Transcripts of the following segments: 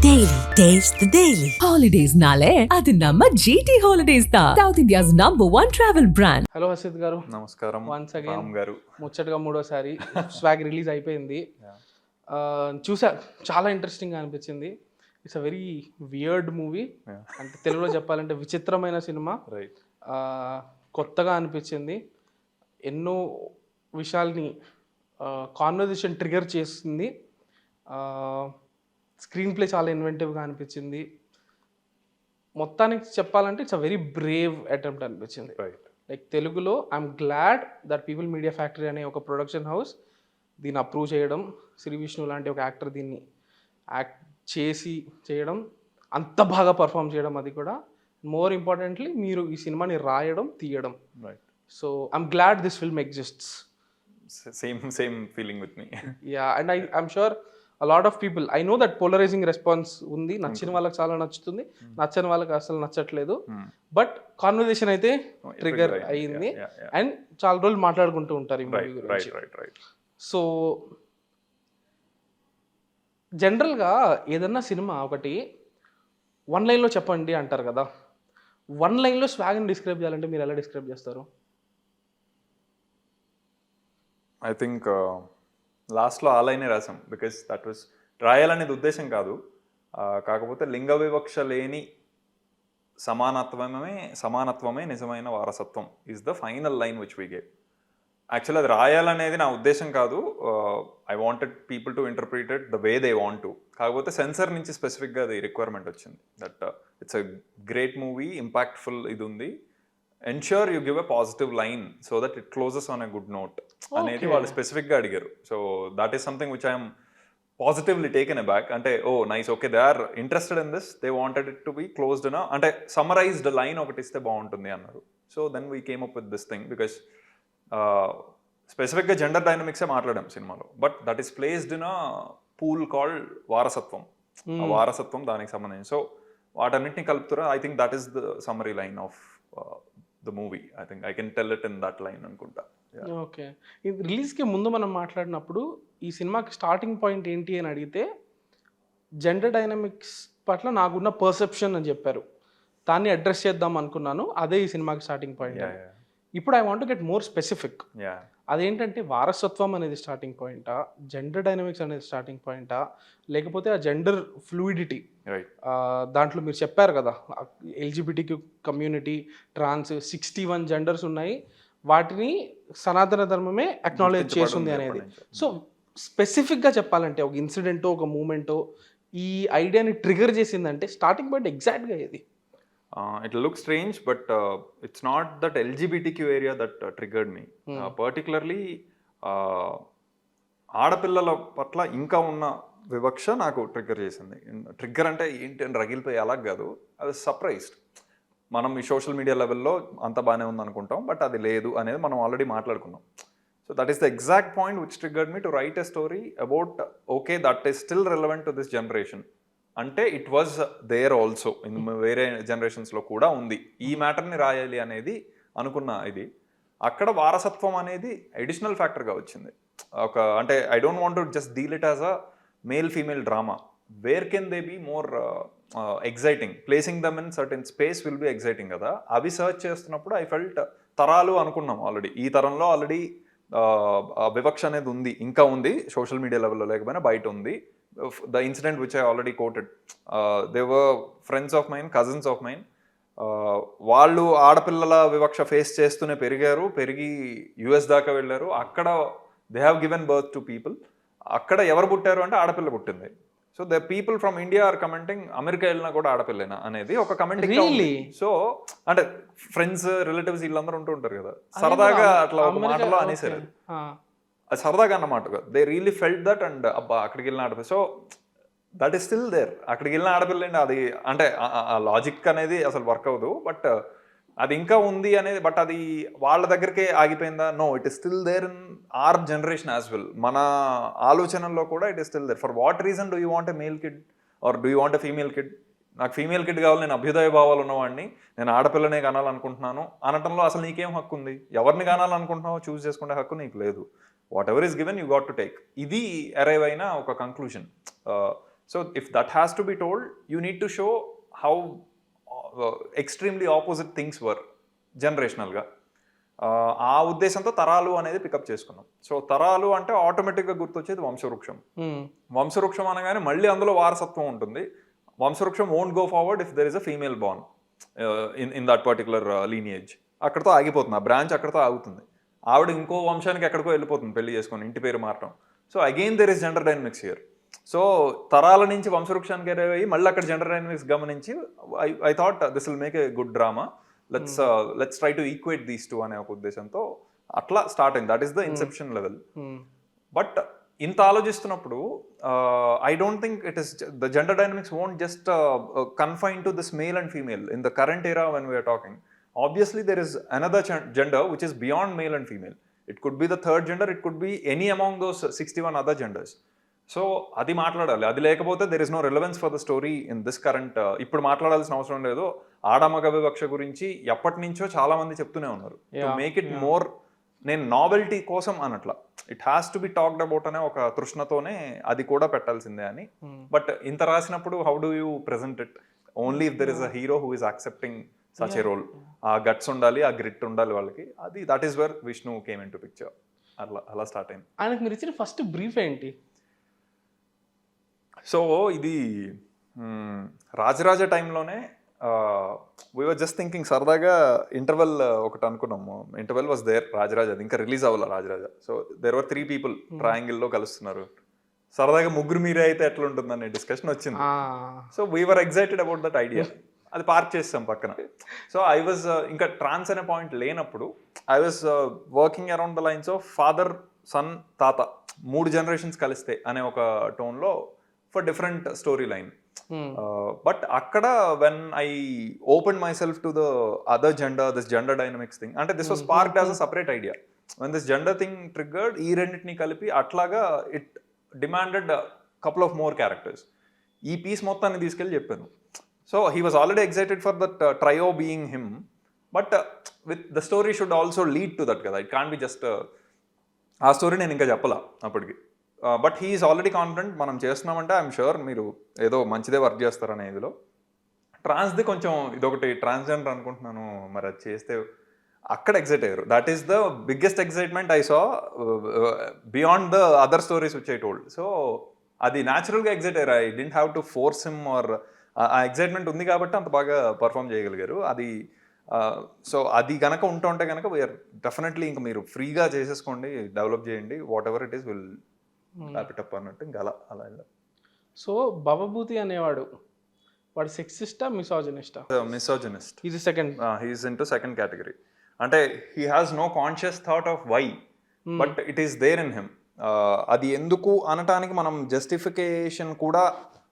Daily. Taste the Daily. Holidays nale adi namma GT Holidays da South India's #1 travel brand. Hello Hasith గారు, నమస్కారం. Once again Ram గారు. ముచ్చటగా మూడోసారి swag release అయిపోయింది. చూసా, చాలా ఇంట్రెస్టింగ్గా అనిపించింది. It's a very weird movie. అంటే తెలుగులో చెప్పాలంటే విచిత్రమైన సినిమా. రైట్. కొత్తగా అనిపించింది. ఎన్నో విషయాల్ని కాన్వర్జేషన్ ట్రిగర్ చేస్తుంది. స్క్రీన్ ప్లే చాలా ఇన్వెంటివ్గా అనిపించింది. మొత్తానికి చెప్పాలంటే it's a very Brave attempt అనిపించింది. లైక్ తెలుగులో I'm glad that people media factory అనే ఒక ప్రొడక్షన్ హౌస్ దీన్ని అప్రూవ్ చేయడం, శ్రీ విష్ణు లాంటి ఒక యాక్టర్ దీన్ని యాక్ట్ చేసి చేయడం, అంత బాగా పర్ఫామ్ చేయడం, అది కూడా మోర్ ఇంపార్టెంట్లీ మీరు ఈ సినిమాని రాయడం, తీయడం. So I'm glad this film exists. Same feeling with me. Yeah, and I'm sure a lot of people, I know that polarizing response ఉంది. నచ్చిన వాళ్ళకి చాలా నచ్చుతుంది, నచ్చని వాళ్ళకి అసలు నచ్చట్లేదు. బట్ కాన్వర్జేషన్ అయితే ట్రిగర్ అయ్యింది అండ్ చాలా రోజులు మాట్లాడుకుంటూ ఉంటారు ఈ మూవీ గురించి. సో జనరల్గా ఏదన్నా సినిమా ఒకటి 1 లైన్లో చెప్పండి అంటారు కదా. 1 లైన్లో స్వాగ్ని డిస్క్రైబ్ చేయాలంటే మీరు ఎలా డిస్క్రైబ్ చేస్తారు? ఐ థింక్ లాస్ట్లో ఆ లైనే రాసాం. బికాస్ దట్ వాస్ రాయాలనేది ఉద్దేశం కాదు, కాకపోతే లింగ వివక్ష లేని సమానత్వమే నిజమైన వారసత్వం is the final line which we gave. Actually అది రాయాలనేది నా ఉద్దేశం కాదు. I wanted people to interpret it the way they want to. కాకపోతే సెన్సర్ నుంచి స్పెసిఫిక్గా అది రిక్వైర్మెంట్ వచ్చింది. That it's a great movie, impactful ఇది ఉంది, ensure you give a positive line so that it closes on a good note అనేది వాళ్ళు స్పెసిఫిక్గా అడిగారు. So that is something which I'm positively taken a back. అంటే oh nice, okay, they are interested in this, they wanted it to be closed in, అంటే summarised line ఒకటి ఇస్తే బాగుంటుంది అన్నారు. So then we came up with this thing. Because స్పెసిఫిక్గా gender డైనమిక్సే మాట్లాడాం సినిమాలో, but that is placed in a pool called వారసత్వం. ఆ వారసత్వం దానికి సంబంధించి, సో వాటన్నిటిని కలుపుతారు. I think that is the summary line of the movie. I think I can tell it in that line అనుకుంటా. ఓకే, ఇది రిలీజ్కి ముందు మనం మాట్లాడినప్పుడు ఈ సినిమాకి స్టార్టింగ్ పాయింట్ ఏంటి అని అడిగితే జెండర్ డైనమిక్స్ పట్ల నాకున్న పర్సెప్షన్ అని చెప్పారు. దాన్ని అడ్రస్ చేద్దాం అనుకున్నాను, అదే ఈ సినిమాకి స్టార్టింగ్ పాయింట్. ఇప్పుడు I want to get more specific. అదేంటంటే వారసత్వం అనేది స్టార్టింగ్ పాయింటా, జెండర్ డైనమిక్స్ అనేది స్టార్టింగ్ పాయింటా, లేకపోతే ఆ జెండర్ ఫ్లూయిడిటీ దాంట్లో మీరు చెప్పారు కదా ఎల్జిబిటిక్యూ కమ్యూనిటీ, ట్రాన్స్, 61 జెండర్స్ ఉన్నాయి, వాటిని సనాతన ధర్మమే అక్నాలెడ్జ్ చేస్తుంది అనేది. సో స్పెసిఫిక్గా చెప్పాలంటే ఒక ఇన్సిడెంటో ఒక మూమెంటో ఈ ఐడియాని ట్రిగర్ చేసిందంటే స్టార్టింగ్ పాయింట్ ఎగ్జాక్ట్గా ఏది? It looks strange, but it's not that LGBTQ area that triggered me. Particularly, ఆడపిల్లల పట్ల ఇంకా ఉన్న వివక్ష నాకు ట్రిగ్గర్ చేసింది. ట్రిగ్గర్ అంటే ఏంటి అని రగిలిపోయి అలా కాదు, అది సర్ప్రైజ్డ్. మనం ఈ సోషల్ మీడియా లెవెల్లో అంత బాగానే ఉంది అనుకుంటాం, బట్ అది లేదు అనేది మనం ఆల్రెడీ మాట్లాడుకున్నాం. So that is the exact point which triggered me to write a story about, okay, that is still relevant to this generation. అంటే it was there also in వేరే జనరేషన్స్లో కూడా ఉంది, ఈ మ్యాటర్ని రాయాలి అనేది అనుకున్న ఇది. అక్కడ వారసత్వం అనేది అడిషనల్ ఫ్యాక్టర్గా వచ్చింది. ఒక అంటే I don't want to just deal it as a male female drama. Where can they be more exciting, placing them in certain space will be exciting కదా. అవి సర్చ్ చేస్తున్నప్పుడు ఐ ఫెల్ట్ తరాలు అనుకున్నాం ఆల్రెడీ, ఈ తరంలో ఆల్రెడీ వివక్ష అనేది ఉంది, ఇంకా ఉంది, సోషల్ మీడియా లెవెల్లో లేకపోయినా బయట ఉంది. The incident which I already quoted, they were friends of mine, cousins of mine. వాళ్ళు ఆడపిల్లల వివక్ష ఫేస్ చేస్తూనే పెరిగి యుఎస్ దాకా వెళ్ళారు. అక్కడ they have given birth to people. అక్కడ ఎవరు పుట్టారు అంటే ఆడపిల్ల పుట్టింది. So the people from India are commenting America వెళ్ళినా కూడా ఆడపిల్లేనా అనేది ఒక కమెంటింగ్. సో అంటే ఫ్రెండ్స్, రిలేటివ్స్ వీళ్ళందరూ ఉంటూ ఉంటారు కదా, సరదాగా అట్లా ఒక మాటలో అనేసారు. అది సరదాగా అన్నమాట. They really felt that, and అబ్బా అక్కడికి వెళ్ళిన ఆడపిల్ల, so that is still there. అక్కడికి వెళ్ళిన ఆడపిల్ల అండి, అది అంటే ఆ లాజిక్ అనేది అసలు వర్క్ అవ్వదు, బట్ అది ఇంకా ఉంది అనేది. బట్ అది వాళ్ళ దగ్గరికే ఆగిపోయిందా? No, it is still there in our generation as well. మన ఆలోచనల్లో కూడా it is still there. For what reason do you want a male kid or do you want a female kid? నాకు female kid కావాలి, నేను అభ్యుదయ భావాలు ఉన్నవాడిని, నేను ఆడపిల్లనే కనాలనుకుంటున్నాను అనటంలో అసలు నీకేం హక్కు ఉంది? ఎవరిని కనాలనుకుంటున్నావో చూస్ చేసుకునే హక్కు నీకు లేదు. What ever is given you got to take. ఇది అరైవ్ అయిన ఒక conclusion. So if that has to be told you need to show how ఎక్స్ట్రీమ్లీ ఆపోజిట్ థింగ్స్ వర్ జనరేషనల్గా. ఆ ఉద్దేశంతో తరాలు అనేది పికప్ చేసుకున్నాం. సో తరాలు అంటే ఆటోమేటిక్గా గుర్తొచ్చేది వంశవృక్షం. వంశవృక్షం అనగానే మళ్ళీ అందులో వారసత్వం ఉంటుంది. వంశవృక్షం won't go forward if there is a female born in that particular lineage. అక్కడతో ఆగిపోతుంది, ఆ బ్రాంచ్ అక్కడతో ఆగుతుంది. ఆవిడ ఇంకో వంశానికి ఎక్కడికో వెళ్ళిపోతుంది పెళ్లి చేసుకొని, ఇంటి పేరు మారటం. So again there is gender dynamics here. So తరాల నుంచి వంశవృక్షానికి అయ్యి మళ్ళీ అక్కడ జెండర్ డైనమిక్స్ గమనించి I thought this will make a good drama, let's try to equate these two అనే ఒక ఉద్దేశంతో అట్లా స్టార్ట్ అయింది. That is the Inception level. But ఇంత ఆలోచిస్తున్నప్పుడు I don't think it is the gender dynamics won't just confine to this male and female in the current era when we are talking. Obviously there is another gender which is beyond male and female. It could be the third gender, it could be any among those 61 other genders. So అది మాట్లాడాలి. అది లేకపోతే there is no relevance for the story in this current. ఇప్పుడు మాట్లాడాల్సిన అవసరం లేదు. ఆడమగ వివక్ష గురించి ఎప్పటి నుంచో చాలా మంది చెప్తూనే ఉన్నారు. టు మేక్ ఇట్ మోర్, నేను నావెల్టీ కోసం అనట్లా, it has to be talked about అనే ఒక తృష్ణతోనే అది కూడా పెట్టాల్సిందే అని. బట్ ఇంత రాసినప్పుడు how do you present it? Only if there is a hero who is accepting such a role. ఆ గట్స్ ఉండాలి, ఆ గ్రిట్ ఉండాలి వాళ్ళకి. అది that is where Vishnu came into picture. అలా స్టార్ట్ అయింది. ఆయనకు మీరు ఇచ్చిన ఫస్ట్ బ్రీఫ్ ఏంటి? సో ఇది రాజరాజ టైంలోనే వీఆర్ జస్ట్ థింకింగ్ సరదాగా ఇంటర్వెల్ ఒకటి అనుకున్నాము. ఇంటర్వెల్ వాజ్ దేర్, రాజరాజ అది ఇంకా రిలీజ్ అవ్వాలి Rajaraja. So there were 3 people ట్రయాంగిల్లో కలుస్తున్నారు. సరదాగా ముగ్గురు మీరే అయితే ఎట్లా ఉంటుందనే డిస్కషన్ వచ్చింది. So we're excited about that idea. అది పార్క్ చేస్తాం పక్కన. సో ఐ వాజ్ ఇంకా ట్రాన్స్ అనే పాయింట్ లేనప్పుడు I was working around the lines of father, son, తాత 3 generations కలిస్తే అనే ఒక టోన్లో for different story line. But అక్కడ when I open myself to the other gender, this gender dynamics thing, అంటే this was sparked as a separate idea. When this gender thing triggered, ఈ రెండింటిని కలిపి అట్లాగా it demanded couple of more characters. ఈ piece మొత్తాన్ని తీసుకెళ్ళి చెప్పాను. So he was already excited for that trio being him, but with the story should also lead to that కదా. It can't be just ఆ స్టోరీ నేను ఇంకా చెప్పలా అప్పటికి. But he is already confident మనం చేస్తున్నామంటే ఐఎమ్ షూర్ మీరు ఏదో మంచిదే వర్క్ చేస్తారనే ఇదిలో. ట్రాన్స్ది కొంచెం ఇదొకటి ట్రాన్స్జెండర్ అనుకుంటున్నాను, మరి అది చేస్తే అక్కడ ఎక్సైట్ అయ్యారు. That is the biggest excitement I saw beyond the other stories which I told. So అది న్యాచురల్గా ఎక్సైట్ అయ్యారు. I didn't have to force him or, ఆ ఎక్సైట్మెంట్ ఉంది కాబట్టి అంత బాగా పర్ఫామ్ చేయగలిగారు. అది సో అది కనుక ఉంటే కనుక వీఆర్ డెఫినెట్లీ ఇంకా మీరు ఫ్రీగా చేసేసుకోండి, డెవలప్ చేయండి, whatever it is will హ్యాపీటప్ అన్నట్టు ఇంకా అలా వెళ్ళారు. సో భవభూతి అనేవాడు వాడు సెక్సిస్టా, మిసోజినిస్టా? మిసోజినిస్ట్. ఇది second, he is into second category. అంటే he has no conscious thought of why, but it is there in him. అది ఎందుకు అనటానికి మనం జస్టిఫికేషన్ కూడా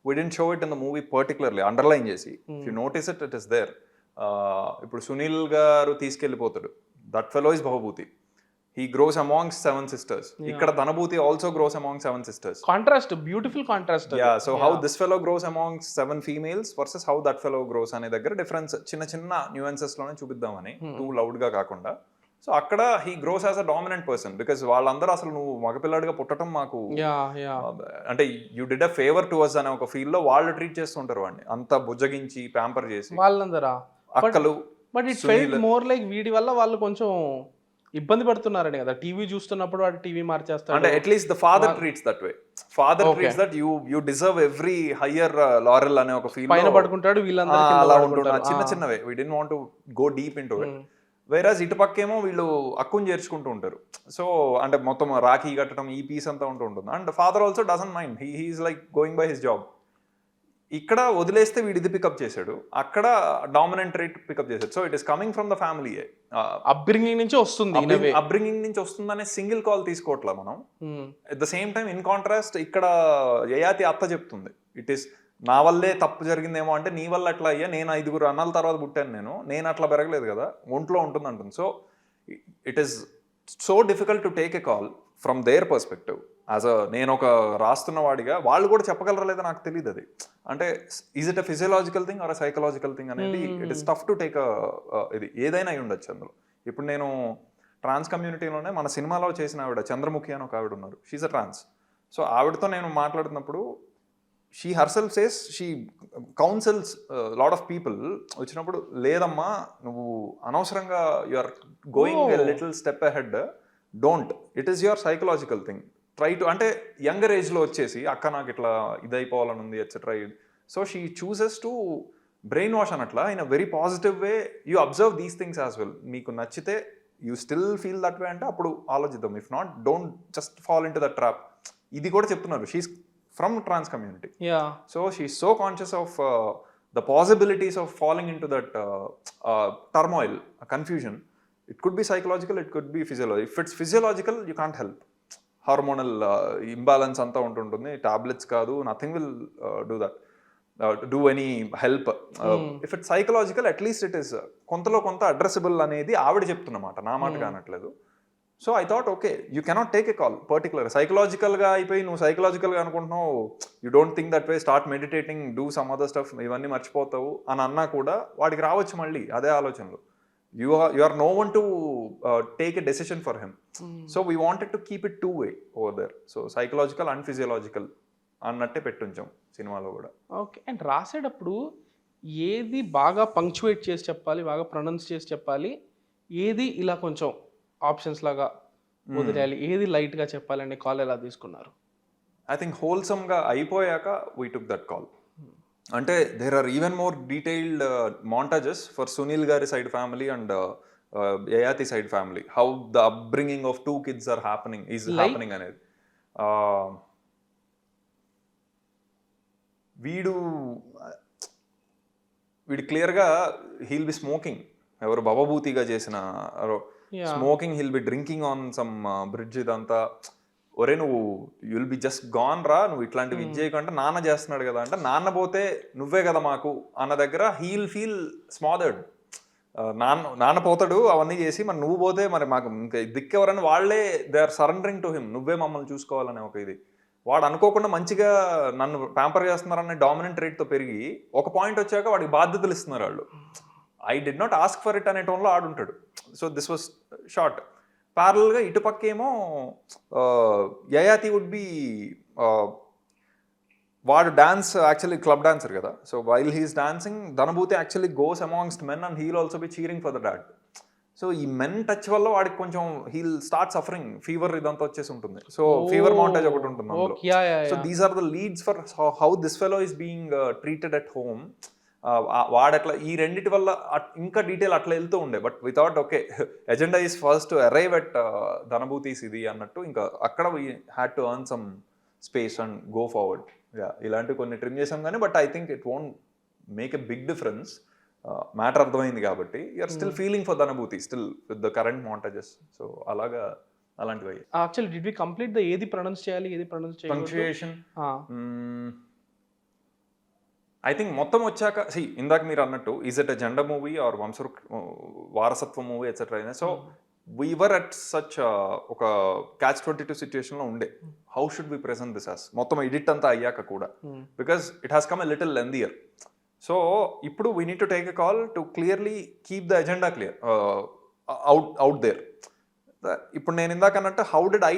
we didn't show it in the movie particularly, underline చేసి. If you notice it, it is there. ఇప్పుడు సునీల్ గారు తీసుకెళ్ళిపోతాడు, that fellow is Bhavabhuti. He grows amongst 7 sisters. ఇక్కడ Dhanabhuti also grows among 7 sisters. Contrast, beautiful contrast. Yeah, so how this fellow grows amongst 7 females versus how that fellow grows అనే దగ్గర difference చిన్న చిన్న న్యూయన్సెస్ లోనే చూపిద్దామని, two loud గా కాకుండా. సో అక్కడ he grows as a dominant person, because వాళ్ళందరూ అసలు నువ్వు మగపిల్లాడిగా పుట్టడం మాకు అంటే you did a favour to us అనే ఒక ఫీల్ లో వాళ్ళు ట్రీట్ చేస్తుంటారు వాడిని, అంత బుజ్జగించి ప్యాంపర్ చేసి వాళ్ళందరా అక్కలు. But it felt more like వీడి వల్ల వాళ్ళు కొంచెం ఇబ్బంది పడుతున్నారని కదా. టీవీ చూస్తున్నప్పుడు వాడు టీవీ మార్చేస్తాడు. అంటే at least the father treats that way. Father treats that you deserve every higher Laurel అనే ఒక ఫీల్ పైన పడుకుంటాడు, వీళ్ళందరూ అలా ఉంటున్నారు చిన్న చిన్నవే. We didn't want to go deep into it. Whereas ఇటు పక్కేమో వీళ్ళు అక్కుని చేర్చుకుంటూ ఉంటారు. సో అంటే మొత్తం రాఖీ కట్టడం ఈ పీస్ అంతా ఉంటూ ఉంటుంది. And father also doesn't mind, he's like going by his job. ఇక్కడ వదిలేస్తే వీడు ఇది పికప్ చేశాడు, అక్కడ డామినెంట్ రేట్ పికప్ చేశాడు. So it is coming from the family, upbringing నుంచి వస్తుంది. అప్బ్రింగింగ్ నుంచి వస్తుందనే సింగిల్ కాల్ తీసుకోవట్లా మనం. At the same time in contrast ఇక్కడ యయాతి అత్త చెప్తుంది, ఇట్ ఈస్ నా వల్లే తప్పు జరిగిందేమో, అంటే నీ వల్ల అట్లా అయ్యా, నేను 5 అన్నల తర్వాత పుట్టాను, నేను అట్లా పెరగలేదు కదా, ఒంట్లో ఉంటుంది అంటుంది. So it is so difficult to take a call from their perspective. As a నేను ఒక రాస్తున్న వాడిగా వాళ్ళు కూడా చెప్పగలరా లేదా నాకు తెలియదు. అది అంటే is it a physiological thing or a psychological thing అనేది it is tough to take ఇది ఏదైనా అయి ఉండొచ్చు అందులో. ఇప్పుడు నేను ట్రాన్స్ కమ్యూనిటీలోనే మన సినిమాలో చేసిన ఆవిడ చంద్రముఖి అని ఒక ఆవిడ ఉన్నారు, షీఈ్ అ ట్రాన్స్. సో ఆవిడతో నేను మాట్లాడుతున్నప్పుడు she herself says she counsels lot of people వచ్చినప్పుడు, లేదమ్మా నువ్వు అనవసరంగా you are going a little step ahead, don't, it is your psychological thing, try to, అంటే యంగర్ ఏజ్లో వచ్చేసి అక్క నాకు ఇట్లా ఇదైపోవాలని ఉంది etcetera. So she chooses to brain wash అనట్లా in a very positive way. You observe these things as well. మీకు నచ్చితే you still feel that way అంటే అప్పుడు ఆలోచిద్దాం. If not, don't just fall into that trap. ఇది కూడా చెప్తున్నారు, she's from trans community. So she's so conscious of the possibilities of falling into that turmoil, confusion. It could be psychological, it could be physiological. If it's physiological, you can't help. Hormonal imbalance anta untundi, tablets kaadu, nothing will do that, do any help. If it's psychological, at least it is kontalo konta addressable anedi avide cheptunnamata, na maata kanatledu. So I thought okay, you cannot take a call particular సైకలాజికల్గా అయిపోయి నువ్వు సైకలాజికల్గా అనుకుంటున్నావు, you don't think that way, start meditating, do some other stuff, ఇవన్నీ మర్చిపోతావు అని అన్నా కూడా వాడికి రావచ్చు మళ్ళీ అదే ఆలోచనలు. You are no one to take a decision for him. So we wanted to keep it two way over there. So psychological and physiological అన్నట్టే పెట్టుంచాం సినిమాలో కూడా. ఓకే. అండ్ రాసేటప్పుడు ఏది బాగా పంక్చువేట్ చేసి చెప్పాలి, బాగా ప్రొనౌన్స్ చేసి చెప్పాలి, ఏది ఇలా కొంచెం ఆప్షన్స్ లాగా వదిలేయాలి, ఏది లైట్గా చెప్పాలనే కాల్ ఎలా తీసుకున్నారు? ఐ థింక్ హోల్సమ్గా అయిపోయాక వీ టుక్ దట్ కాల్. అంటే there are even more detailed montages for Sunil గారి side family and Yayati side family, how the upbringing of 2 kids are happening అనేది. వీడు క్లియర్గా హీల్ బి స్మోకింగ్, ఎవరు భవభూతిగా చేసిన smoking, he'll be drinking on some bridge, ఇదంతా. ఒరే నువ్వు యుల్ బి జస్ట్ గాన్ రా, నువ్వు ఇట్లాంటివి ఇది చేయకుండా నాన్న చేస్తున్నాడు కదా అంటే, నాన్న పోతే నువ్వే కదా మాకు అన్న దగ్గర హీల్ ఫీల్ స్మాదర్డ్. నాన్న పోతాడు అవన్నీ చేసి, మరి నువ్వు పోతే మరి మాకు ఇంకా దిక్కెవరని వాళ్ళే they are surrendering to him, నువ్వే మమ్మల్ని చూసుకోవాలనే ఒక ఇది. వాడు అనుకోకుండా మంచిగా నన్ను ప్యాంపర్ చేస్తున్నారనే డామినెంట్ రేట్తో పెరిగి ఒక పాయింట్ వచ్చాక వాడికి బాధ్యతలు ఇస్తున్నారు వాళ్ళు. I did not ask for it అనే టోన్లో ఆడుంటాడు. So this was shot. ప్యారల్గా ఇటుపక్కేమో యయాతి వుడ్ బి, వాడు డాన్స్ యాక్చువల్లీ క్లబ్ డాన్సర్ కదా. So while he's dancing, Dhanabhuti actually goes amongst men and he'll also be cheering for the dad. So ఈ men touch వల్ల వాడికి కొంచెం హీల్ స్టార్ట్ సఫరింగ్, ఫీవర్ ఇదంతా వచ్చేసి ఉంటుంది. సో ఫీవర్ మౌంటేజ్ ఒకటి ఉంటుంది అందులో. So these are the leads for how this fellow is being treated at home. వాడట్లా ఈ రెండిటి వల్ల ఇంకా డీటెయిల్ అట్లా వెళ్తూ ఉండే. But without okay, agenda is first to arrive at Dhanabhuti's ఇది అన్నట్టు, ఇంకా అక్కడ we had to earn some space and go forward. ఇలాంటివి కొన్ని ట్రిమ్ చేసాం కానీ, but I think it won't make a big difference. Matter అర్థమైంది కాబట్టి you're still feeling for Dhanabhuti still with the current montages. So అలాంటివి. Actually did we complete the ఏది pronounce చేయాలి, ఏది ప్రొనౌన్స్ చేయాలి, పంక్చుయేషన్. ఐ థింక్ మొత్తం వచ్చాక ఇందాక మీరు అన్నట్టు, is it a gender movie or వారసత్వ movie etcetera. So we were at such ఒక catch-22 సిచ్యుయేషన్లో ఉండే. How should we present this as, మొత్తం ఎడిట్ అంతా అయ్యాక కూడా, because it has come a little lengthier. So ఇప్పుడు we need to take a call to clearly keep the agenda clear out there. ఇప్పుడు నేను ఇందాక అన్నట్టు, how did I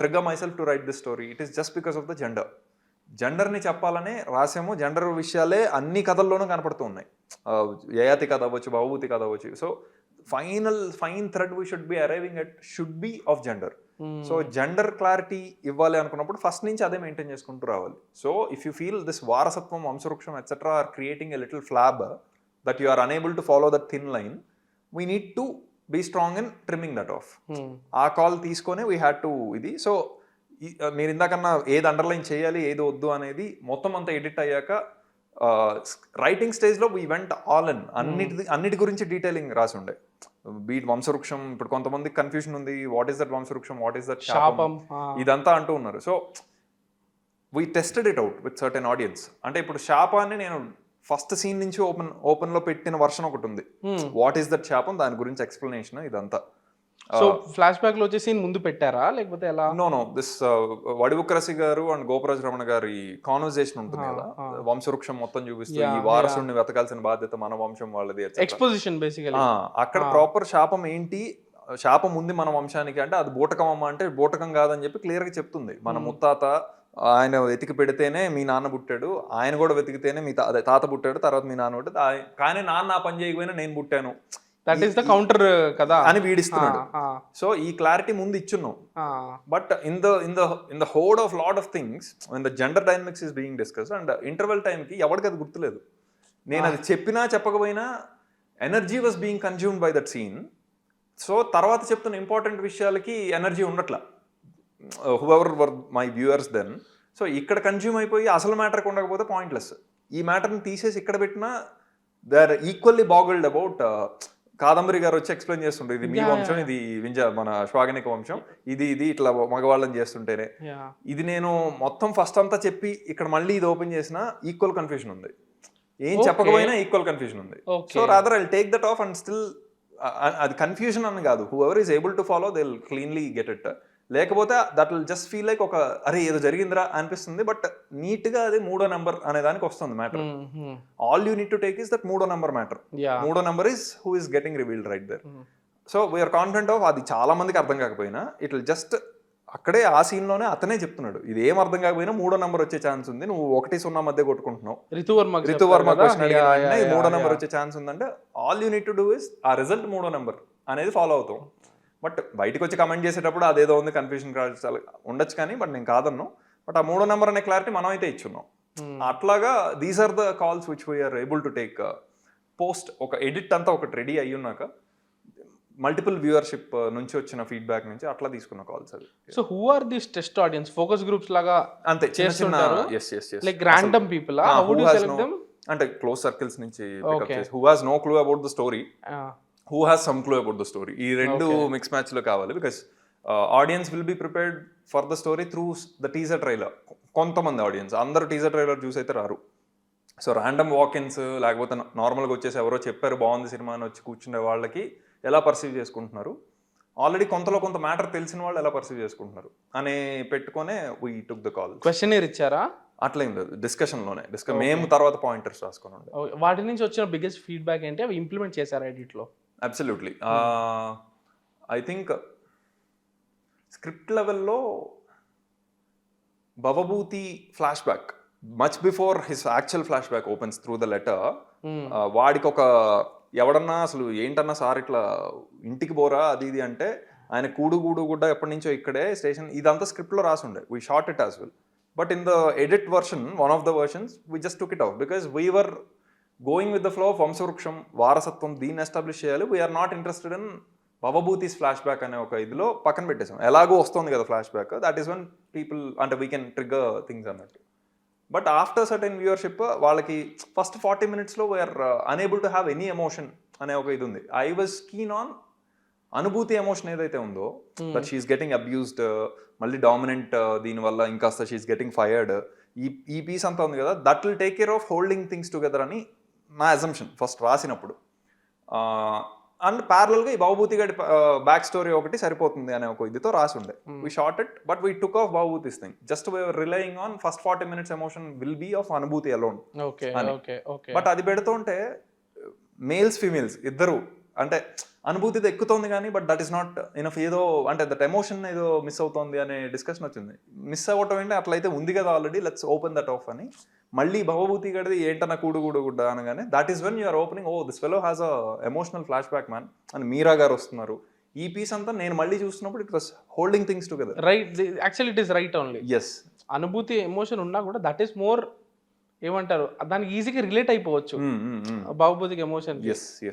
trigger myself to write this story? It is just because of the జెండర్ని చెప్పాలనే రాసాము. Gender విషయాలే అన్ని కథల్లోనూ కనపడుతూ ఉన్నాయి. యయాతి కథ అవ్వచ్చు, భవభూతి కథ అవ్వచ్చు. So fine thread we should be arriving at should be of gender. So gender clarity ఇవ్వాలి అనుకున్నప్పుడు ఫస్ట్ నుంచి అదే మెయింటైన్ చేసుకుంటూ రావాలి. So if you feel this వారసత్వం, వంశవృక్షం etcetera are creating a little flab that you are unable to follow that thin line, we need to be strong in trimming that off. ఆ call తీసుకొని we had to ఇది. So మీరు ఇందాకన్నా ఏది underline చేయాలి, ఏది వద్దు అనేది మొత్తం అంతా ఎడిట్ అయ్యాక రైటింగ్ స్టేజ్లో వీ వెంట్ ఆల్ ఇన్. అన్నిటి గురించి డీటెయిలింగ్ రాసి ఉండే. బీట్ వంశవృక్షం, ఇప్పుడు కొంతమందికి కన్ఫ్యూజన్ ఉంది, వాట్ ఈస్ దట్ వంశవృక్షం, వాట్ ఈస్ దట్ శాపం, ఇదంతా అంటూ ఉన్నారు. So we tested it out with certain audience. అంటే ఇప్పుడు శాపాన్ని నేను ఫస్ట్ సీన్ నుంచి ఓపెన్లో పెట్టిన వర్షన్ ఒకటి ఉంది, వాట్ ఈస్ దట్ శాపం, దాని గురించి ఎక్స్ప్లెనేషన్ ఇదంతా. సో ఫ్లాష్ బ్యాక్ లో వచ్చేసి ముందు పెట్టారా లేకపోతే ఎలా? నో దిస్ వడివుక్రసి గారు అండ్ గోపరాజు రమణ గారి కాన్వర్సేషన్ ఉంటుంది కదా, వంశవృక్షం మొత్తం చూపిస్తూ ఈ వారసుడిని వెతకాల్సిన బాధ్యత మన వంశం వాళ్ళది, ఎక్స్పోజిషన్ బేసికల్లీ. అక్కడ ప్రాపర్ శాపం ఏంటి, శాపం ఉంది మన వంశానికి అంటే అది బూటకం అమ్మ అంటే బూటకం కాదని చెప్పి క్లియర్ గా చెప్తుంది. మన ముత్తాత ఆయన వెతికి పెడితేనే మీ నాన్న పుట్టాడు, ఆయన కూడా వెతికితేనే మీ అదే తాత పుట్టాడు, తర్వాత మీ నాన్న పుట్టాడు, కానీ నాన్న ఆ పని చేయకపోయినా నేను పుట్టాను, దట్ ఈస్ ద కౌంటర్ కదా అని వీడిస్తున్నాడు. సో ఈ క్లారిటీ ముందు ఇచ్చున్నాం. But in the horde of lot of things when the gender dynamics is being discuss and interval టైంకి ఎవరికి అది గుర్తులేదు. నేను అది చెప్పినా చెప్పకపోయినా energy was being consumed by that scene. So తర్వాత చెప్తున్న ఇంపార్టెంట్ విషయాలకి ఎనర్జీ ఉండట్లా, whoever were my viewers then. So ఇక్కడ కన్జ్యూమ్ అయిపోయి అసలు మ్యాటర్కి ఉండకపోతే పాయింట్లెస్. ఈ మ్యాటర్ని తీసేసి ఇక్కడ పెట్టినా they are equally boggled about. Kadambari garu వచ్చి ఎక్స్ప్లెయిన్ చేస్తుంటారు, ఇది మీ వంశం, ఇది మన శ్వాగనిక వంశం, ఇది ఇట్లా మగవాళ్ళని చేస్తుంటేనే. ఇది నేను మొత్తం ఫస్ట్ అంతా చెప్పి ఇక్కడ మళ్ళీ ఇది ఓపెన్ చేసినా ఈక్వల్ కన్ఫ్యూజన్ ఉంది, ఏం చెప్పకపోయినా ఈక్వల్ కన్ఫ్యూజన్ ఉంది. So rather I take that off and still అది కన్ఫ్యూజన్ అని కాదు, whoever is able to follow they will cleanly get it. లేకపోతే that will just feel like ఒక అరే ఏదో జరిగిందిరా అనిపిస్తుంది, బట్ నీట్ గా అది 3వ నెంబర్ అనే దానికి వస్తుంది matter. All you need to take is that 3వ నెంబర్ మ్యాటర్. 3వ number is who is getting revealed right there. So we're confident of అది చాలా మందికి అర్థం కాకపోయినా ఇట్ విల్ జస్ట్ అక్కడే ఆ సీన్ లోనే అతనే చెప్తున్నాడు, ఇది ఏం అర్థం కాకపోయినా 3వ నెంబర్ వచ్చే ఛాన్స్ ఉంది, నువ్వు 1-0 మధ్య కొట్టుకుంటున్నావు, రితువర్మ క్వశ్చన్ అడిగిన 3వ నెంబర్ వచ్చే ఛాన్స్ ఉందంటే all you need to do is ఆ రిజల్ట్ 3వ నెంబర్ అనేది ఫాలో అవుతాం. బట్ బయటకు వచ్చి కమెంట్ చేసేటప్పుడు అదేదో ఉంది కన్ఫ్యూజన్ ఉండొచ్చు కానీ, బట్ నేను కాదన్ను. బట్ ఆ 3వ నెంబర్ అనే క్లారిటీ మనం అయితే ఇచ్చున్నాం. అట్లాగా these are the calls which we're able to take post. ఒక ఎడిట్ అంతా ఒకటి రెడీ అయ్యున్నాక మల్టిపుల్ వ్యూవర్షిప్ నుంచి వచ్చిన ఫీడ్బ్యాక్ నుంచి అట్లా తీసుకున్న కాల్స్ అవి. So who are this test audience? Focus groups లాగా అంతే చేస్తుంటారు, yes like random people how do you select them? అంటే క్లోజ్ సర్కిల్స్ నుంచి పికప్ చేసి who has no clue about the story, who has some clue about the story. ఈ రెండు mix match లో కావాలి, because audience will be prepared for the story through the teaser trailer. కొంతమంది audience, అందరూ teaser trailer చూసి అయితే రారు. So random walk-ins లేకపోతే నార్మల్గా వచ్చేసి ఎవరో చెప్పారు బాగుంది సినిమా అని వచ్చి కూర్చునే వాళ్ళకి ఎలా పర్సీవ్ చేసుకుంటున్నారు, ఆల్రెడీ కొంతలో కొంత మ్యాటర్ తెలిసిన వాళ్ళు ఎలా పర్సీవ్ చేసుకుంటున్నారు అని పెట్టుకునే we took the call. Questionnaire ఇచ్చారా? అట్లా ఏం లేదు, డిస్కషన్లోనే మేము తర్వాత పాయింటర్స్ రాసుకుని ఉండే. వాటి నుంచి వచ్చిన బిగ్గెస్ట్ ఫీడ్బ్యాక్ ఏంటి? అవి ఇంప్లిమెంట్ చేశారా ఎడిట్లో? అబ్సల్యూట్లీ. ఐ థింక్ స్క్రిప్ట్ లెవెల్లో Bhavabhuti flash back much before his actual flash back opens through the letter, వాడికి ఒక ఎవడన్నా అసలు ఏంటన్నా సార్ ఇట్లా ఇంటికి పోరా అది ఇది అంటే ఆయన కూడు గుడ్డ ఎప్పటి నుంచో ఇక్కడే స్టేషన్, ఇదంతా స్క్రిప్ట్లో రాసి ఉండే. We shot it as well, but in the edit version, one of the versions we just took it off because we were going with the flow of వంశవృక్షం, వారసత్వం, దీన్ని ఎస్టాబ్లిష్ చేయాలి. We're not interested in Bhavabhuti's flashback అనే ఒక ఇదిలో పక్కన పెట్టేసాం. ఎలాగో వస్తుంది కదా flashback, that is one people అంటే వీ కెన్ ట్రిగ్గర్ థింగ్స్ అన్నట్టు. బట్ ఆఫ్టర్ సర్టెన్ వ్యూవర్షిప్ వాళ్ళకి first 40 minutesలో we're unable to have any emotion అనే ఒక ఇది ఉంది. I was keen on Anubhuti emotion ఏదైతే ఉందో, దట్ షీఈస్ గెటింగ్ అబ్యూస్డ్, మళ్ళీ డామినెంట్ దీనివల్ల ఇంకాస్త షీఈస్ గెటింగ్ ఫైర్డ్, ఈ పీస్ అంతా ఉంది కదా, that will take care of holding things together అని నా అజంప్షన్ ఫస్ట్ రాసినప్పుడు. అండ్ ప్యారలల్గా ఈ భవభూతి గడి బ్యాక్ స్టోరీ ఒకటి సరిపోతుంది అనే ఒక ఇదితో రాసి ఉండే. We shot it, but we took off Bhavabhuti's thing. Just we're relying on first 40 minutes emotion will be of Anubhuti alone. But అది పెడుతుంటే మేల్స్ ఫీమేల్స్ ఇద్దరు అంటే అనుభూతితో ఎక్కుతోంది కానీ, but that is not enough, ఏదో అంటే దట్ ఎమోషన్ ఏదో మిస్ అవుతోంది అనే డిస్కషన్ వచ్చింది. మిస్ అవ్వటం ఏంటి, అట్లయితే ఉంది కదా already, let's open that off అని. మళ్ళీ భవభూతి గడిది ఏంటన్నా కూడు అనగానే that is when you're opening, oh this fellow has a emotional flash back man అని మీరా గారు వస్తున్నారు. ఈ పీస్ అంతా నేను మళ్ళీ చూస్తున్నప్పుడు it was holding things together. Right, actually it is right only. Yes, అనుభూతి ఎమోషన్ ఉన్నా కూడా దట్ ఈస్ మోర్ ఏమంటారు, దానికి ఈజీగా రిలేట్ అయిపోవచ్చు భవభూతికి ఎమోషన్.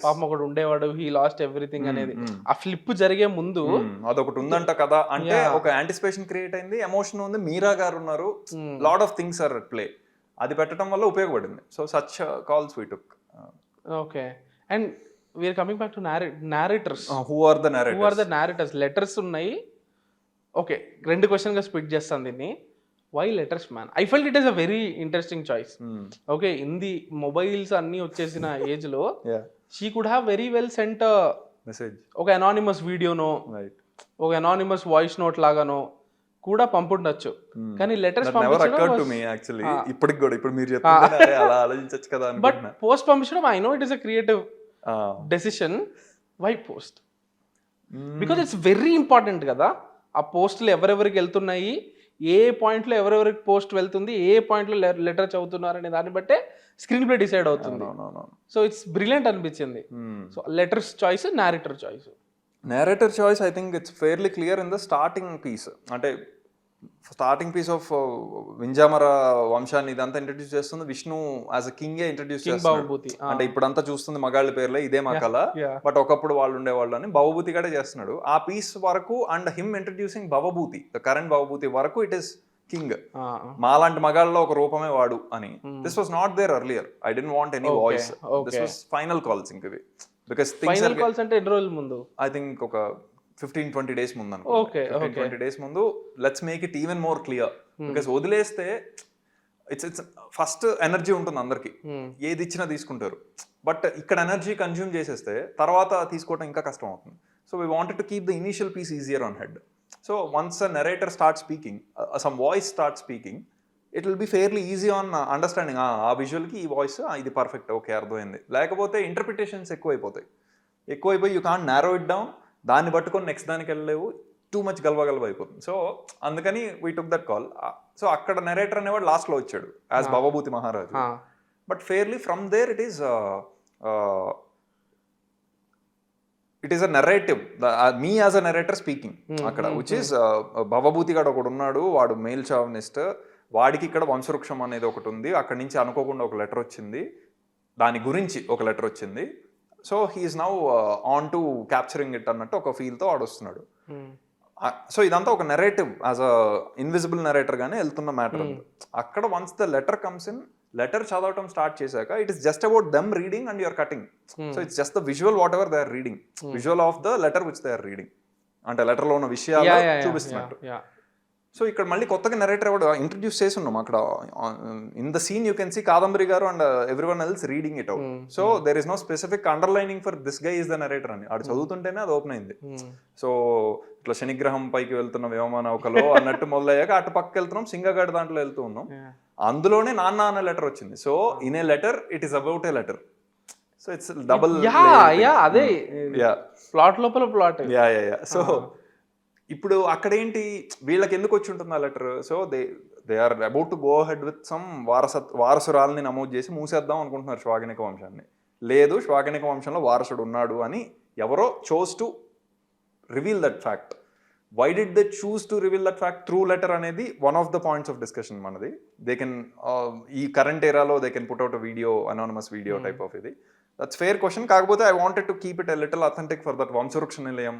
పాపం ఒకడు ఉండేవాడు, హీ లాస్ట్ ఎవ్రీథింగ్ అనేది ఆ ఫ్లిప్ జరిగే ముందు అదొకటి ఉందంట కదా అంటే ఒక యాంటిసిపేషన్ క్రియేట్ అయింది, ఎమోషన్ ఉంది, మీరా గారు ఉన్నారు, lot of things are at play. అది పెట్టడం వల్ల ఉపయోగపడింది. So such calls we took. Okay, and we're coming back to narrators. Who are the narrators? Letters ఉన్నాయి. ఓకే, 2 క్వశ్చన్గా స్ప్లిట్ చేస్తాను దీన్ని. Why letters man? I felt it is a very interesting choice. Okay, in the mobiles అన్ని వచ్చేసిన age లో she could have very well sent message, ఒక anonymous వీడియోనో ఒక అనానిమస్ వాయిస్ నోట్ లాగానో కూడా పంపుండొచ్చు. కానీ లెటర్స్ బట్ పోస్ట్ పంపించడం, I know it is a creative decision. Why post? Because it's very important కదా. ఆ పోస్టులు ఎవరెవరికి వెళ్తున్నాయి, ఏ పాయింట్లో ఎవరెవరికి పోస్ట్ వెళ్తుంది, ఏ పాయింట్లో లెటర్ చదువుతున్నారు అనే దాన్ని బట్టే స్క్రీన్ ప్లే డిసైడ్ అవుతుంది. సో ఇట్స్ బ్రిలియంట్ అనిపించింది. So letters choice, narrator choice. Narrator choice I think it's fairly clear in the starting piece. అంటే స్టార్టింగ్ పీస్ ఆఫ్ వింజామర వంశాన్ని ఇదంతా ఇంట్రడ్యూస్ చేస్తుంది విష్ణు యాజ్ అ కింగే ఇంట్రడ్యూస్ చేస్తుంది. భవభూతి. అంటే ఇప్పుడంతా చూస్తుంది మగాళ్ళ పేర్లే, ఇదే మా కళ, బట్ ఒకప్పుడు వాళ్ళు ఉండేవాళ్ళు అని భవభూతి కూడా చేస్తున్నాడు ఆ పీస్ వరకు. And him introducing Bhavabhuti, the current Bhavabhuti వరకు ఇట్ ఈస్ కింగ్. మాలాంటి మగాళ్ళలో ఒక రూపమే వాడు అని. This was not there earlier. I didn't want any voice. This was final calls ఇంకవి. బికాస్ ఫైనల్ కాల్స్ అంటే ఎన్ని రోజుల ముందు? ఐ థింక్ ఒక 15-20 days ముందు అనుకో. 15-20 days ముందు let's make it even more clear. Because వదిలేస్తే ఇట్స్ ఫస్ట్ ఎనర్జీ ఉంటుంది అందరికి, ఏది ఇచ్చినా తీసుకుంటారు. బట్ ఇక్కడ ఎనర్జీ కన్జ్యూమ్ చేసేస్తే తర్వాత తీసుకోవడం ఇంకా కష్టం అవుతుంది. So we wanted to keep the initial piece easier on head. So once a narrator start speaking, some voice start speaking, it will be fairly easy on understanding. ఆ విజువల్కి ఈ వాయిస్ ఇది పర్ఫెక్ట్, ఓకే అర్థమైంది. లేకపోతే interpretations ఎక్కువైపోయి you can't narrow it down. దాన్ని పట్టుకొని next దానికి వెళ్ళలేవు, టూ మచ్ గల్వ అయిపోతుంది. సో అందుకని we took that call. So అక్కడ నెరేటర్ అనేవాడు లాస్ట్లో వచ్చాడు యాజ్ భవభూతి మహారాజు. But fairly from there it is a narrative, me as a narrator speaking అక్కడ, విచ్ ఈస్ భవభూతి గాడు ఒకడు ఉన్నాడు, వాడు మేల్ చావనిస్ట్. వాడికి ఇక్కడ వంశవృక్షం అనేది ఒకటి ఉంది, అక్కడి నుంచి అనుకోకుండా ఒక లెటర్ వచ్చింది, దాని గురించి ఒక లెటర్ వచ్చింది. So he's now on to capturing it అన్నట్టు ఒక ఫీల్తో వాడు వస్తున్నాడు. సో ఇదంతా ఒక narrative, as a invisible narrator గానే వెళ్తున్న మ్యాటర్. అక్కడ once the letter comes in, letter చదవటం స్టార్ట్ చేశాక it is just about them reading and you're cutting. So it's just the visual whatever they are reading, visual of the letter which they are reading. అంటే లెటర్లో ఉన్న విషయాలు చూపిస్తున్నట్టు. So ఇక్కడ మళ్ళీ కొత్తగా నెరేటర్ ఎవడు ఇంట్రడ్యూస్ చేసి ఉన్నాం అక్కడ. In the scene you can see Kadambari garu and everyone else reading it out. So there is no specific underlining for this guy is the narrator అని ఆడు చదువుతుంటేనే అది ఓపెన్ అయింది. సో ఇట్లా శనిగ్రహం పైకి వెళ్తున్న వ్యోమ నౌకలో అన్నట్టు మొదలయ్యాక అటు పక్క వెళ్తున్నాం, సింగగాడి దాంట్లో వెళ్తూ ఉన్నాం. అందులోనే నాన్న అనే లెటర్ వచ్చింది. So in a letter it is about a letter. So it's double అదే ప్లాట్ లోపల ప్లాట్. సో ఇప్పుడు అక్కడేంటి వీళ్ళకి ఎందుకు వచ్చి ఉంటుంది ఆ letter? So they are about to go ahead with some వారసురాలని నమోదు చేసి మూసేద్దాం అనుకుంటున్నారు శ్వాగనిక వంశాన్ని. లేదు, శ్వాగనిక వంశంలో వారసుడు ఉన్నాడు అని ఎవరో chose to reveal that fact. Why did they choose to reveal that fact through letter అనేది one of the points of discussion మనది. దే కెన్ ఈ కరెంట్ ఏరాలో they can put out video, anonymous video type of ఇది. That's fair question. కాకపోతే I wanted to keep it a little authentic for that Vamshavruksha Nilayam.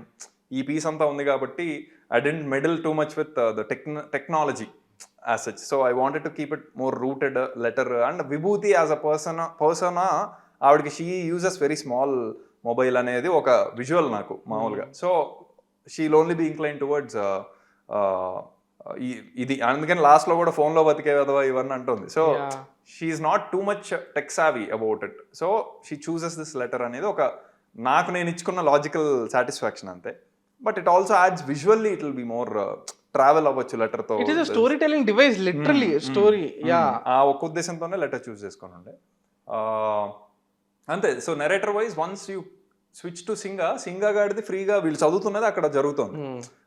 ఈ piece అంతా ఉంది కాబట్టి I didn't meddle too much with the technology as such. So I wanted to keep it more rooted letter. And Vibhuti as a person ఆవిడకి she uses very small mobile అనేది ఒక visual నాకు మామూలుగా. So she'll only be incline towards ఇది. అందుకని లాస్ట్లో కూడా ఫోన్లో బతికే కదా ఇవన్నీ అంటుంది. So she's not too much tech savvy about it. So she chooses this letter అనేది ఒక నాకు నేను ఇచ్చుకున్న లాజికల్ సాటిస్ఫాక్షన్ అంతే. But it also adds visually, it will be more travel అవ్వచ్చు లెటర్ తో. It is a story telling device, literally story. ఆ ఒక్క ఉద్దేశంతోనే లెటర్ చూస్ చేసుకొని ఉండే అంతే. So narrator wise once you switch to Singa గాడిది ఫ్రీగా వీళ్ళు చదువుతున్నది అక్కడ జరుగుతుంది.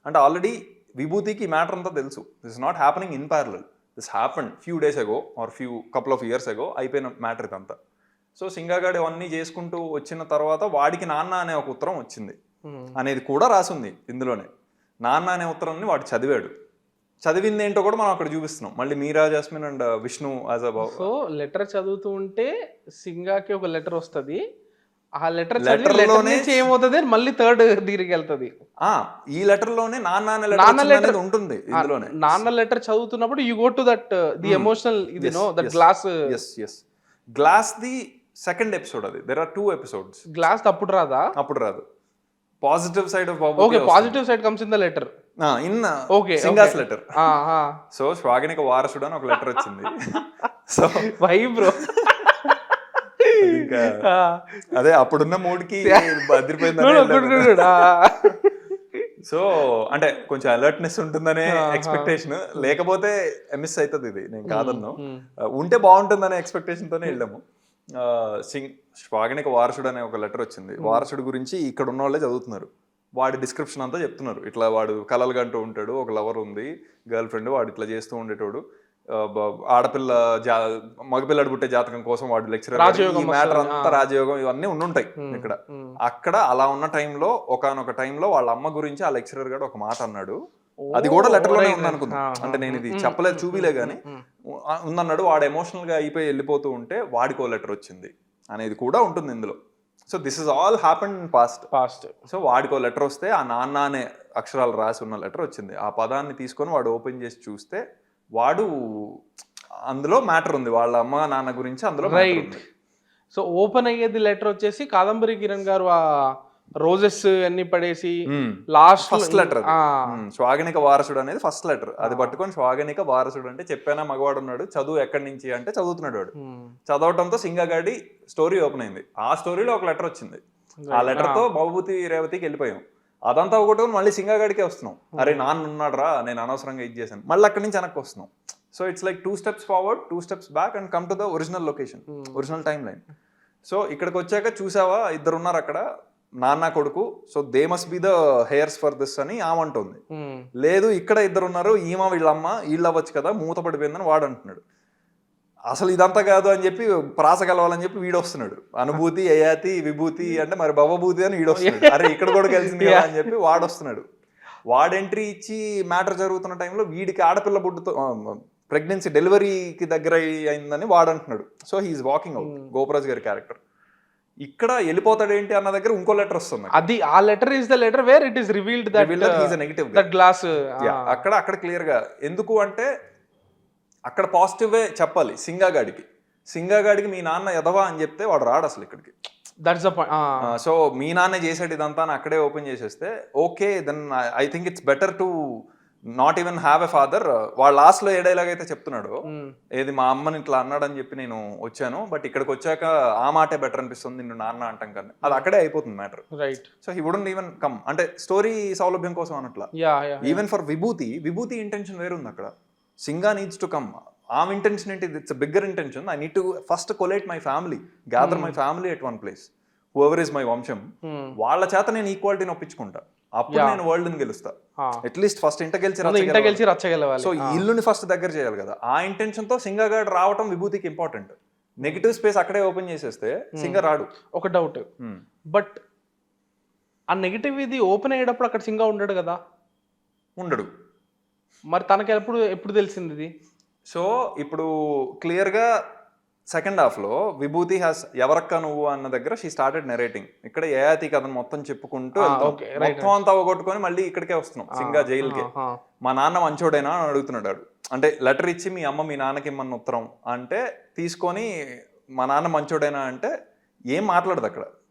అంటే ఆల్రెడీ విభూతికి ఈ మ్యాటర్ అంతా తెలుసు. This is not happening in parallel, this happened few days ago or couple of years ago అయిపోయిన మ్యాటర్ ఇదంతా. సో సింగాగాడు అవన్నీ చేసుకుంటూ వచ్చిన తర్వాత వాడికి నాన్న అనే ఒక ఉత్తరం వచ్చింది అనేది కూడా రాసింది ఇందులోనే. నాన్న అనే ఉత్తరాన్ని వాడు చదివాడు. చదివింది ఏంటో కూడా మనం అక్కడ చూపిస్తున్నాం. మళ్ళీ Meera, Jasmine and Vishnu as a babu. So letter చదువుతూ ఉంటే సింగాకి ఒక లెటర్ వస్తుంది. ఆ లెటర్ ఏమవుతుంది, మళ్ళీ థర్డ్ దగ్గరికి వెళ్తుంది. ఈ లెటర్ లోనే నాన్న లెటర్ ఉంటుంది. ఇందులోనే నాన్న లెటర్ చదువుతున్నప్పుడు you go to that the emotional ఇది no that glass. Glass the second episode అది. There are 2 episodes. గ్లాస్ అప్పుడు రాదు. Positive side of babu. Okay, positive side comes in the letter. In okay Singa's letter. So శ్వాగనిక వారసుడు అని ఒక letter వచ్చింది. So why bro ఇంకా అదే అప్పుడున్న మూడ్కి బదిరిపోయింది. సో అంటే కొంచెం అలర్ట్నెస్ ఉంటుందనే ఎక్స్పెక్టేషన్, లేకపోతే మిస్ అవుతుంది. ఇది నేను కాదన్నాను, ఉంటే బాగుంటుందనే ఎక్స్పెక్టేషన్ తోనే వెళ్ళాము. శ్వాగనిక వారసుడు అనే ఒక లెటర్ వచ్చింది. వారసుడు గురించి ఇక్కడ ఉన్న వాళ్ళే చదువుతున్నారు. వాడి డిస్క్రిప్షన్ అంతా చెప్తున్నారు. ఇట్లా వాడు కలలు కంటూ ఉంటాడు, ఒక లవర్ ఉంది, గర్ల్ ఫ్రెండ్, వాడు ఇట్లా చేస్తూ ఉండేటోడు, ఆడపిల్ల మగపిల్లడు పుట్టే జాతకం కోసం వాడు లెక్చరర్, ఈ మ్యాటర్ అంతా రాజయోగం ఇవన్నీ ఉండుంటాయి ఇక్కడ. అక్కడ అలా ఉన్న టైంలో ఒకానొక టైంలో వాళ్ళ అమ్మ గురించి ఆ లెక్చరర్ గారు ఒక మాట అన్నాడు. అది కూడా లెటర్ లోనే ఉందనుకుందాం, అంటే నేను ఇది చెప్పలేదు చూపిలే గానీ ఉందన్నాడు. వాడు ఎమోషనల్ గా అయిపోయి వెళ్ళిపోతూ ఉంటే వాడికో లెటర్ వచ్చింది అనేది కూడా ఉంటుంది ఇందులో. So this is all happen in past. So వాడికో లెటర్ వస్తే ఆ నాన్న అనే అక్షరాలు రాసి ఉన్న లెటర్ వచ్చింది. ఆ పదాన్ని తీసుకొని వాడు ఓపెన్ చేసి చూస్తే వాడు అందులో మ్యాటర్ ఉంది, వాళ్ళ అమ్మ నాన్న గురించి అందులో రైట్. సో ఓపెన్ అయ్యేది లెటర్ వచ్చేసి కాదంబరి కిరణ్ గారు ఆ రోజెస్ అన్ని పడేసి లాస్ట్ ఫస్ట్ లెటర్, స్వాగనిక వారసుడు అనేది ఫస్ట్ లెటర్. అది పట్టుకొని స్వాగనిక వారసుడు అంటే చెప్పానా మగవాడు ఉన్నాడు, చదువు ఎక్కడి నుంచి అంటే చదువుతున్నాడు వాడు. చదవటంతో సింగా గాడి స్టోరీ ఓపెన్ అయింది. ఆ స్టోరీలో ఒక లెటర్ వచ్చింది. ఆ లెటర్ తో భవభూతి రేవతికి వెళ్ళిపోయాం. అదంతా ఒకటి మళ్ళీ సింగా గాడికే వస్తున్నాం. అరే నాన్న ఉన్నాడు రా, నేను అనవసరంగా ఇది చేశాను, మళ్ళీ అక్కడి నుంచి వెనక్కి వస్తున్నాం. So it's like 2 steps forward 2 steps back and come to the original location, original time line. So ఇక్కడికి వచ్చాక చూసావా ఇద్దరు ఉన్నారు అక్కడ, నాన్న కొడుకు, so they must be the hairs for this అని ఆమంటుంది. లేదు ఇక్కడ ఇద్దరు ఉన్నారు, ఈమె వీళ్ళమ్మ, వీళ్ళు అవ్వచ్చు కదా, మూతపడిపోయిందని వాడు అంటున్నాడు. అసలు ఇదంతా కాదు అని చెప్పి ప్రాస కలవాలని చెప్పి వీడు వస్తున్నాడు. అనుభూతి యయాతి విభూతి అంటే మరి భవభూతి అని వీడు వస్తున్నాడు. అరే ఇక్కడ కూడా కలిసింది కదా అని చెప్పి వాడు వస్తున్నాడు. వాడు ఎంట్రీ ఇచ్చి మ్యాటర్ జరుగుతున్న టైంలో వీడికి ఆడపిల్ల బుడ్డుతో ప్రెగ్నెన్సీ డెలివరీకి దగ్గర అయిందని వాడు అంటున్నాడు. So he's walking out, Goparaj గారి క్యారెక్టర్. ఇక్కడ వెళ్ళిపోతాడు ఏంటి అన్న దగ్గర ఇంకో లెటర్ వస్తుంది. అది ఆ letter is the letter where it is revealed that he's a negative that glass. అక్కడ క్లియర్ గా ఎందుకు అంటే అక్కడ పాజిటివే చెప్పాలి సింగా గాడికి మీ నాన్న ఎదవా అని చెప్తే వాడు రాడు అసలు ఇక్కడికి. That's the point. సో మీ నాన్నే చేసాడు ఇదంతా అని అక్కడే ఓపెన్ చేసేస్తే okay, then I think it's better to not even have a father. వాళ్ళ లాస్ట్ లో ఏ డైలాగ్ అయితే చెప్తున్నాడు, ఏది మా అమ్మని ఇట్లా అన్నాడని చెప్పి నేను వచ్చాను, బట్ ఇక్కడికి వచ్చాక ఆ మాటే బెటర్ అనిపిస్తుంది నిన్ను నాన్న అంటాం కన్నా, అది అక్కడే అయిపోతుంది matter. Right. So he wouldn't even come, అంటే స్టోరీ సౌలభ్యం కోసం అన్నట్లా. ఈవెన్ ఫర్ విభూతి ఇంటెన్షన్ వేరుంది అక్కడ. Singa needs to come. ఆమె ఇంటెన్షన్ ఏంటి, it's bigger intention. I need to first collate my family, gather my family at one place, whoever is my వంశం, వాళ్ళ చేత నేను ఈక్వాలిటీని ఒప్పించుకుంటా, అప్పుడు నేను వరల్డ్ ని గెలుస్తా. అట్లీస్ట్ ఫస్ట్ ఇంట గెలిచి రచ్చగలవాలి. సో ఇల్లుని ఫస్ట్ దగ్గర చేయాలి కదా. ఆ ఇంటెన్షన్ తో సింగా గారు రావటం విభూతికి ఇంపార్టెంట్. నెగిటివ్ స్పేస్ అక్కడే ఓపెన్ చేసేస్తే సింగా రాడు. ఒక డౌట్, బట్ ఆ నెగిటివ్ ఇది ఓపెన్ అయ్యేటప్పుడు అక్కడ సింగా ఉండడు కదా. ఉండడు. మరి తనకి ఎప్పుడు తెలిసింది ఇది? సో ఇప్పుడు క్లియర్గా సెకండ్ హాఫ్లో విభూతి హ్యాస్ ఎవరక్క నువ్వు అన్న దగ్గర షీ స్టార్టెడ్ నెరేటింగ్. ఇక్కడ యయాతి కథను మొత్తం చెప్పుకుంటూ మొత్తం అంతా అవగొట్టుకొని మళ్ళీ ఇక్కడికే వస్తున్నాం, సింగా జైలుకే. మా నాన్న మంచోడేనా అని అడుగుతున్నాడు. అంటే లెటర్ ఇచ్చి మీ అమ్మ మీ నాన్నకి ఇమ్మన్న ఉత్తరం అంటే తీసుకొని మా నాన్న మంచోడేనా అంటే ఏం మాట్లాడదు అక్కడ.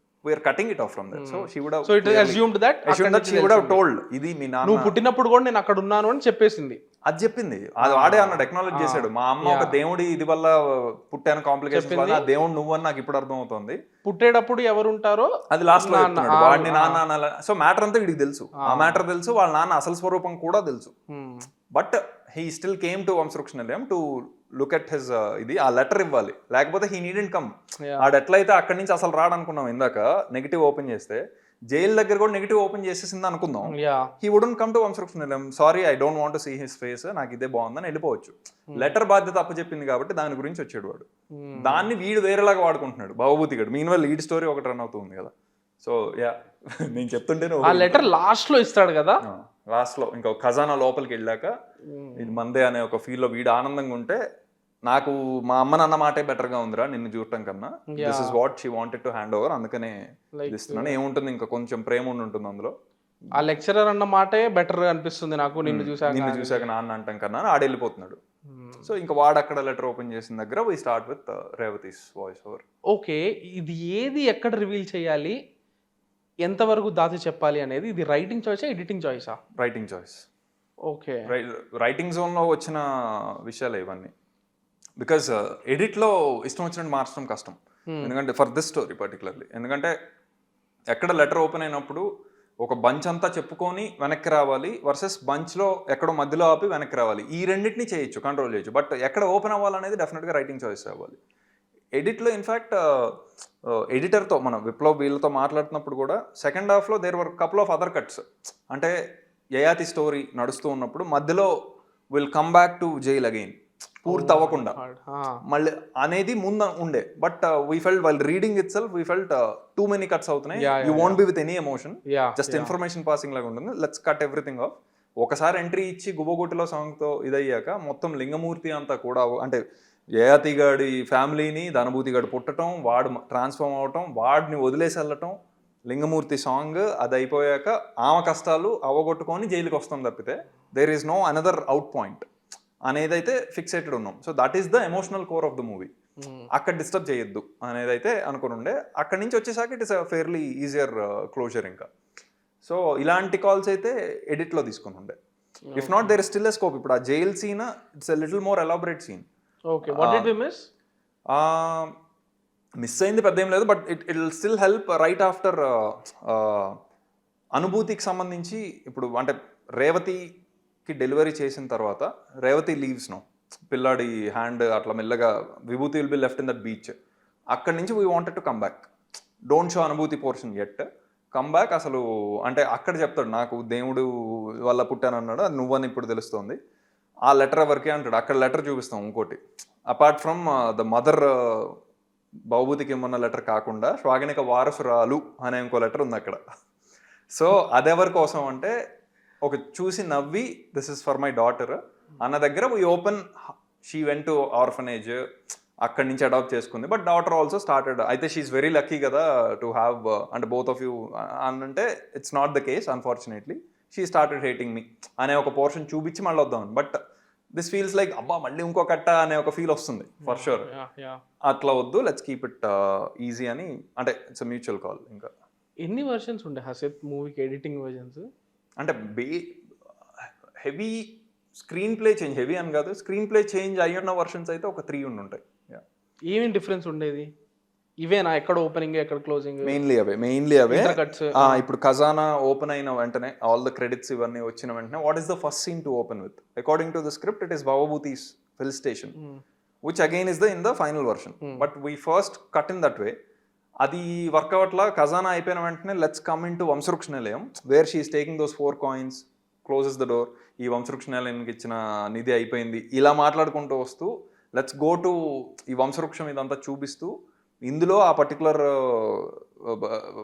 We're cutting it off from that. So she would have, so it assumed that she would have told ఇది మీ నాన్న, నువ్వు పుట్టినప్పుడు కూడా నేను అక్కడ ఉన్నాను అని చెప్పేసింది. అది చెప్పింది, అది వాడే అన్నాడు, ఎక్నాలెడ్జ్ చేశాడు. మా అమ్మ ఒక దేవుడి ఇది వల్ల పుట్టాను, కాంప్లికేషన్ వల్ల, ఆ దేవుడు నువ్వు అని నాకు ఇప్పుడు అర్థం అవుతుంది. పుట్టేటప్పుడు ఎవరు ఉంటారో అది లాస్ట్ లో వాడిని నాన్న. సో మ్యాటర్ అంతా వీడికి తెలుసు, ఆ మ్యాటర్ తెలుసు, వాళ్ళ నాన్న అసలు స్వరూపం కూడా తెలుసు. But he still came to Vamshavruksha Nilayam to look at his ఇది. ఆ లెటర్ ఇవ్వాలి, లేకపోతే హీ నీడెంట్ కమ్. ఆడు ఎట్లయితే అక్కడి నుంచి అసలు రాడనుకున్నాం ఇందాక, నెగిటివ్ ఓపెన్ చేస్తే జైలు దగ్గర కూడా నెగిటివ్ ఓపెన్ చేసేసింది అనుకుందాం. He wouldn't come to Vamshavruksha Nilayam, sorry I don't want to see his face, నాకు ఇదే బాగుందని వెళ్ళిపోవచ్చు. లెటర్ బాధ్యత అప్పచెప్పింది కాబట్టి దాని గురించి వచ్చాడు వాడు. దాన్ని వీడు వేరేలాగా వాడుకుంటున్నాడు భవభూతి గడు. మీన్ వల్ల లీడ్ స్టోరీ ఒకటి రన్ అవుతుంది కదా. సో యా నేను చెప్తుంటే ఆ లెటర్ లాస్ట్ లో ఇస్తాడు కదా, లాస్ట్ లో ఇంకా ఖజానా లోపలికి వెళ్ళాక ఇది మందే అనే ఒక ఫీల్ లో వీడు ఆనందంగా ఉంటే, నాకు మా అమ్మ నాన్న మాటే బెటర్ గా ఉందిరా నిన్ను చూడటం కన్నా, this is what she wanted to hand over, అందుకనే ఇస్తున్నాను. ఏముంటుంది ఇంకా కొంచెం ప్రేమ ఉంటుంది అందులో. ఆ లెక్చరర్ అన్న మాటే బెటర్ అనిపిస్తుంది నాకు, నిన్ను చూసాక నాన్న అంటాం కన్నా ఆడ వెళ్ళిపోతున్నాడు. సో ఇంకా వాడు అక్కడ లెటర్ ఓపెన్ చేసిన దగ్గర we start with Revathi's voice over. Okay, ఇది ఏది ఎక్కడ రివీల్ చేయాలి, ఎంతవరకు దాచి చెప్పాలి అనేది, ఇది రైటింగ్ చాయిసా ఎడిటింగ్ చాయిసా? Writing choice. ఓకే, రైటింగ్ జోన్లో వచ్చిన విషయాలు ఇవన్నీ. బికాజ్ ఎడిట్లో ఇష్టం వచ్చినట్టు మార్చడం కష్టం, ఎందుకంటే ఫర్ దిస్ స్టోరీ పర్టికులర్లీ. ఎందుకంటే ఎక్కడ లెటర్ ఓపెన్ అయినప్పుడు ఒక బంచ్ అంతా చెప్పుకొని వెనక్కి రావాలి వర్సెస్ బంచ్లో ఎక్కడో మధ్యలో ఆపి వెనక్కి రావాలి. ఈ రెండింటిని చేయొచ్చు, కంట్రోల్ చేయొచ్చు. బట్ ఎక్కడ ఓపెన్ అవ్వాలనేది డెఫినెట్గా రైటింగ్ చాయిస్ అవ్వాలి. ఎడిట్లో ఇన్ఫ్యాక్ట్ ఎడిటర్తో మనం విప్లవ్ వీళ్ళతో మాట్లాడుతున్నప్పుడు కూడా సెకండ్ హాఫ్లో there were couple of other cuts. అంటే యయాతి స్టోరీ నడుస్తూ ఉన్నప్పుడు మధ్యలో will come back to jail again పూర్తి అవ్వకుండా మళ్ళీ అనేది ముందు ఉండే. But we felt while reading itself we felt too many cuts అవుతున్నాయి. You won't be with any emotion, just information passing లాగా ఉంటుంది. Let's cut everything off. ఒకసారి ఎంట్రీ ఇచ్చి గుబగుట్టలో సాంగ్తో ఇదయ్యాక మొత్తం లింగమూర్తి అంతా కూడా అంటే యయాతి గాడి ఫ్యామిలీని ధనభూతి గాడు పుట్టడం, వాడు ట్రాన్స్ఫార్మ్ అవటం, వాడిని వదిలేసి వెళ్ళటం, లింగమూర్తి సాంగ్ అది అయిపోయాక ఆమె కష్టాలు అవగొట్టుకొని జైలుకి వస్తాం తప్పితే there is no another out point అనేది అయితే ఫిక్సేటెడ్ ఉన్నాం. So that is the emotional core of the movie. అక్కడ డిస్టర్బ్ చేయొద్దు అనేది అయితే అనుకుని ఉండే. అక్కడి నుంచి వచ్చేసాక it is fairly easier closure. ఇంకా సో ఇలాంటి కాల్స్ అయితే ఎడిట్లో తీసుకుని ఉండే. If not there is still a scope. ఇప్పుడు ఆ jail scene it's a little more elaborate scene. Okay, what did we miss? Miss అయింది పెద్ద ఏం లేదు, but it will still help right after అనుభూతికి సంబంధించి. ఇప్పుడు అంటే రేవతికి డెలివరీ చేసిన తర్వాత రేవతి లీవ్స్ నో, పిల్లాడి హ్యాండ్ అట్లా మెల్లగా Vibhuti will be left in that beach. అక్కడి నుంచి we wanted to come back. Don't show Anubhuti portion at, come back. అసలు అంటే అక్కడ చెప్తాడు నాకు దేవుడు వల్ల పుట్టాను అన్నాడు, అది నువ్వని ఇప్పుడు తెలుస్తుంది. ఆ లెటర్ ఎవరికి అంటాడు, అక్కడ లెటర్ చూపిస్తాం. ఇంకోటి అపార్ట్ ఫ్రమ్ ద మదర్ భవభూతికి ఏమన్న లెటర్ కాకుండా శ్వాగనిక వారసురాలు అనే ఇంకో లెటర్ ఉంది అక్కడ. సో అదెవరి కోసం అంటే ఒక చూసి నవ్వి this is for my daughter అన్న దగ్గర we open. She went to orphanage, అక్కడి నుంచి అడాప్ట్ చేసుకుంది. But daughter also started. అయితే షీఈస్ వెరీ లక్కీ కదా టు హ్యావ్ అంటే బోత్ ఆఫ్ యూ అని అంటే it's not the case unfortunately. She started hating me అనే ఒక పోర్షన్ చూపించి మళ్ళీ వద్దామని. బట్ దిస్ ఫీల్స్ లైక్ అబ్బా మళ్ళీ ఇంకో కట్ట అనే ఒక ఫీల్ వస్తుంది ఫర్ షూర్. అట్లా వద్దు, లెట్స్ కీప్ ఇట్ ఈజీ అని. అంటే ఇట్స్ మ్యూచువల్ కాల్. ఇంకా ఎన్ని వర్షన్స్ ఉండే హసిత్ మూవీకి ఎడిటింగ్ వర్షన్స్? అంటే heavy screen play change, heavy అని కాదు, స్క్రీన్ ప్లే చేంజ్ అయ్యున్న వర్షన్స్ అయితే ఒక 3 ఉంటాయి. ఏమేమి డిఫరెన్స్ ఉండేది? ఇవేనా ఎక్కడ ఓపెనింగ్ ఎక్కడ క్లోజింగ్? మెయిన్లీ అవే. ఇప్పుడు ఖజానా ఓపెన్ అయిన వెంటనే ఆల్ ద క్రెడిట్స్ ఇవన్నీ వచ్చిన వెంటనే what is the first scene to open with? According to the script it is Bhavabhuti's hill station, which again is in the final version. But we first cut in that way. అది వర్కౌట్లా ఖజానా అయిపోయిన వెంటనే let's come in to Vamshavruksha Nilayam, where she is taking those 4 coins, closes the door. ఈ వంశవృక్ష నిలయానికి ఇచ్చిన నిధి అయిపోయింది. ఇలా మాట్లాడుకుంటూ వస్తూ లెట్స్ గో టు ఈ వంశవృక్షం ఇదంతా చూపిస్తూ ఇందులో ఆ particular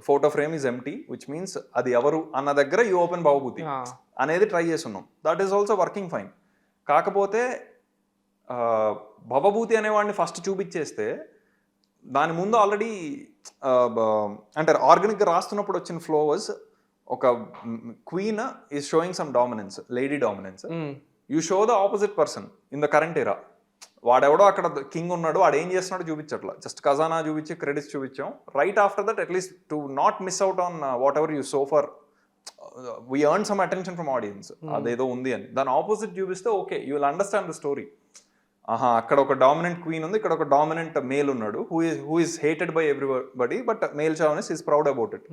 photo frame is empty, which means అది ఎవరు అన్న దగ్గర ఈ ఓపెన్ భవభూతి అనేది ట్రై చేస్తున్నాం. That is also working fine. కాకపోతే భవభూతి అనేవాడిని ఫస్ట్ చూపించేస్తే దాని ముందు ఆల్రెడీ అంటే ఆర్గానిక్గా రాస్తున్నప్పుడు వచ్చిన ఫ్లోవర్స్ ఒక queen is sowing some dominance, lady dominance. You show the opposite person in the current ఎరా. వాడెవడో అక్కడ కింగ్ ఉన్నాడు, వాడు ఏం చేస్తున్నాడో చూపించట్లా, జస్ట్ ఖజానా చూపించి క్రెడిట్స్ చూపించాం. Right after that at least to not miss out on whatever you so far we earn some attention from audience, అదేదో ఉంది అని. దాని ఆపోజిట్ చూపిస్తే okay you will understand the story. ఆహా, అక్కడ ఒక డామినెంట్ క్వీన్ ఉంది, ఇక్కడ ఒక డామినెంట్ మేల్ ఉన్నాడు who is hated by everybody, but male chauvinist is proud about it.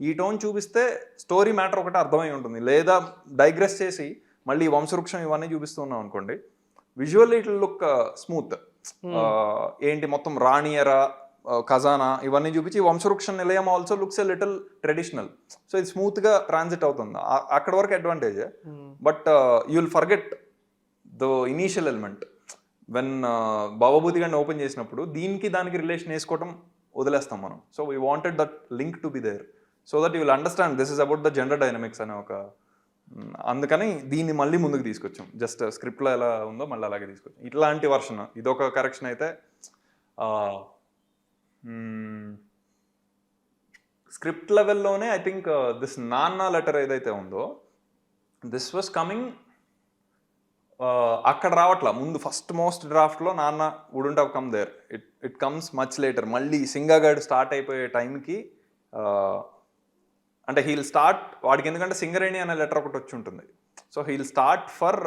ఈ టోన్ చూపిస్తే స్టోరీ మ్యాటర్ ఒకటి అర్థమై ఉంటుంది. లేదా డైగ్రెస్ చేసి మళ్ళీ వంశవృక్షం ఇవన్నీ చూపిస్తున్నాం అనుకోండి, visually it will look smooth. ఏంటి మొత్తం రాణియరా ఖజానా ఇవన్నీ చూపించి Vamshavruksha Nilayam also looks a little traditional. So ఇది స్మూత్గా ట్రాన్సిట్ అవుతుంది. అక్కడ వరకు advantage. But you will forget the initial element. When Bhavabhuti గారిని ఓపెన్ చేసినప్పుడు దీనికి దానికి రిలేషన్ వేసుకోవడం వదిలేస్తాం మనం. So we wanted that link to be there so that you will understand this is about the gender dynamics అనే ఒక. అందుకని దీన్ని మళ్ళీ ముందుకు తీసుకొచ్చాం. జస్ట్ స్క్రిప్ట్లో ఎలా ఉందో మళ్ళీ అలాగే తీసుకొచ్చాం. ఇట్లాంటి వర్షన్ ఇదొక కరెక్షన్ అయితే. స్క్రిప్ట్ లెవెల్లోనే ఐ థింక్ దిస్ నాన్న లెటర్ ఏదైతే ఉందో దిస్ వాస్ కమింగ్ అక్కడ రావట్లా. ముందు ఫస్ట్ మోస్ట్ డ్రాఫ్ట్లో నాన్న wouldn't have come there. It comes much later. మళ్ళీ సింగా గడ్ స్టార్ట్ అయిపోయే టైంకి అంటే హీల్ స్టార్ట్ వాడికి, ఎందుకంటే సింగరేణి అనే లెటర్ ఒకటి వచ్చి ఉంటుంది. So he'll start for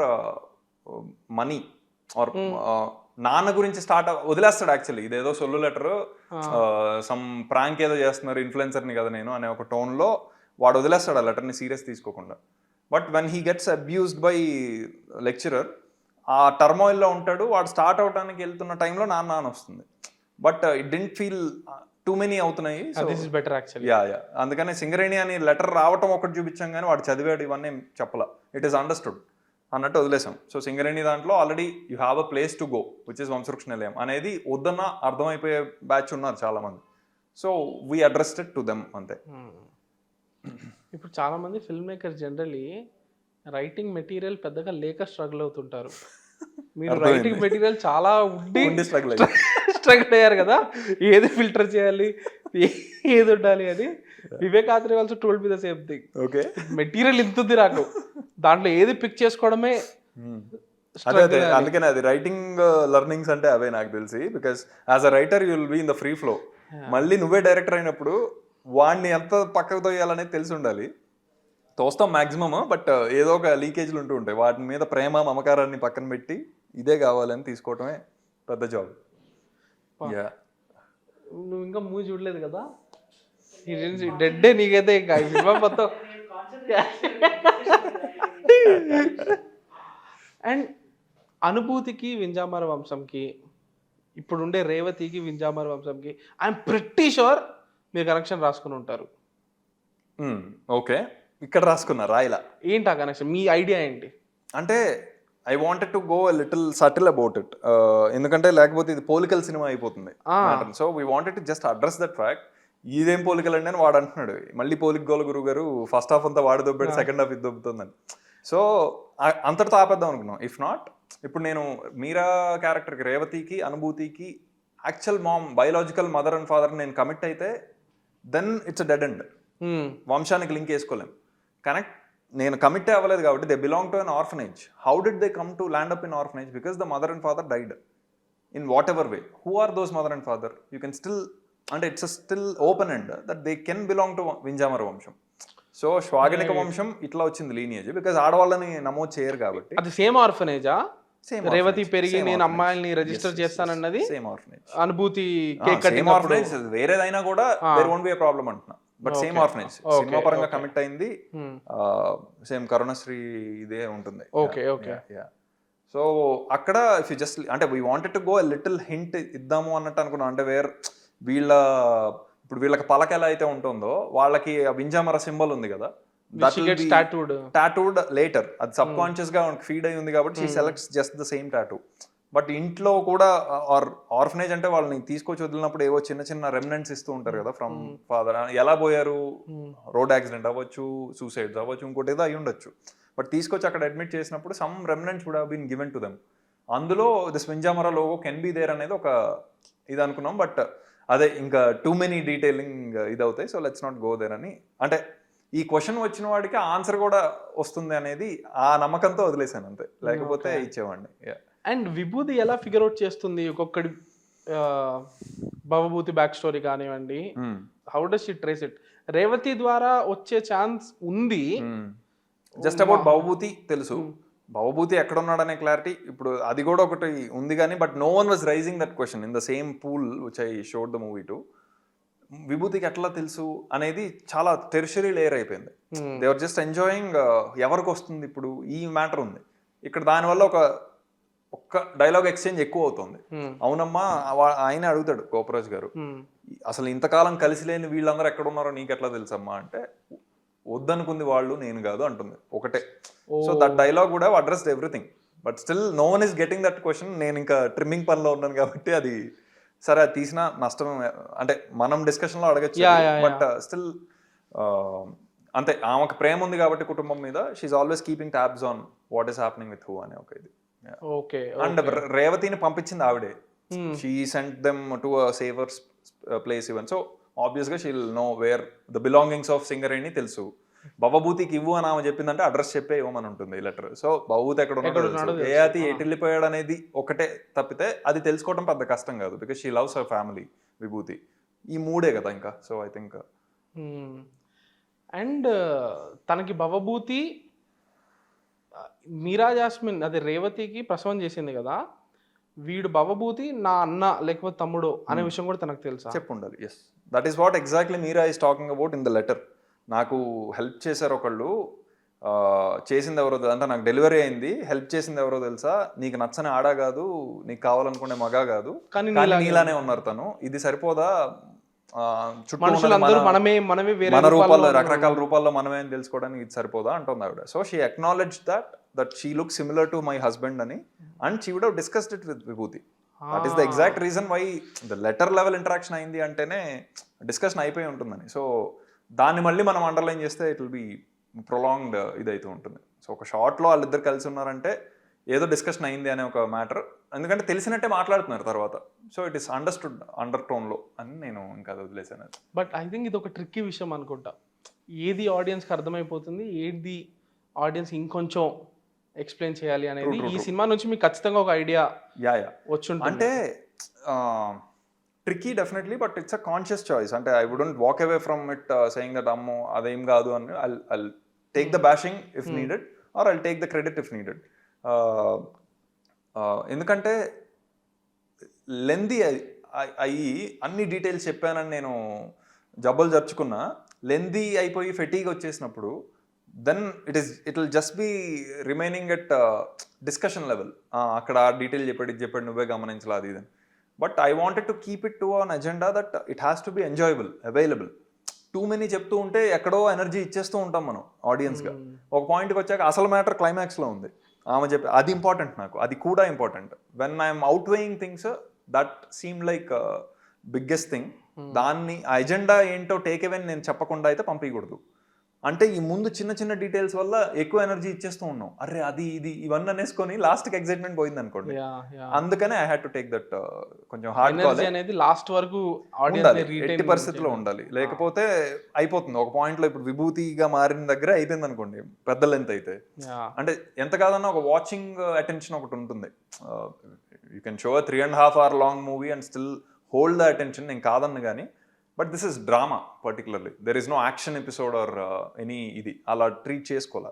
money or నాన్న గురించి స్టార్ట్ వదిలేస్తాడు. యాక్చువల్లీ ఇదేదో సొల్లు లెటరు, సమ్ ప్రాంక్ ఏదో చేస్తున్నారు, ఇన్ఫ్లుయెన్సర్ని కదా నేను అనే ఒక టోన్లో వాడు వదిలేస్తాడు ఆ లెటర్ని సీరియస్ తీసుకోకుండా. But when he gets abused by lecturer, ఆ టర్మాయిల్లో ఉంటాడు. వాడు స్టార్ట్ అవడానికి వెళ్తున్న టైంలో నాన్న అని వస్తుంది. But it didn't feel too many అవుతున్నాయి. This is better actually. Yeah అందుకనే సింగరేణి అని లెటర్ రావటం ఒకటి చూపించాం కానీ వాడు చదివాడు ఇవన్నీ చెప్పలా. ఇట్ ఈస్ అండర్స్టూడ్ అన్నట్టు వదిలేసాం. సో సింగరేణి దాంట్లో already you have a place to go which is Vamshavruksha Nilayam అనేది వద్దన్న అర్థమైపోయే బ్యాచ్ ఉన్నారు చాలా మంది. So we addressed to them అంతే. ఇప్పుడు చాలా మంది film maker generally writing material పెద్దగా లేక స్ట్రగుల్ అవుతుంటారు. మీరు రైటింగ్ మెటీరియల్ చాలా ఉండి స్ట్రగుల్ అయ్యారు కదా, ఏది ఫిల్టర్ చేయాలి ఏది ఉండాలి అని. Vivek Athreya also told me the same thing. Okay material ఇంత ఉంది నాకు, దాంట్లో ఏది పిక్ చేసుకోవడమే. అదే అందుకనే అది రైటింగ్ లెర్నింగ్స్ అంటే అవే నాకు తెలిసి. Because as a writer you will be in the free flow. మళ్ళీ నువ్వే డైరెక్టర్ అయినప్పుడు వాడిని ఎంత పక్కకు తోయాలనేది తెలిసి ఉండాలి. తోస్తాం మ్యాక్సిమమ్, బట్ ఏదో ఒక లీకేజ్లు ఉంటూ ఉంటాయి. వాటి మీద ప్రేమ మమకారాన్ని పక్కన పెట్టి ఇదే కావాలని తీసుకోవటమే పెద్ద జాబ్. నువ్వు ఇంకా మూవీ చూడలేదు కదా, డెడ్డే నీకైతే ఇంకా సినిమా మొత్తం. అండ్ అనుభూతికి వింజామర వంశంకి, ఇప్పుడుండే రేవతికి వింజామర వంశంకి ఐఎమ్ ప్రిట్టి షూర్ మీరు కనెక్షన్ రాసుకుని ఉంటారు. ఓకే, ఇక్కడ రాసుకున్నా రాయిలా. ఏంటి ఆ కనెక్షన్, మీ ఐడియా ఏంటి? అంటే I wanted to go little subtle about it, ఎందుకంటే లేకపోతే ఇది పోలికల్ సినిమా అయిపోతుంది. So we wanted to just address that fact. ఇదేం పోలికలు అండి అని వాడు అంటున్నాడు. మళ్ళీ పోలిక గోల గురువు గారు ఫస్ట్ హాఫ్ అంతా వాడు దొబ్బాడు, సెకండ్ హాఫ్ ఇది దొబ్బుతుందని. సో అంతటితో ఆపేద్దాం అనుకున్నాం. ఇఫ్ నాట్, ఇప్పుడు నేను మీరా క్యారెక్టర్కి, రేవతికి, అనుభూతికి actual mom, biological mother and father నేను కమిట్ అయితే then it's a dead end. వంశానికి లింక్ వేసుకోలేం. కనెక్ట్ నేను కమిట్ అవ్వలేదు కాబట్టి they belong to an orphanage. How did they come to land up in orphanage? Because the mother and father died in whatever way. Who are those mother and father? You can still, అంటే it's still open end that they can belong to వింజామర వంశం. So శ్వాగనిక వంశం ఇట్లా వచ్చింది lineage, because ఆడవాళ్ళని నమోదు చేయరు కాబట్టి. అది సేమ్ ఆర్ఫనేజా? రేవతి పెరిగి నేను అమ్మాయిల్ని రిజిస్టర్ చేస్తానన్నది సేమ్ ఆర్ఫనేజ్. అనుభూతి వేరేదైనా కూడా there won't be a problem అంటున్నా, బట్ సేమ్ ఆర్ఫనేజ్. సినిమా పరంగా కమిట్ అయింది సేమ్ కరుణశ్రీ ఇదే ఉంటుంది. Okay okay. సో అక్కడ ఇఫ్ యూ జస్ట్, అంటే we wanted to go a little hint ఇద్దాము అన్నట్టు అనుకున్నాం. అంటే ఇప్పుడు వీళ్ళకి పలక ఎలా అయితే ఉంటుందో వాళ్ళకి వింజామర సింబల్ ఉంది కదా, టాటూడ్ లేటర్. అది సబ్ కాన్షియస్ గా ఫీడ్ అయి ఉంది కాబట్టి she selects just the same tattoo. But ఇంట్లో కూడా ఆర్ఫనేజ్ అంటే వాళ్ళని తీసుకొచ్చి వదిలినప్పుడు ఏవో చిన్న చిన్న రెమినెంట్స్ ఇస్తూ ఉంటారు కదా ఫ్రమ్ ఫాదర్. ఎలా పోయారు, రోడ్ యాక్సిడెంట్ అవ్వచ్చు, సూసైడ్స్ అవ్వచ్చు, ఇంకోటి ఏదో అయి ఉండొచ్చు. బట్ తీసుకొచ్చి అక్కడ అడ్మిట్ చేసినప్పుడు some remnants would have been given to them. అందులో this Vinjamara logo can be there అనేది ఒక ఇది అనుకున్నాం. బట్ అదే ఇంకా టూ మెనీ డీటెయిలింగ్ ఇది అవుతాయి. So let's not go there అని, అంటే ఈ క్వశ్చన్ వచ్చిన వాడికి ఆన్సర్ కూడా వస్తుంది అనేది ఆ నమ్మకంతో వదిలేసాను అంతే, లేకపోతే ఇచ్చేవాడిని. అండ్ విభూతి ఎలా ఫిగర్ అవుట్ చేస్తుంది ఒక్కొక్కడి భవభూతి బ్యాక్ స్టోరీ కానివ్వండి, how does she trace it? Revathi ద్వారా వచ్చే ఛాన్స్ ఉంది. జస్ట్ అబౌట్ భవభూతి తెలుసు, భవభూతి ఎక్కడ ఉన్నాడనే క్లారిటీ ఇప్పుడు అది కూడా ఒకటి ఉంది కానీ, but no one was raising that question in the same pool which I showed the movie to. విభూతికి ఎట్లా తెలుసు అనేది చాలా టెర్షరీ లేయర్ అయిపోయింది. దే ఆర్ జస్ట్ ఎంజాయింగ్ ఎవరికి వస్తుంది ఇప్పుడు ఈ మ్యాటర్ ఉంది ఇక్కడ. దానివల్ల ఒక్క డైలాగ్ ఎక్స్చేంజ్ ఎక్కువ అవుతుంది. అవునమ్మా, ఆయన అడుగుతాడు గోపరాజ్ గారు, అసలు ఇంతకాలం కలిసి లేని వీళ్ళందరూ ఎక్కడ ఉన్నారో నీకెట్లా తెలుసమ్మా అంటే, వద్దనుకుంది వాళ్ళు, నేను కాదు అంటుంది ఒకటే. సో దట్ డైలాగ్ కూడా addressed everything, but still no one is getting that question. నేను ఇంకా ట్రిమ్మింగ్ పనిలో ఉన్నాను కాబట్టి అది సరే, అది తీసిన నష్టం అంటే మనం డిస్కషన్లో అడగచ్చు. బట్ స్టిల్ అంతే, ఆమెకు ప్రేమ ఉంది కాబట్టి కుటుంబం మీద, she's always keeping tabs on what is happening with who అనే ఒక ఇది. అండ్ రేవతిని పంపించింది ఆవిడే. She sent them to a saviours place even. So ఆబ్వియస్గా she will know where the belongings of Singareni తెలుసు. భవభూతికి ఇవ్వు అని ఆమె చెప్పిందంటే అడ్రస్ చెప్పే ఇవ్వమని ఉంటుంది లెటర్. సో భవభూతి ఎక్కడ ఉన్నాడు, యయాతి ఎటు వెళ్ళిపోయాడు అనేది ఒకటే తప్పితే అది తెలుసుకోవడం పెద్ద కష్టం కాదు, because she loves her family. విభూతి ఈ మూడే కదా ఇంకా. సో ఐ థింక్ అండ్ తనకి భవభూతి మీరా జాస్మిన్ అదే రేవతికి ప్రసవం చేసింది కదా, వీడు భవభూతి నా అన్న లేకపోతే తమ్ముడు అనే విషయం కూడా తనకు తెలుసా? చెప్పుండాలి. Yes, that is what exactly Meera is talking about in the letter. నాకు హెల్ప్ చేశారు ఒకళ్ళు, చేసింది ఎవరో అంటే నాకు డెలివరీ అయింది, హెల్ప్ చేసింది ఎవరో తెలుసా, నీకు నచ్చని ఆడా కాదు, నీకు కావాలనుకునే మగా కాదు, కానీ నీలానే ఉన్నారు తను, ఇది సరిపోదా, చుట్టూ మన రూపాల్లో రకరకాల రూపాల్లో మనమే అని తెలుసుకోవడానికి ఇది సరిపోదా అంటుంది ఆవిడ. So she acknowledge that she look similar to my husband అని, and she would have discussed it with Vibhuti. That is the exact reason why the letter level interaction అయింది అంటేనే డిస్కషన్ అయిపోయి ఉంటుందని. సో దాన్ని మళ్ళీ మనం అండర్లైన్ చేస్తే ఇట్ విల్ బి ప్రొలాంగ్డ్ ఇదైతే ఉంటుంది. సో ఒక షార్ట్లో వాళ్ళిద్దరు కలిసి ఉన్నారంటే ఏదో డిస్కషన్ అయింది అనే ఒక మ్యాటర్, ఎందుకంటే తెలిసినట్టే మాట్లాడుతున్నారు తర్వాత. So it is understood under టోన్లో అని నేను ఇంకా వదిలేసాను. బట్ ఐ థింక్ ఇది ఒక ట్రిక్కీ విషయం అనుకుంటా. ఏది ఆడియన్స్కి అర్థమైపోతుంది, ఏది ఆడియన్స్ ఇంకొంచెం ఎక్స్ప్లెయిన్ చేయాలి అనేది ఈ సినిమా నుంచి మీకు ఖచ్చితంగా ఒక ఐడియా వచ్చి అంటే tricky definitely, but it's a conscious choice. అంటే I wouldn't walk away from it saying that అమ్మో అదేం కాదు అని. I'll take the bashing if needed, or I'll take the credit if needed. ఎందుకంటే లెందీ అయ్యి అన్ని డీటెయిల్స్ చెప్పానని నేను జబ్బలు జరుచుకున్నా, లెందీ అయిపోయి ఫెటీగ్ వచ్చేసినప్పుడు then it will just be remaining at discussion level. అక్కడ డీటెయిల్ చెప్పాడు నువ్వే గమనించలా అది ఇదని. But I wanted to keep it to an agenda that it has to B enjoyable, available. Too many చెప్తూ ఉంటే ఎక్కడో ఎనర్జీ ఇచ్చేస్తూ ఉంటాం మనం ఆడియన్స్గా. ఒక పాయింట్కి వచ్చాక అసలు మ్యాటర్ క్లైమాక్స్లో ఉంది, ఆమె చెప్పి అది ఇంపార్టెంట్, నాకు అది కూడా important. When I'm out weighing things that seem like biggest thing. దాన్ని ఆ ఎజెండా ఏంటో టేక్ అవే నేను చెప్పకుండా అయితే పంపించకూడదు. అంటే ఈ ముందు చిన్న చిన్న డీటెయిల్స్ వల్ల ఎక్కువ ఎనర్జీ ఇచ్చేస్తూ ఉన్నాం, అరే అది ఇది ఇవన్నీ అనేసుకొని లాస్ట్కి ఎక్సైట్మెంట్ పోయింది అనుకోండి. అందుకనే I had to take that కొంచెం హార్డ్ కాల్ అనేది లాస్ట్ వరకు ఉండాలి, ఎట్టి పరిస్థితిలో ఉండాలి. లేకపోతే అయిపోతుంది ఒక పాయింట్లో. ఇప్పుడు విభూతిగా మారిన దగ్గర అయిపోయింది అనుకోండి పెద్ద లెంత్ అయితే. అంటే ఎంత కాదన్నా ఒక వాచింగ్ అటెన్షన్ ఒకటి ఉంటుంది. యూ కెన్ షో 3.5 hour లాంగ్ movie and still hold the attention, నేను కాదన్ను కానీ. But this is drama particularly, there is no action episode or any ఇది అలా ట్రీట్ చేసుకోవాలి.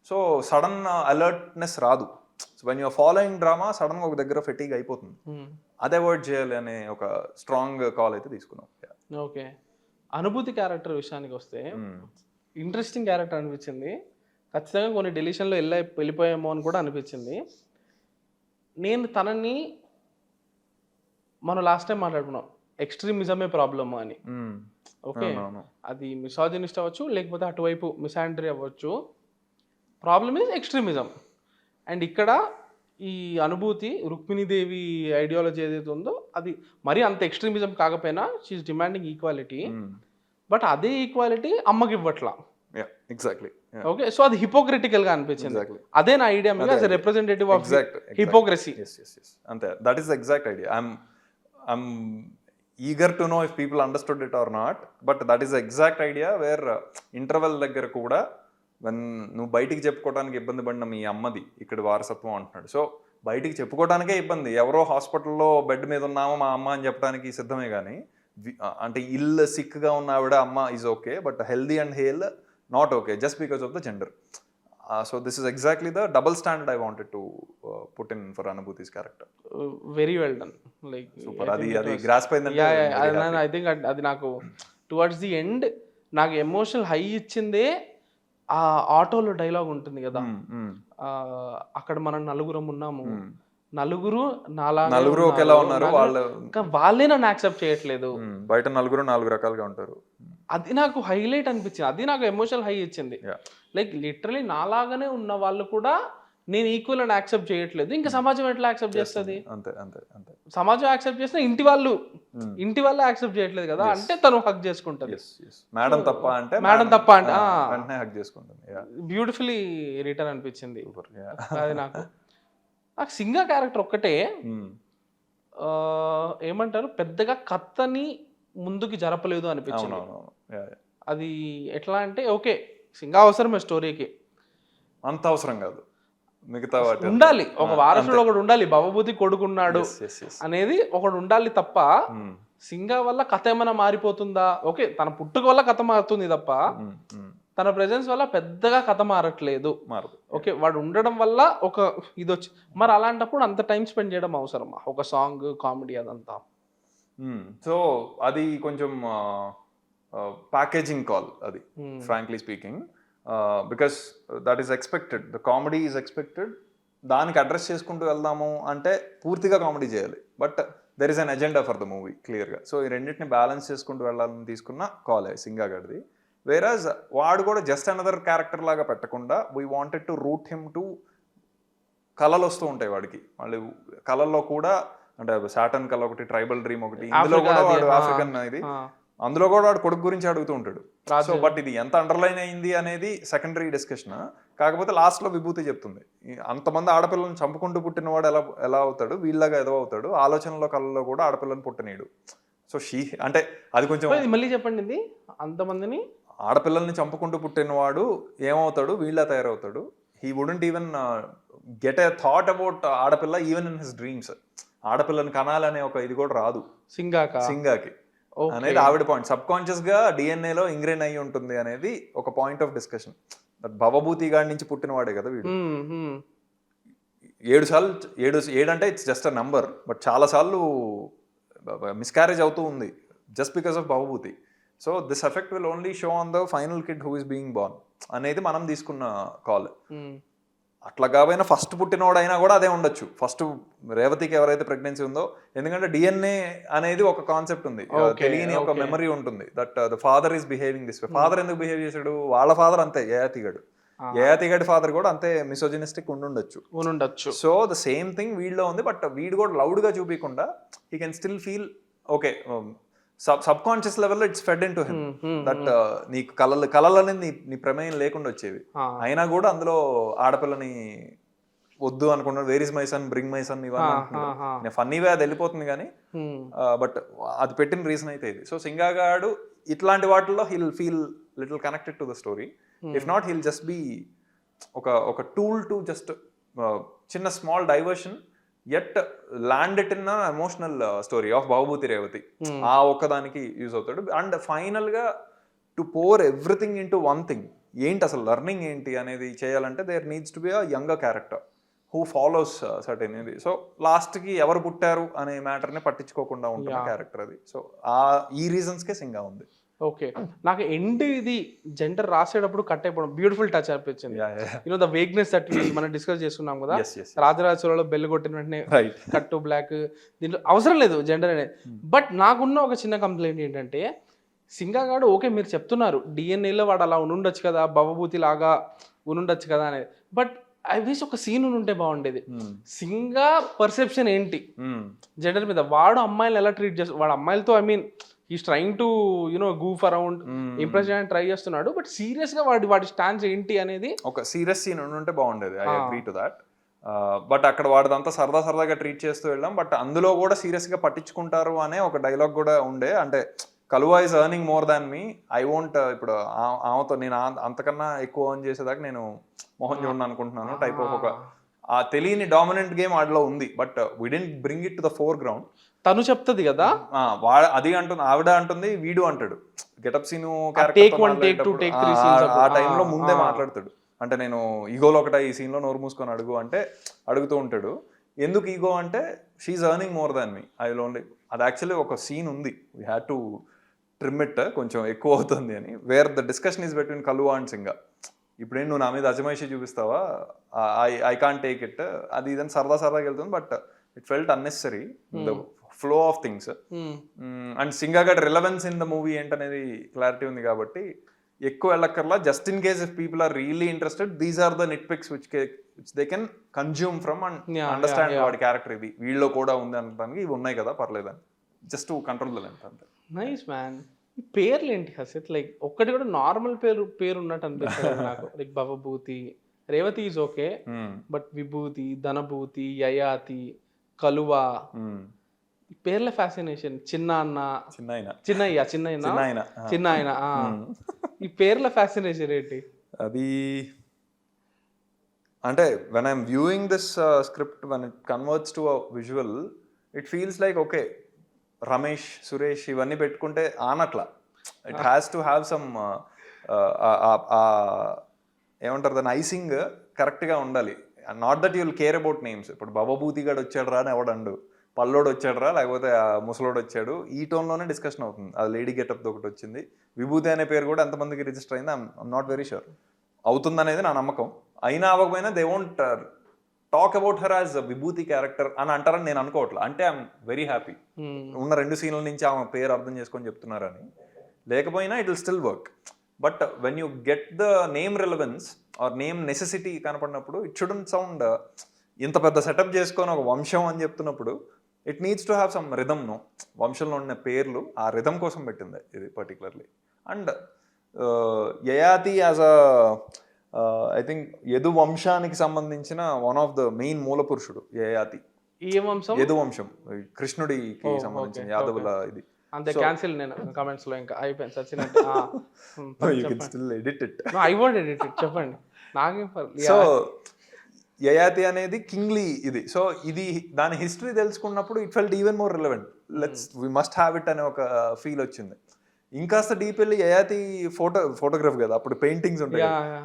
సో సడన్ అలర్ట్నెస్ రాదు. వెన్ యూఆర్ ఫాలోయింగ్ డ్రామా సడన్గా ఒక దగ్గర ఫెటీగ్ అయిపోతుంది. అదే అవాయిడ్ చేయాలి అనే ఒక స్ట్రాంగ్ కాల్ అయితే తీసుకున్నాం. ఓకే, అనుభూతి క్యారెక్టర్ విషయానికి వస్తే ఇంట్రెస్టింగ్ క్యారెక్టర్ అనిపించింది. ఖచ్చితంగా కొన్ని డెలిషన్లో వెళ్ళిపోయామో అని కూడా అనిపించింది. నేను తనని మనం లాస్ట్ టైం మాట్లాడుకున్నాం ఎక్స్ట్రీమిజమే ప్రాబ్లమ్ అని. ఓకే, అది మిసాజినిస్ట్ అవ్వచ్చు, లేకపోతే అటువైపు మిసాండ్రీ అవ్వచ్చు. Problem is extremism. అండ్ ఇక్కడ ఈ అనుభూతి రుక్మిణీదేవి ఐడియాలజీ ఏదైతే ఉందో అది మరి అంత ఎక్స్ట్రీమిజం కాకపోయినా షీఈస్ డిమాండింగ్ ఈక్వాలిటీ. బట్ అదే ఈక్వాలిటీ అమ్మకి ఇవ్వట్లా. ఎగ్జాక్ట్లీ. ఓకే, సో అది హిపోక్రిటికల్ గా అనిపించింది. అదే నా ఐడియా మీద as a representative of hypocrisy. అంతే, that is the exact idea. I'm eager to know if people understood it or not, but that is the exact idea where interval దగ్గర కూడా when నువ్వు బయటికి చెప్పుకోవడానికి ఇబ్బంది పడిన మీ అమ్మది ఇక్కడ వారసత్వం అంటున్నాడు. సో బయటికి చెప్పుకోవడానికే ఇబ్బంది, ఎవరో హాస్పిటల్లో బెడ్ మీద ఉన్నామో మా అమ్మ అని చెప్పడానికి సిద్ధమే. కానీ అంటే ఇల్లు సిక్గా ఉన్న ఆవిడ అమ్మ is okay, but healthy and hail not okay just because of the gender. So this is exactly the double standard I wanted to put in for Anubhuti's character. Very well done. Like super. Adi grasp ayindante. Yeah. I think adi naku towards the end నాకు emotional high ఇచ్చిందే ఆ ఆటోలో dialogue ఉంటుంది కదా, అక్కడ మనం నలుగురం ఉన్నాము, నలుగురు ఒకేలా ఉన్నారు, వాళ్ళే నన్ను యాక్సెప్ట్ చేయట్లేదు, బయట నలుగురు 4 రకాలుగా ఉంటారు. అది నాకు హైలైట్ అనిపించింది, అది నాకు ఎమోషనల్ హై ఇచ్చింది. లైక్ లిటరలీ నాలాగానే ఉన్న వాళ్ళు కూడా నేను ఈక్వల్ అని యాక్సెప్ట్ చేయట్లేదు, ఇంకా సమాజం ఎట్లా యాక్సెప్ట్ చేస్తుంది? సమాజం యాక్సెప్ట్ చేస్తే ఇంటి వాళ్ళు యాక్సెప్ట్ చేయట్లేదు కదా, అంటే తను హక్ చేసుకుంటుంది. మేడం తప్ప అంటే హక్ చేసుకుంటుంది. బ్యూటిఫుల్లీ రిటర్న్ అనిపించింది. అది నాకు సింగా క్యారెక్టర్ ఒక్కటే ఏమంటారు పెద్దగా కథని ముందుకి జరపలేదు అనిపించింది. అది ఎట్లా అంటే ఓకే సింగా అవసరమే స్టోరీకి, అంత అవసరం కాదు, మిగతా ఉండాలి, ఒక వారసుడు ఒకడు ఉండాలి, భవభూతి కొడుకున్నాడు అనేది ఒకడు ఉండాలి తప్ప సింగా వల్ల కథ ఏమైనా మారిపోతుందా? ఓకే, తన పుట్టుక వల్ల కథ మారుతుంది తప్ప తన ప్రెజెన్స్ వల్ల పెద్దగా కథ మారట్లేదు. ఓకే, వాడు ఉండడం వల్ల ఒక ఇది వచ్చి, మరి అలాంటప్పుడు అంత టైం స్పెండ్ చేయడం అవసరమా? ఒక సాంగ్ కామెడీ అదంతా. సో అది కొంచెం ప్యాకేజింగ్ కాల్ అది, frankly speaking. Because that is expected, the comedy is expected. దానికి అడ్రస్ చేసుకుంటూ వెళ్దాము అంటే పూర్తిగా కామెడీ చేయాలి, but there is an agenda for the movie క్లియర్గా. సో ఈ రెండింటిని బ్యాలెన్స్ చేసుకుంటూ వెళ్ళాలని తీసుకున్న కాలే సింగా గడిది. వేరాజ్ వాడు కూడా జస్ట్ అనదర్ క్యారెక్టర్ లాగా పెట్టకుండా we wanted to root him to కళలు వస్తూ ఉంటాయి వాడికి. వాళ్ళు కళల్లో కూడా అంటే సాటర్న్ కళ ఒకటి, ట్రైబల్ డ్రీమ్ ఒకటి, ఇందులో కూడా వాడు ఆఫ్రికన్ ఇది, అందులో కూడా వాడు కొడుకు గురించి అడుగుతూ ఉంటాడు. సో బట్ ఇది ఎంత అండర్లైన్ అయింది అనేది సెకండరీ డిస్కషన్. కాకపోతే లాస్ట్లో విభూతి చెప్తుంది, అంతమంది ఆడపిల్లని చంపుకుంటూ పుట్టినవాడు ఎలా అవుతాడు, వీళ్ళగా ఏదో అవుతాడు, ఆలోచనలో కళల్లో కూడా ఆడపిల్లని పుట్టనీడు. సో అంటే అది కొంచెం మళ్ళీ చెప్పండి, ఇది అంతమందిని ఆడపిల్లల్ని చంపుకుంటూ పుట్టినవాడు ఏమవుతాడు, వీళ్ళ తయారవుతాడు. He wouldn't even get a thought about ఆడపిల్ల ఈవెన్ ఇన్ హిస్ డ్రీమ్స్. ఆడపిల్లని కనాలనే ఒక ఇది కూడా రాదు సింగాకి అనేది ఆవిడ పాయింట్. సబ్ కాన్షియస్ గా డిఎన్ఏలో ఇంగ్రేన్ అయ్యి ఉంటుంది అనేది ఒక point of discussion. But Bhavabhuti గాడి నుంచి పుట్టినవాడే కదా వీడు. 7 సార్లు 7 అంటే it's just a number, but చాలా సార్లు మిస్క్యారేజ్ అవుతూ ఉంది just because of Bhavabhuti. So this effect will only show on the final kid who is being born అనేది మనం తీసుకున్న కాల్. అట్లా కాబట్టి ఫస్ట్ పుట్టినోడైనా కూడా అదే ఉండొచ్చు. ఫస్ట్ రేవతికి ఎవరైతే ప్రెగ్నెన్సీ ఉందో, ఎందుకంటే డిఎన్ఏ అనేది ఒక కాన్సెప్ట్ ఉంది, తెలియని ఒక మెమరీ ఉంటుంది that the father is behaving this way. Father ఎందుకు బిహేవ్ చేశాడు, వాళ్ళ ఫాదర్ అంతే యయాతిగడి ఫాదర్ కూడా అంతే మిసోజినిస్టిక్ ఉండుండొచ్చు. సో ద సేమ్ థింగ్ వీడిలో ఉంది, బట్ వీడు కూడా లౌడ్ గా చూపించకుండా he can still feel okay. Subconscious లెవెల్లో it's fed in to him that నీకు కళలు అనేది నీ ప్రమేయం లేకుండా వచ్చేవి, అయినా కూడా అందులో ఆడపిల్లని వద్దు అనుకున్నాడు. Where is my son, bring my son, ఇవన్నీ ఫన్నీవే అది వెళ్ళిపోతుంది కానీ, బట్ అది పెట్టిన రీజన్ అయితే ఇది. సో సింగాగాడు ఇట్లాంటి వాటిల్లో he'll feel little connected to the story. If not he'll just be ఒక టూల్ టు జస్ట్ చిన్న small diversion, yet land it in emotional story of Bhavabhuti Revathi. ఆ ఒక్కదానికి యూజ్ అవుతాడు. అండ్ ఫైనల్ గా to pour everything into one thing, ఏంటి అసలు learning ఏంటి అనేది చేయాలంటే there needs to be a younger character who follows certain ఇది. సో లాస్ట్ కి ఎవరు పుట్టారు అనే మ్యాటర్ ని పట్టించుకోకుండా ఉంటున్న క్యారెక్టర్ అది. సో ఈ రీజన్స్ కే సింగా ఉంది. ఓకే, నాకు ఎండ్ ఇది జెండర్ రాసేటప్పుడు కట్ అయిపోవడం బ్యూటిఫుల్ టచ్ అనిపించింది. యూనో ద వేగ్నెస్ దట్ మనం డిస్కస్ చేస్తున్నాం కదా, రాజరాజులలో బెల్ కొట్టిన వెంటనే కట్ టు బ్లాక్, దీంట్లో అవసరం లేదు జెండర్ అనేది. బట్ నాకున్న ఒక చిన్న కంప్లైంట్ ఏంటంటే, సింగాగాడు ఓకే మీరు చెప్తున్నారు డిఎన్ఏలో వాడు అలా ఉండుండొచ్చు కదా, భవభూతి లాగా ఉండుండొచ్చు కదా అనేది, బట్ ఐ విష్ ఒక సీన్ ఉంటే బాగుండేది. సింగా పర్సెప్షన్ ఏంటి జెండర్ మీద, వాడు అమ్మాయిలు ఎలా ట్రీట్ చేస్తాడు, వాడు అమ్మాయిలతో I mean he's trying to you know goof around, impress చేయడానికి ట్రై చేస్తున్నాడు, బట్ సీరియస్ గా వాడి స్టాన్స్ ఏంటి అనేది ఒక సీరియస్ సీన్ ఉంటే బాగుండేది. I agree to that. But అక్కడ వాడిదంతా సరదాగా ట్రీట్ చేస్తూ వెళ్ళాం, బట్ అందులో కూడా సీరియస్ గా పట్టించుకుంటారు అనే ఒక డైలాగ్ కూడా ఉండే. అంటే Kaluva is earning more than me, I won't ఇప్పుడు ఆమెతో నేను అంతకన్నా ఎక్కువ ఎర్న్ చేసేదాకా నేను మోహన్ చూడండి అనుకుంటున్నాను టైప్ ఆఫ్ ఒక ఆ తెలియని డామినెంట్ గేమ్ వాడిలో ఉంది. But we didn't bring it to the four ground. తను చెప్తుంది కదా, అది అంటుంది, ఆవిడ అంటుంది, వీడు అంటాడు గెటప్ సీను ఆ టైంలో ముందే మాట్లాడతాడు. అంటే నేను ఈగోలో ఒకట ఈ సీన్ లో నోరు మూసుకొని అడుగు అంటే అడుగుతూ ఉంటాడు. ఎందుకు ఈగో అంటే she's earning more than me, I will only. అది యాక్చువల్లీ ఒక సీన్ ఉంది, we had to trim it, కొంచెం ఎక్కువ అవుతుంది అని. Where the discussion is between Kaluva and Singa. ఇప్పుడేం నువ్వు నా మీద అజమాయిషి చూపిస్తావా, ఐ కాంట్ టేక్ ఇట్, అది ఇదని సరదాగా వెళ్తుంది. But it felt unnecessary the flow of things. And Singa got relevance in the movie ఏంటనేది క్లారిటీ ఉంది కాబట్టి ఎక్కువ వెళ్ళక్కర్లా. Just in case if people are really interested, these are the nit picks which they can consume from and understand వాడి character ఇది వీళ్ళలో కూడా ఉంది అనడానికి ఇవి ఉన్నాయి కదా పర్లేదని, just to control the length అంతే. Nice man. ఈ పేర్లు ఏంటి హసిత్, లైక్ ఒక్కటి కూడా నార్మల్ పేరు ఉన్నట్టు అనిపిస్తుంది నాకు. Like Bhavabhuti, Revathi is okay, but విభూతి, ధనభూతి, యయాతి, కలువా, పేర్ల ఫ్యాసినేషన్. చిన్నాయన ఈ పేర్ల ఫ్యాసినేషన్ ఏంటి? అది అంటే when I'm viewing this script, when it converts to a visual, it feels like okay Ramesh, Suresh ఇవన్నీ పెట్టుకుంటే ఆనట్లా. It has to have some ఏమంటారు దాన్ని, ఐసింగ్ కరెక్ట్గా ఉండాలి. Not that you'll care about names. ఇప్పుడు భవభూతి గాడు వచ్చాడు రా అని ఎవడండు, పల్లోడు వచ్చాడు రా, లేకపోతే ముసలోడు వచ్చాడు, ఈ టోన్లోనే డిస్కషన్ అవుతుంది. అది లేడీ గెటప్ ఒకటి వచ్చింది. విభూతి అనే పేరు కూడా ఎంతమందికి రిజిస్టర్ అయింది ఐఎమ్ నాట్ వెరీ షూర్. అవుతుందనేది నా నమ్మకం. అయినా అవ్వకపోయినా they won't talk about her as విభూతి క్యారెక్టర్ అని అంటారని నేను అనుకోవట్లేదు. అంటే ఐఎమ్ వెరీ హ్యాపీ ఉన్న 2 సీన్ల నుంచి ఆమె పేరు అర్థం చేసుకొని చెప్తున్నారని. లేకపోయినా it will still work. But when you get the name relevance or name necessity కనపడినప్పుడు ఇట్ షుడెంట్ సౌండ్ ఇంత పెద్ద సెటప్ చేసుకొని ఒక వంశం అని చెప్తున్నప్పుడు it needs to have some rhythm. No, వంశంలో ఉన్న పేర్లు ఆ రిథమ్ కోసం పెట్టింది ఇది particularly. And Yayati as a I think Yadu వంశానికి సంబంధించిన వన్ ఆఫ్ ద మెయిన్ మూల పురుషుడు యయాతి. ఏ వంశం? యదు వంశం, కృష్ణుడికి సంబంధించిన యాదవుల ఇది. అంతే, క్యాన్సిల్ నేను కమెంట్స్ లో ఇంకా అయిపోయింది సచ్చినట్టు. You can still edit it. I want edit it, చెప్పండి నాకేం. సో యయాతి అనేది కింగ్లీ ఇది. సో ఇది దాని హిస్టరీ తెలుసుకున్నప్పుడు it felt even more relevant. Let's we must have it అనే ఒక ఫీల్ వచ్చింది. ఇంకాస్త డీప్ వెళ్ళి యయాతి ఫోటోగ్రఫీ కదా, అప్పుడు పెయింటింగ్స్ ఉంటాయి.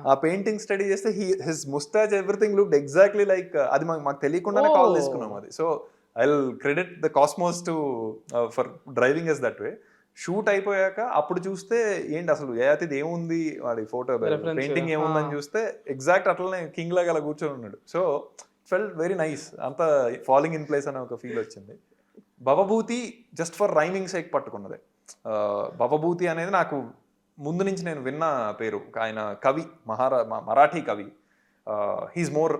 ఆ పెయింటింగ్ స్టడీ చేస్తే his mustache everything looked exactly like అది మాకు తెలియకుండానే కాల్ తీసుకున్నాం అది. So I will credit the cosmos to for driving us that way. Shoot అయిపోయాక అప్పుడు చూస్తే ఏంటి అసలు యయాతిది ఏముంది, వాడి ఫోటో పెయింటింగ్ ఏముందని చూస్తే ఎగ్జాక్ట్ అట్లనే కింగ్ లాగా అలా కూర్చొని ఉన్నాడు. సో ఫెల్ట్ వెరీ నైస్, అంతా ఫాలోయింగ్ ఇన్ ప్లేస్ అనే ఒక ఫీల్ వచ్చింది. Bhavabhuti just for rhyming sake పట్టుకున్నదే. భవభూతి అనేది నాకు ముందు నుంచి నేను విన్న పేరు. ఆయన కవి, మరాఠీ కవి. హీస్ మోర్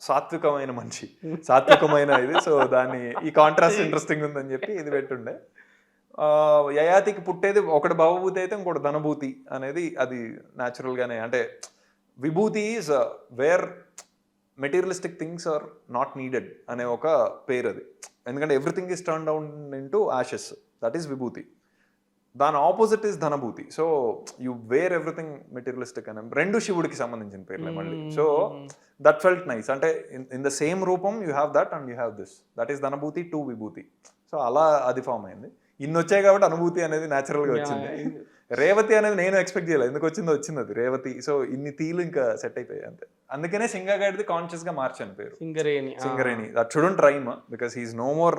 సాత్వికమైన మనిషి, సాత్వికమైన ఇది. సో దాన్ని ఈ కాంట్రాస్ట్ ఇంట్రెస్టింగ్ ఉందని చెప్పి ఇది పెట్టుండే. యయాతికి పుట్టేది ఒకటి భవభూతి అయితే ఇంకోటి ధనభూతి అనేది అది న్యాచురల్గానే. అంటే Vibhuti is where materialistic things are not needed అనే ఒక పేరు అది. ఎందుకంటే everything is turn down into ashes, that is Vibhuti. దాని opposite is Dhanabhuti. So you where everything materialistic అని రెండు శివుడికి సంబంధించిన పేర్లే మళ్ళీ. So that felt nice. అంటే ఇన్ ద సేమ్ రూపం you have that and you have this, that is Dhanabhuti to Vibhuti. So అలా అది ఫామ్ అయింది. ఇన్ని వచ్చాయి కాబట్టి అనుభూతి అనేది న్యాచురల్గా వచ్చింది. రేవతి అనేది నేను ఎక్స్పెక్ట్ చేయలేదు, ఎందుకు వచ్చింది అది రేవతి. సో ఇన్ని తీలు ఇంకా సెట్ అయిపోయాయి అంతే. అందుకనే సింగా గాడిది కాన్షియస్ గా మార్చాను పేరు Singareni. That shouldn't rhyme because he's no more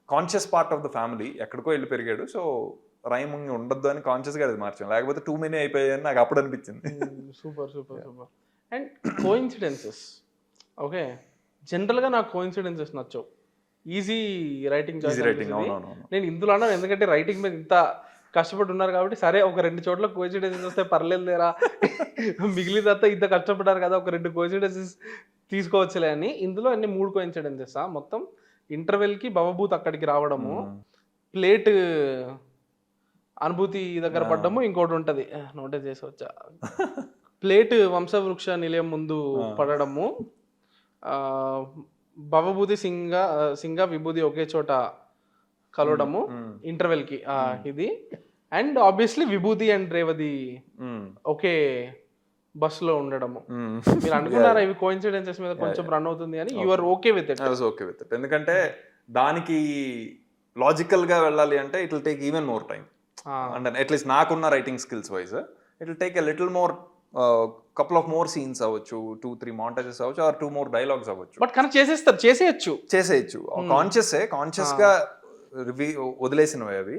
conscious part of the family. ఎక్కడికో వెళ్ళి పెరిగాడు. సో రైమింగ్ ఉండద్దు అని కాన్షియస్ గా అది మార్చాను, లేకపోతే టూ మెనీ అయిపోయాయని నాకు అప్పుడు అనిపించింది. Super super super. And coincidences, okay, జనరల్గా నాకు కోఇన్సిడెన్సెస్ నచ్చవు. Easy writing. నేను ఇందులో అన్నాను ఎందుకంటే రైటింగ్ మీద ఇంత కష్టపడి ఉన్నారు కాబట్టి, సరే ఒక 2 చోట్ల కోఇన్సిడెన్సెస్ వస్తే పర్లేదు లేరా, మిగిలినంతా ఇంత కష్టపడ్డారు కదా, ఒక 2 కోఇన్సిడెన్సెస్ తీసుకోవచ్చులే అని. ఇందులో అన్ని 3 కోఇన్సిడెన్సెస్. మొత్తం ఇంటర్వెల్కి భవభూతి అక్కడికి రావడము, ప్లేట్ అనుభూతి దగ్గర పడ్డము, ఇంకోటి ఉంటుంది నోటీస్ చేసి వచ్చా, ప్లేట్ వంశవృక్ష నిలయం ముందు పడడము, భవభూతి సింగ విభూతి ఒకే చోట కలవడము ఇంటర్వెల్కి ఇది. అండ్ ఆబ్వియస్లీ విభూతి అండ్ రేవతి ఒకే బస్సులో ఉండడము. మీరు అనుకున్నారా ఇవి కోఇన్సిడెన్సెస్ మీద కొంచెం రన్ అవుతుంది అని? You are okay with it? Okay with it. ఎందుకంటే దానికి లాజికల్ గా వెళ్ళాలి అంటే it will take even more time. అంటే అట్లీస్ట్ నాకున్న writing skills wise it will take a little more, couple of more scenes అవ్వచ్చు, 2-3 మాంటేజెస్ అవ్వచ్చు, ఆర్ 2 more డైలాగ్స్ అవ్వచ్చు. బట్ కానీ చేసేయచ్చు కాన్షియస్ గా వదిలేసినవి అవి.